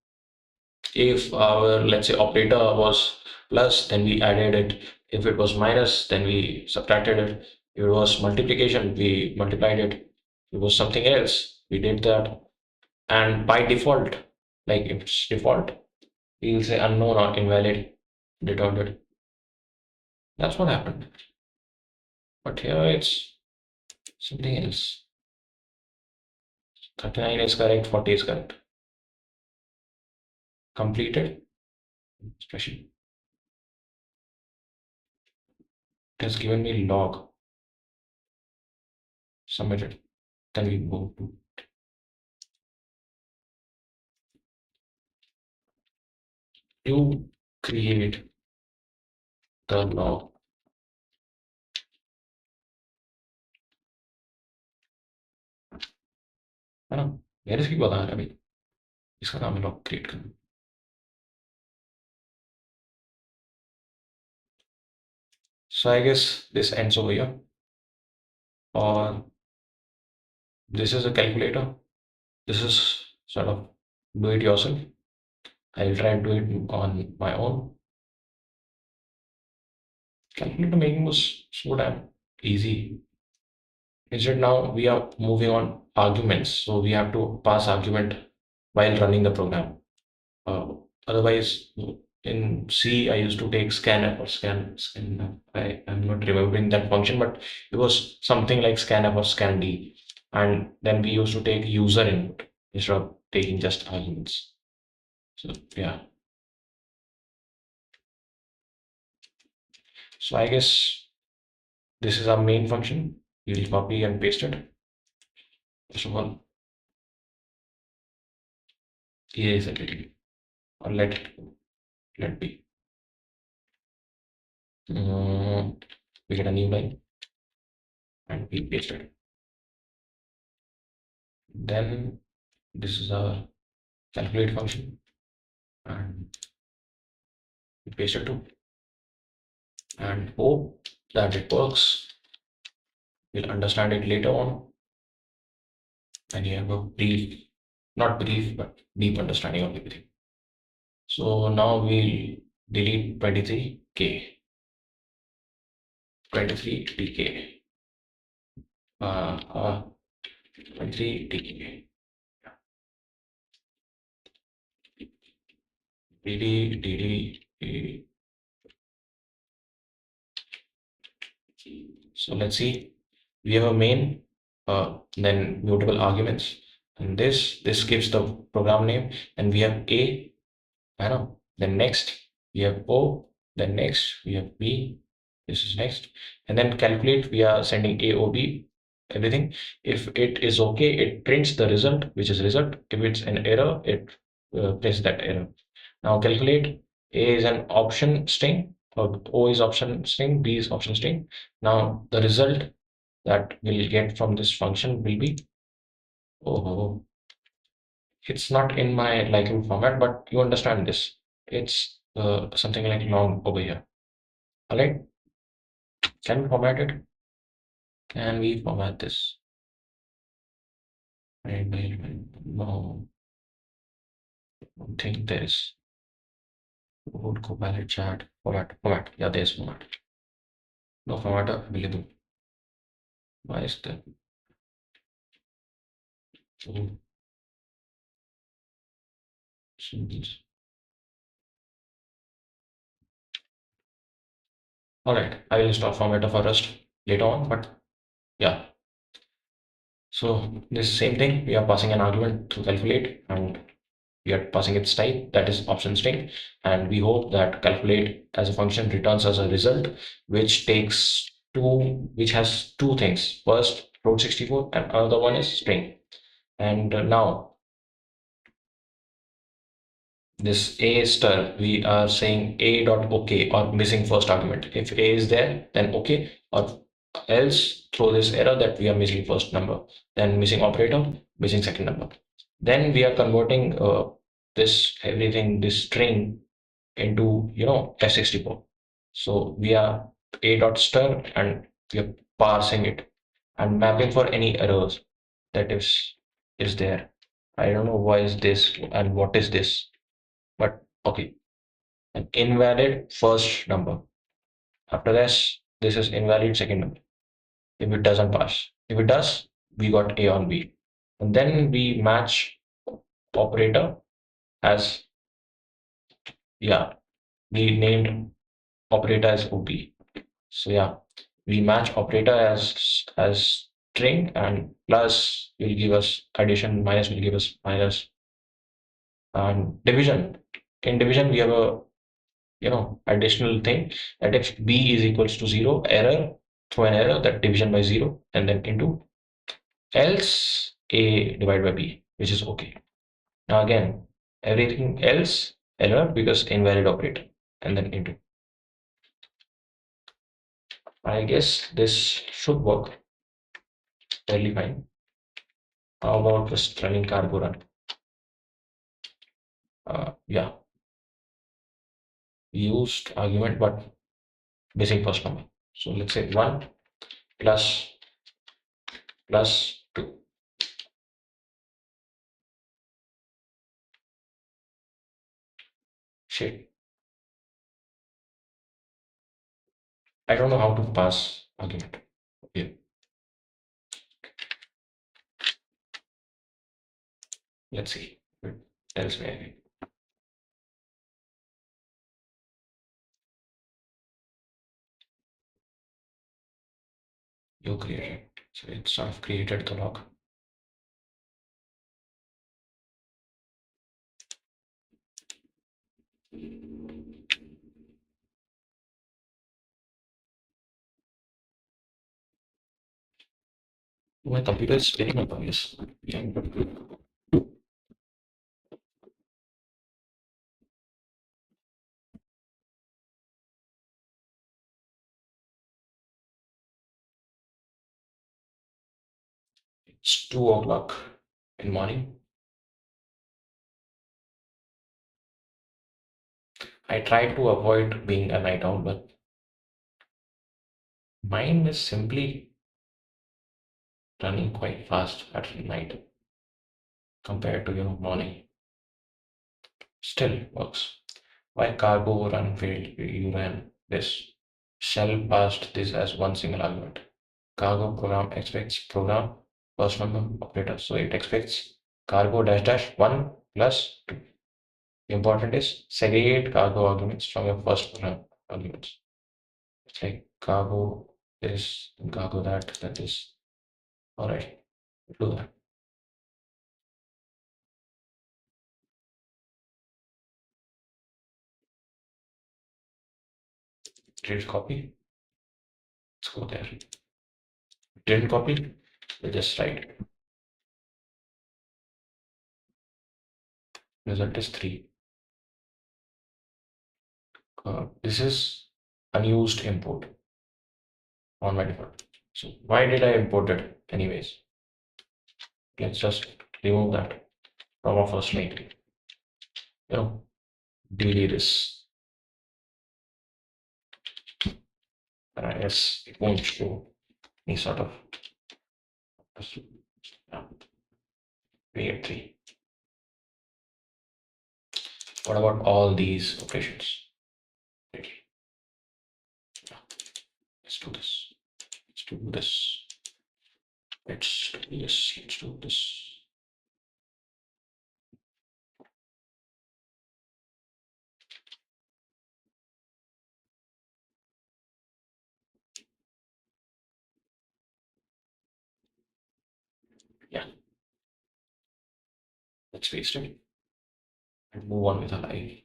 [SPEAKER 1] If our, let's say, operator was plus, then we added it. If it was minus, then we subtracted it. If it was multiplication, we multiplied it. If it was something else, we did that. And by default, like if it's default, we'll say unknown or invalid, returned. That's what happened. But here it's something else. 39 is correct, 40 is correct. Completed expression. It has given me log. Submitted. Then we go to you create the log. है ना, मेरे से भी बता रहा है भाई, इसका नाम है लॉग क्रिएट करना. So I guess this ends over here. Or this is a calculator. This is sort of do it yourself. I'll try and do it on my own. Calculator making was so damn easy. Instead, now we are moving on arguments. So we have to pass argument while running the program. Uh, Otherwise, in C, I used to take scanf or scan. I am not remembering that function, but it was something like scanf or scand. And then we used to take user input instead of taking just arguments. So yeah. So I guess this is our main function. We'll copy and paste it. First of all, erase it or let it go. Let be. We get a new line and we paste it. Then this is our calculate function and we paste it too and hope that it works. We'll understand it later on and you have a brief, not brief, but deep understanding of everything. So now we'll delete 23k, 23tk, 23tk, dd. So let's see. We have a main, then mutable arguments, and this gives the program name, and we have a, I know. Then next we have o, then next we have b. This is next, and then calculate. We are sending a, o, b, everything. If it is okay, it prints the result, which is result. If it's an error, it prints that error. Now calculate. A is an option string, or O is option string, B is option string. Now the result that we'll get from this function will be, oh, it's not in my liking format, but you understand this. It's something like long over here. All right. Can we format it? Can we format this? No, I don't think there is. Code copilot chat format. Yeah, there's format. No format available. Why is that? Oh, symbols. All right, I will install formatter for Rust later on, but yeah. So this same thing, we are passing an argument to calculate, and we are passing its type, that is option string, and we hope that calculate as a function returns us a result which has two things. First, float 64, and another one is string. And now this a star, we are saying a dot okay or missing first argument. If a is there, then okay, or else throw this error that we are missing first number, then missing operator, missing second number. Then we are converting this everything, this string into f64. So we are a dot star and we are parsing it and mapping for any errors that is there. I don't know why is this and what is this, but okay. An invalid first number. After this is invalid second number. If it doesn't pass. If it does, we got A on B. And then we match operator as, yeah, we named operator as OP. So yeah, we match operator as string, and plus will give us addition, minus will give us minus, and division. In division, we have a additional thing that if b is equals to 0, error, throw an error that division by 0 and then into, else a divided by b, which is okay. Now again, everything else error because invalid operator, and then into. I guess this should work fairly fine. How about just running cargo run? Yeah, we used argument but missing first number. So let's say 1 plus 2. Shit, I don't know how to pass argument. Okay, let's see. It tells me you created. So it sort of created the log. My computer is spinning up, I guess. Yeah. It's 2 o'clock in morning. I try to avoid being a night owl, but mine is simply running quite fast at night compared to morning. Still works. Why cargo run failed? You ran this. Shell passed this as one single argument. Cargo program expects program first number operator. So it expects cargo dash dash 1 plus 2. Important is segregate cargo arguments from your first program arguments. It's like cargo this and cargo that, that is. All right, do that. Did it copy? Let's go there. Didn't copy? We just write. Result is 3. This is unused import on my default. So why did I import it anyways? Let's just remove that from our first main. You know, delete this. And I guess it won't show any sort of yeah, weird 3. What about all these operations? Right. Yeah, let's do this. Let's do this. Let's do this. Let's do this. Yeah, let's paste it and move on with our life.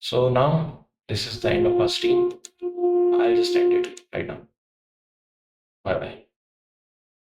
[SPEAKER 1] So now this is the end of our stream. I'll just end it right now. Bye bye.